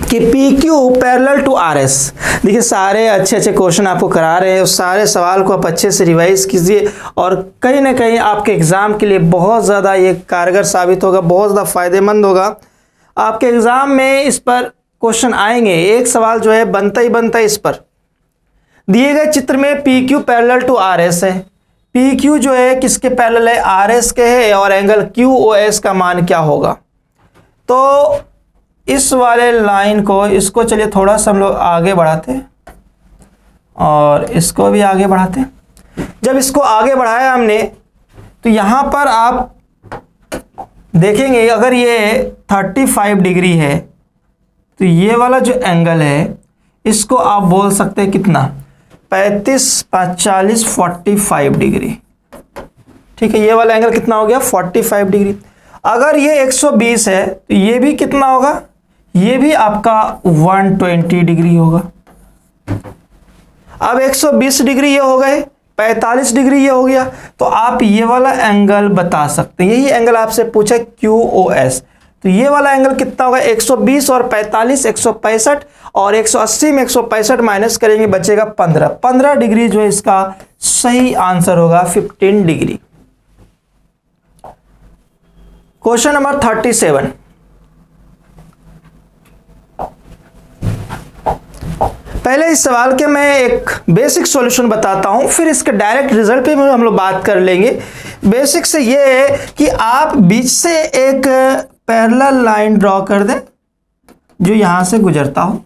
कि P Q parallel to R S. देखिए सारे अच्छे अच्छे क्वेश्चन आपको करा रहे हैं, उस सारे सवाल को आप अच्छे से रिवाइज कीजिए और कहीं ना कहीं आपके एग्ज़ाम के लिए बहुत ज़्यादा ये कारगर साबित होगा, बहुत ज़्यादा फ़ायदेमंद होगा। आपके एग्ज़ाम में इस पर क्वेश्चन आएंगे, एक सवाल जो है बनता ही बनता है इस पर। दिए गए चित्र में P Q parallel to R S है, पी क्यू जो है किसके पैरेलल है, आर एस के है, और एंगल क्यू ओ एस का मान क्या होगा। तो इस वाले लाइन को, इसको चलिए थोड़ा सा हम लोग आगे बढ़ाते हैं और इसको भी आगे बढ़ाते हैं। जब इसको आगे बढ़ाया हमने तो यहाँ पर आप देखेंगे अगर ये 35 डिग्री है तो ये वाला जो एंगल है इसको आप बोल सकते हैं कितना, 35, 40, 45 डिग्री। ठीक है, ये वाला एंगल कितना हो गया, 45 डिग्री। अगर ये 120 है तो ये भी कितना होगा, ये भी आपका 120 डिग्री होगा। अब 120 डिग्री ये हो गए, 45 डिग्री ये हो गया, तो आप ये वाला एंगल बता सकते हैं। यही एंगल आपसे पूछा QOS, तो ये वाला एंगल कितना होगा, 120 और 45, 165, और 180 में 165 माइनस करेंगे बचेगा 15 डिग्री जो है इसका सही आंसर होगा 15 डिग्री। Question number 37। पहले इस सवाल के मैं एक बेसिक सॉल्यूशन बताता हूं, फिर इसके डायरेक्ट रिजल्ट पे हम लोग बात कर लेंगे। बेसिक से ये है कि आप बीच से एक पैरेलल लाइन ड्रॉ कर दें जो यहां से गुजरता हो।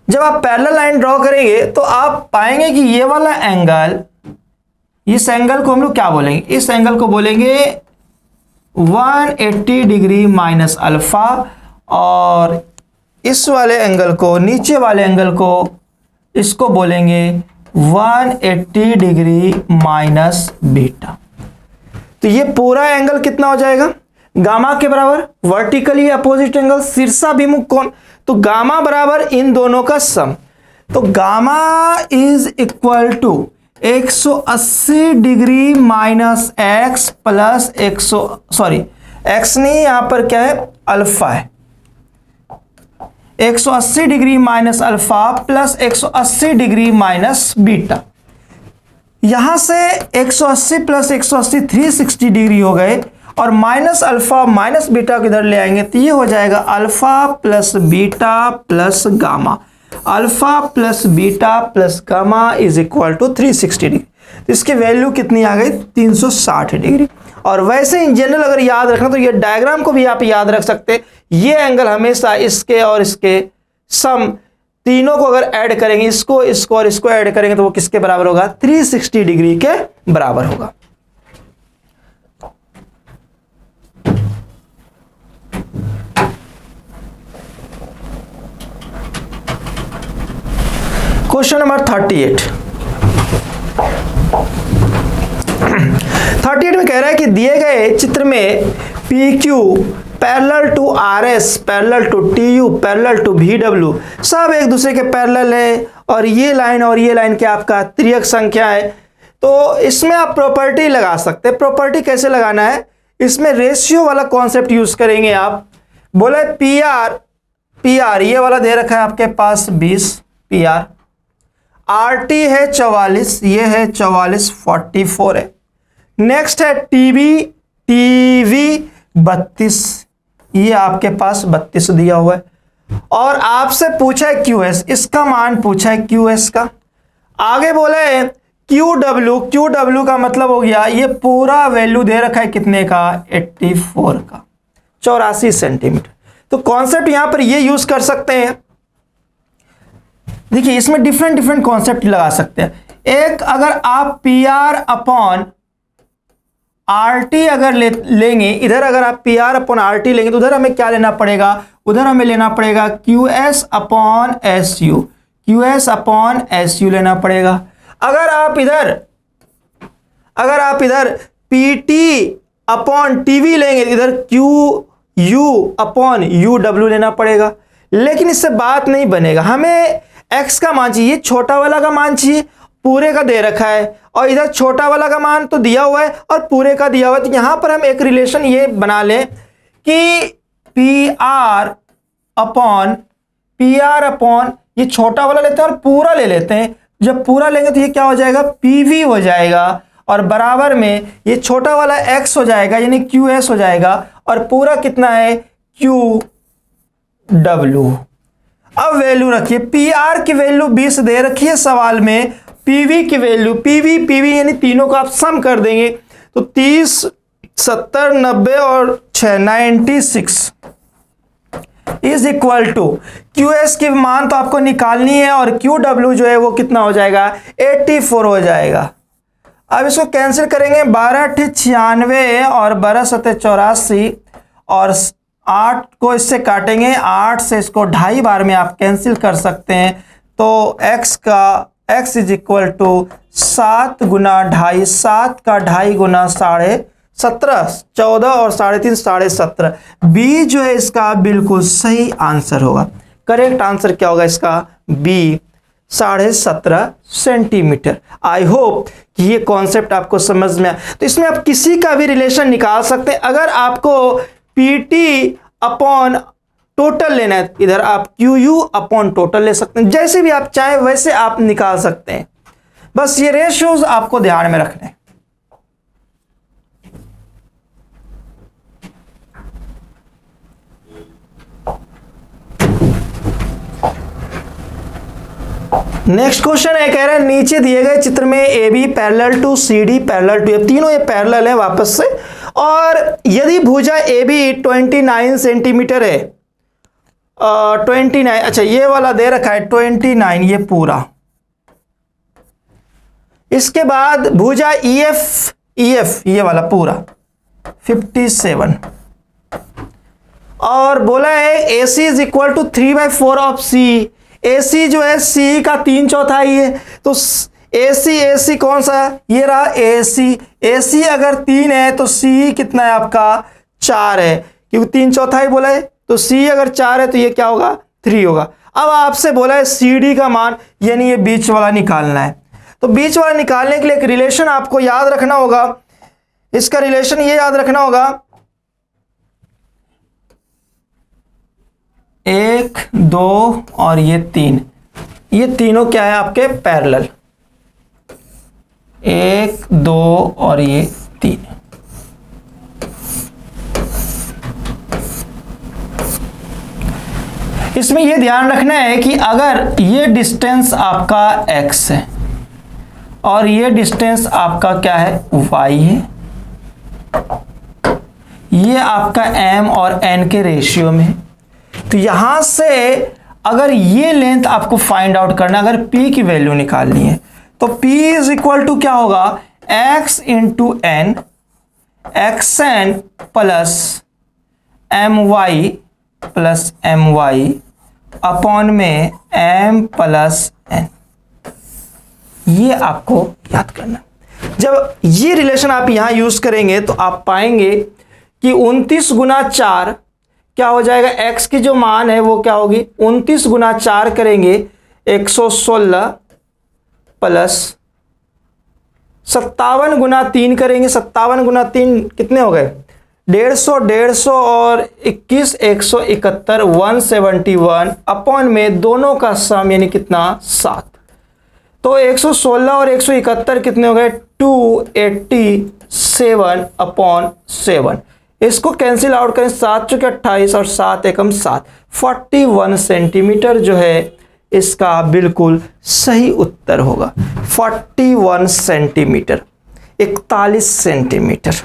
जब आप पैरेलल लाइन ड्रॉ करेंगे तो आप पाएंगे कि ये वाला एंगल, इस एंगल को हम लोग क्या बोलेंगे, इस एंगल को बोलेंगे 180 डिग्री माइनस अल्फा, और इस वाले एंगल को, नीचे वाले एंगल को, इसको बोलेंगे 180 डिग्री माइनस बीटा। तो ये पूरा एंगल कितना हो जाएगा, गामा के बराबर, वर्टिकली अपोजिट एंगल, शीर्षाभिमुख कोण, तो गामा बराबर इन दोनों का सम। तो gamma is equal to 180 degree minus X plus X नहीं, यहां पर क्या है, अल्फा है। 180 degree minus alpha plus 180 degree minus beta. यहां से 180 प्लस 180 360 डिग्री हो गए, और माइनस अल्फा माइनस बीटा को इधर ले आएंगे तो ये हो जाएगा alpha plus beta plus gamma. Alpha plus beta plus gamma is equal to 360 degree. तो इसकी वैल्यू कितनी आ गई, 360 डिग्री। और वैसे इन जनरल अगर याद रखना तो ये डायग्राम को भी आप याद रख सकते हैं। ये एंगल हमेशा इसके और इसके सम तीनों को अगर ऐड करेंगे, इसको इसको और इसको ऐड करेंगे तो वो किसके बराबर होगा, 360 डिग्री के बराबर होगा। क्वेश्चन नंबर 38 में कह रहा है कि दिए गए चित्र में PQ parallel to RS, parallel to TU, parallel to VW, सब एक दूसरे के पैरेलल है, और ये लाइन क्या आपका त्रियक संख्या है। तो इसमें आप प्रॉपर्टी लगा सकते हैं। प्रॉपर्टी कैसे लगाना है, इसमें रेशियो वाला कॉन्सेप्ट यूज करेंगे आप। बोले PR ये वाला दे रखा है आपके पास 20 PR, RT है 44, ये है 44, 44 है। नेक्स्ट है TV 32, ये आपके पास 32 दिया हुआ है, और आपसे पूछा है QS, इसका मान पूछा है QS का। आगे बोले QW का मतलब हो गया, ये पूरा वैल्यू दे रखा है कितने का, 84 का, 84 सेंटीमीटर। तो कॉन्सेप्ट यहां पर ये यूज कर सकते हैं। देखिए इसमें डिफरेंट कॉन्सेप्ट लगा सकते हैं। एक, अगर आप PR अपॉन RT अगर लेंगे, इधर अगर आप PR अपॉन RT लेंगे तो उधर हमें क्या लेना पड़ेगा, उधर हमें लेना पड़ेगा QS अपॉन SU लेना पड़ेगा। अगर आप इधर PT अपॉन TV लेंगे, इधर QU अपॉन UW लेना पड़ेगा। लेकिन इससे बात नहीं बनेगा, हमें x का मान चाहिए, छोटा वाला का मान चाहिए, पूरे का दे रखा है, और इधर छोटा वाला का मान तो दिया हुआ है और पूरे का दिया हुआ है। तो यहां पर हम एक रिलेशन ये बना लें कि PR अपॉन ये छोटा वाला लेते हैं और पूरा ले लेते हैं। जब पूरा लेंगे तो ये क्या हो जाएगा, PV हो जाएगा, और बराबर में ये छोटा वाला x हो जाएगा यानी QS हो जाएगा, और पूरा कितना है, QW। अब वैल्यू रखिए, PR की वैल्यू 20 दे रखी है सवाल में, पीवी की वैल्यू, पीवी यानी तीनों को आप सम कर देंगे तो 30, 70, 90 और 6 96 इज इक्वल टू QS की मान तो आपको निकालनी है और QW जो है वो कितना हो जाएगा 84 हो जाएगा। अब इसको कैंसिल करेंगे, 12 × 96 और 12 × 7 84 और 8 को इससे काटेंगे, 8 से इसको 2.5 बार में आप कैंसिल कर सकते हैं। तो x इज इक्वल टू 7 × 2.5, 7 का 2.5 गुना 17.5, 14 और 3.5 17.5। बी जो है इसका बिल्कुल सही आंसर होगा। करेक्ट आंसर क्या होगा इसका? B 17.5 centimetre. आई होप कि ये कॉन्सेप्ट आपको समझ में आया। तो इसमें आप किसी का भी रिलेशन निकाल सकते हैं। अगर आपको पीटी अपॉन टोटल लेना है, इधर आप क्यू अपॉन टोटल ले सकते हैं। जैसे भी आप चाहें वैसे आप निकाल सकते हैं। बस ये रेशियोज आपको ध्यान में रखने हैं। नेक्स्ट क्वेश्चन है, कह रहे हैं नीचे दिए गए चित्र में A B parallel to C D parallel to, तीनों ये पैरेलल है वापस से, और यदि भुजा ए बी 29 सेंटीमीटर है, 29, अच्छा ये वाला दे रखा है 29 ये पूरा। इसके बाद भुजा EF ये वाला पूरा 57 और बोला है AC is equal to 3/4 of C। AC जो है C का 3/4 है, तो AC कौन सा है? ये रहा AC अगर 3 है तो C कितना है आपका? 4 है, क्योंकि 3/4 बोला है, तो C अगर 4 है तो ये क्या होगा? 3 होगा। अब आपसे बोला है CD का मान, यानी ये बीच वाला निकालना है। तो बीच वाला निकालने के लिए एक रिलेशन आपको याद रखना होगा। इसका रिलेशन ये याद रखना होगा, 1, 2 और ये 3, ये तीनों क्या है आपके? पैरेलल। 1, 2 और ये 3। इसमें यह ध्यान रखना है कि अगर ये डिस्टेंस आपका x है और ये डिस्टेंस आपका क्या है? y है, ये आपका m और n के रेशियो में है, तो यहां से अगर ये लेंथ आपको फाइंड आउट करना, अगर p की वैल्यू निकालनी है तो p इज इक्वल टू क्या होगा? x into n, xn plus my upon में m प्लस n। ये आपको याद करना। जब ये रिलेशन आप यहां यूज करेंगे तो आप पाएंगे कि 29 गुना 4 क्या हो जाएगा? x की जो मान है वो क्या होगी? 29 गुना 4 करेंगे 116 प्लस 57 गुना 3 करेंगे, 57 गुना 3 कितने हो गए? 150 और 21 171 171 अपॉन में दोनों का सम यानी कितना? 7। तो 116 और 171 कितने हो गए? 287 अपॉन 7। इसको कैंसिल आउट करें, 7 चुके 28 और 7 एकम 7, 41 सेंटीमीटर जो है इसका बिल्कुल सही उत्तर होगा। 41 सेंटीमीटर, 41 सेंटीमीटर।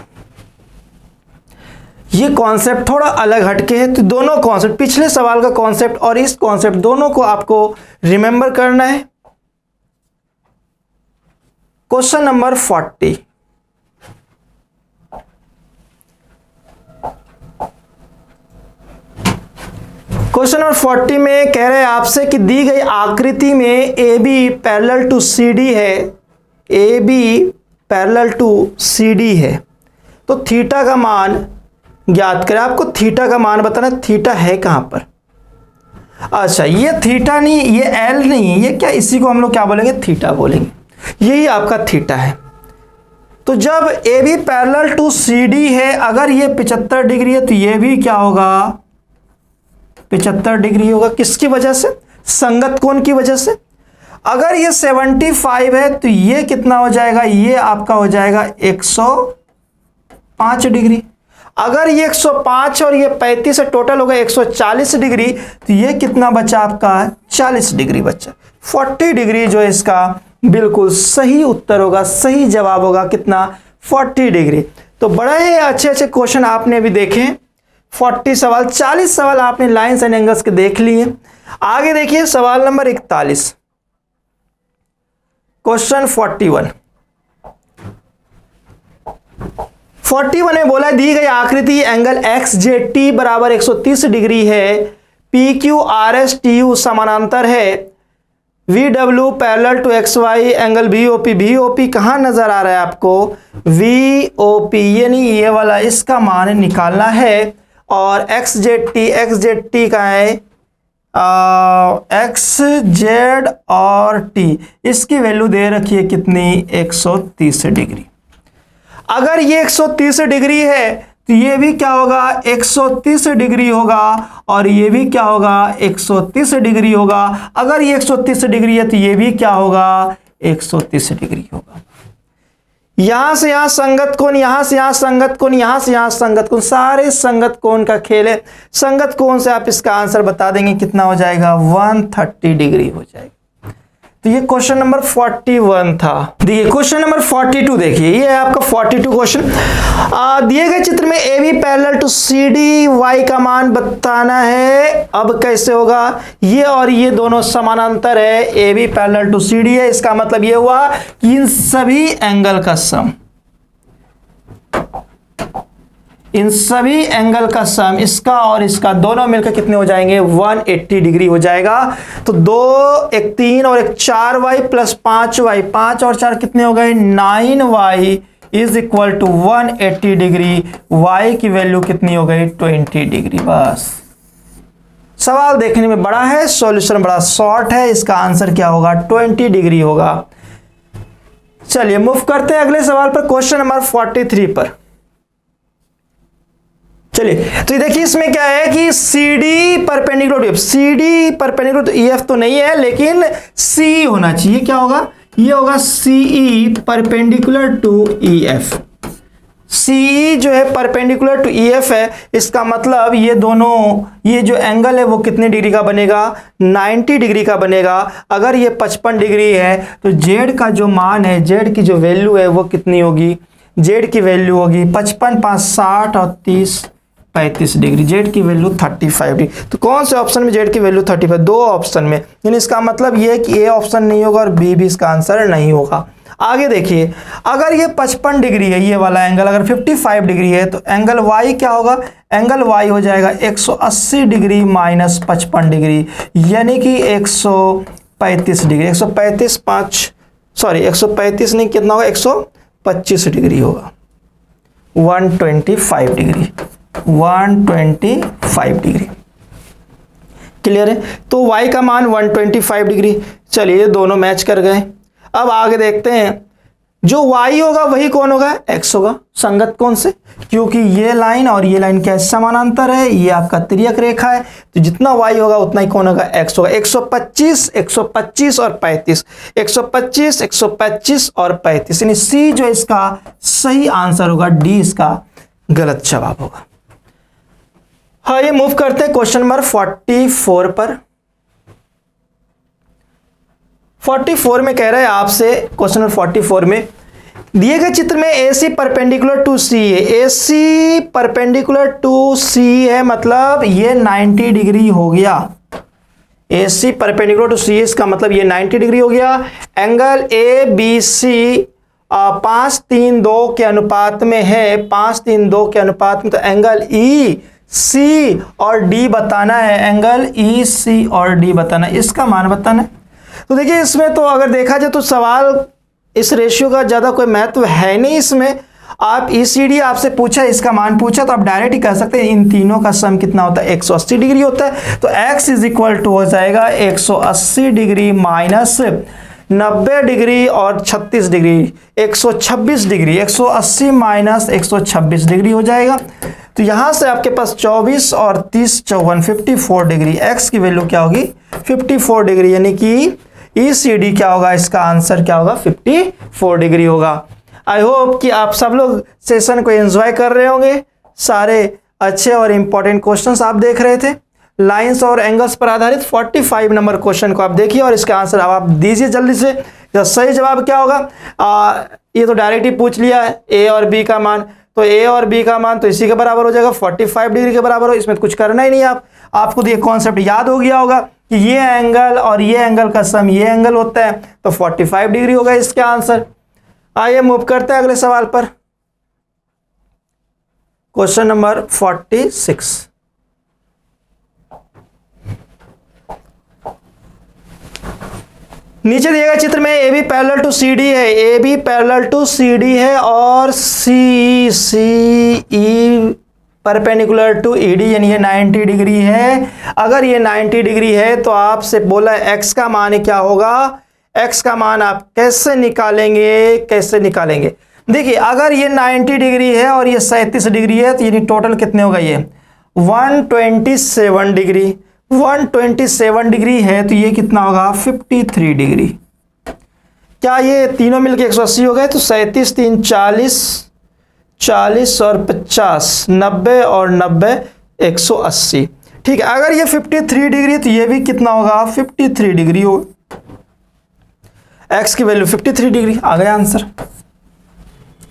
ये कॉन्सेप्ट थोड़ा अलग हटके है, तो दोनों कॉन्सेप्ट, पिछले सवाल का कॉन्सेप्ट और इस कॉन्सेप्ट दोनों को आपको रिमेंबर करना है। क्वेश्चन नंबर 40, क्वेश्चन नंबर 40 में कह रहे हैं आपसे कि दी गई आकृति में AB पैरेलल टू CD है, AB पैरेलल टू CD है, तो थीटा का मान ज्ञात करें। आपको थीटा का मान बताना, थीटा है कहां पर? अच्छा ये थीटा नहीं, ये L नहीं, ये क्या, इसी को हम लोग क्या बोलेंगे? थीटा बोलेंगे। यही आपका थीटा है। तो जब AB पैरेलल टू CD है, अगर ये 75 डिग्री है तो ये भी क्या होगा? 75 डिग्री होगा। किसकी वजह से? संगत कोण की वजह से। अगर ये 75 है तो ये कितना हो जाएगा? ये आपका हो जाएगा 105 डिग्री। अगर ये 105 और ये 35 से टोटल होगा 140 डिग्री, तो ये कितना बचा आपका? 40 डिग्री बचा। 40 डिग्री जो है इसका बिल्कुल सही उत्तर होगा, सही जवाब होगा कितना, 40 डिग्री। तो बड़े ही अच्छे अच्छे क्वेश्चन आपने भी देखे, 40 सवाल, 40 सवाल आपने लाइन्स एंड एंगल्स के देख लिए। आगे देखिए सवाल नंबर 41, क्वेश्चन 41 में बोला दी गई आकृति एंगल एक्स जे टी बराबर 130 डिग्री है, P Q R S T U समानांतर है, V W parallel to X Y, angle V O P कहाँ नजर आ रहा है आपको, वी ओ पी, यानी ये वाला इसका मान निकालना है। और एक्स जेड टी का है एक्स जेड और टी, इसकी वैल्यू दे रखी है कितनी, 130 डिग्री। अगर ये 130 डिग्री है तो ये भी क्या होगा, 130 डिग्री होगा, और ये भी क्या होगा, 130 डिग्री होगा। अगर ये 130 डिग्री है तो ये भी क्या होगा, 130 डिग्री होगा। यहां से यहां संगत कोण, यहां से यहां संगत कोण, यहां से यहां संगत कोण, सारे संगत कोण का खेल है। संगत कोण से आप इसका आंसर बता देंगे, कितना हो जाएगा, 130 डिग्री हो जाएगा। तो ये क्वेश्चन नंबर 41 था। देखिए क्वेश्चन नंबर 42 देखिए, ये है आपका 42 क्वेश्चन। दिए गए चित्र में A B parallel to C D, Y का मान बताना है। अब कैसे होगा, ये और ये दोनों समानांतर है, A B parallel to C D है, इसका मतलब ये हुआ कि इन सभी एंगल का सम, इन सभी एंगल का सम, इसका और इसका दोनों मिलकर कितने हो जाएंगे, 180 डिग्री हो जाएगा। तो 2 एक 3 और एक 4y प्लस 5y, 5 और 4 कितने हो गए, 9y is equal to 180 degree. y की वैल्यू कितनी हो गई, 20 डिग्री। बस सवाल देखने में बड़ा है, सॉल्यूशन बड़ा शॉर्ट है, इसका आंसर क्या होगा, 20 डिग्री होगा। चलिए मूव करते हैं अगले सवाल पर, क्वेश्चन नंबर 43 पर। चलिए तो ये देखिए इसमें क्या है कि C D perpendicular to F, C D perpendicular to E F तो नहीं है, लेकिन सी होना चाहिए। क्या होगा, ये होगा c e perpendicular to E f. C जो है परपेंडिकुलर टू ई एफ है, इसका मतलब ये दोनों, ये जो एंगल है वो कितने डिग्री का बनेगा, 90 डिग्री का बनेगा। अगर ये 55 डिग्री है तो जेड का जो मान है, जेड की जो वैल्यू है वो कितनी होगी, जेड की वैल्यू होगी 55, 5, 60 और 30, 35 डिग्री। जेड की वैल्यू 35 डिग्री। तो कौन से ऑप्शन में जेड की वैल्यू 35, दो ऑप्शन में, यानी इसका मतलब ये कि ए ऑप्शन नहीं होगा और बी भी इसका आंसर नहीं होगा। आगे देखिए, अगर ये 55 डिग्री है, ये वाला एंगल अगर 55 डिग्री है तो एंगल वाई क्या होगा, एंगल वाई हो जाएगा 180 डिग्री माइनस 55 डिग्री, यानी कि 135 डिग्री। 135 नहीं, कितना होगा, 125 डिग्री होगा, 125 डिग्री, 125 डिग्री। क्लियर है, तो y का मान 125 डिग्री। चलिए दोनों मैच कर गए। अब आगे देखते हैं, जो y होगा वही कौन होगा, x होगा, संगत कौन से, क्योंकि ये लाइन और ये लाइन क्या समानांतर है, ये आपका तिर्यक रेखा है, तो जितना y होगा उतना ही कौन होगा, x होगा। 125, 125 और 35, 125, 125 और 35, यानी c जो इसका सही आंसर होगा, d इसका गलत जवाब होगा। हाँ, ये मूव करते हैं क्वेश्चन नंबर 44 पर। 44 में कह रहा है आपसे, क्वेश्चन नंबर 44 में दिए गए चित्र में AC परपेंडिकुलर टू C है, AC परपेंडिकुलर टू C है, मतलब ये 90 डिग्री हो गया। AC परपेंडिकुलर टू C, इसका मतलब ये 90 डिग्री हो गया। एंगल ABC 5:3:2 के अनुपात में है, 5:3:2 के अनुपात में, तो एंगल EC और D बताना है, एंगल EC और D बताना है, इसका मान बताना है। तो देखिए इसमें तो अगर देखा जाए तो सवाल इस रेशियो का ज़्यादा कोई महत्व है नहीं। इसमें आप ECD आपसे पूछा, इसका मान पूछा, तो आप डायरेक्ट ही कह सकते हैं इन तीनों का सम कितना होता है, 180 डिग्री होता है। तो x इज इक्वल टू हो जाएगा 180 डिग्री माइनस 90 डिग्री और 36 डिग्री, 126 डिग्री, 180 माइनस 126 डिग्री हो जाएगा। तो यहाँ से आपके पास 24 और 30 54 54 डिग्री, x की वैल्यू क्या होगी, 54 डिग्री, यानी कि ECD क्या होगा, इसका आंसर क्या होगा, 54 डिग्री होगा। आई होप कि आप सब लोग सेशन को एंजॉय कर रहे होंगे, सारे अच्छे और इम्पोर्टेंट क्वेश्चंस आप देख रहे थे। लाइंस और एंगल्स पर आधारित 45 नंबर क्वेश्चन को आप देखिए और इसका आंसर अब आप दीजिए जल्दी से। तो सही जवाब क्या होगा? ये तो डायरेक्ट ही पूछ लिया है, ए और बी का मान, तो ए और बी का मान तो इसी के बराबर हो जाएगा, 45 डिग्री के बराबर हो, इसमें कुछ करना ही नहीं है। आपको तो ये कॉन्सेप्ट याद हो गया होगा कि ये एंगल और ये एंगल का सम ये एंगल होता है, तो 45 डिग्री होगा इसका आंसर। आइए मूव करते हैं अगले सवाल पर। Question number 46। नीचे दिए गए चित्र में A B parallel to C D है, A B parallel to C D है और c e perpendicular to e d, यानी ये 90 डिग्री है। अगर ये 90 डिग्री है तो आपसे बोला एक्स का मान क्या होगा? एक्स का मान आप कैसे निकालेंगे? कैसे निकालेंगे? देखिए अगर ये 90 डिग्री है और ये 37 डिग्री है तो यानी टोटल कितने होगा? ये 127 डिग्री, 127 डिग्री है तो ये कितना होगा? 53 डिग्री। क्या ये तीनों मिलके 180 हो गए? तो 37 3 40, 40 और 50 90 और 90 180। ठीक है, अगर ये 53 डिग्री तो ये भी कितना होगा? 53 डिग्री होगा। एक्स की वैल्यू 53 डिग्री आ गया आंसर।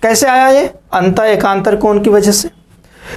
कैसे आया ये? अंतः एकांतर कोण की वजह से।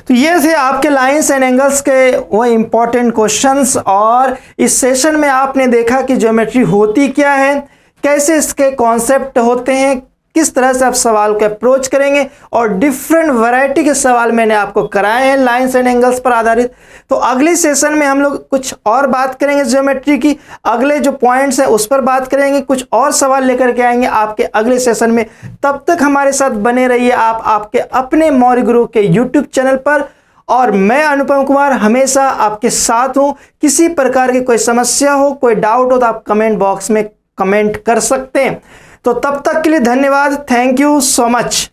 तो ये थे आपके लाइंस एंड एंगल्स के वो इंपॉर्टेंट क्वेश्चंस। और इस सेशन में आपने देखा कि ज्योमेट्री होती क्या है, कैसे इसके कॉन्सेप्ट होते हैं, किस तरह से आप सवाल को अप्रोच करेंगे, और डिफरेंट वैरायटी के सवाल मैंने आपको कराए हैं लाइंस एंड एंगल्स पर आधारित। तो अगले सेशन में हम लोग कुछ और बात करेंगे ज्योमेट्री की, अगले जो पॉइंट्स हैं उस पर बात करेंगे, कुछ और सवाल लेकर के आएंगे आपके अगले सेशन में। तब तक हमारे साथ बने रहिए आप आपके अपने मौर्य गुरु के यूट्यूब चैनल पर। और मैं अनुपम कुमार हमेशा आपके साथ हूं। किसी प्रकार की कोई समस्या हो, कोई डाउट हो तो आप कमेंट बॉक्स में कमेंट कर सकते हैं। तो तब तक के लिए धन्यवाद। Thank you so much.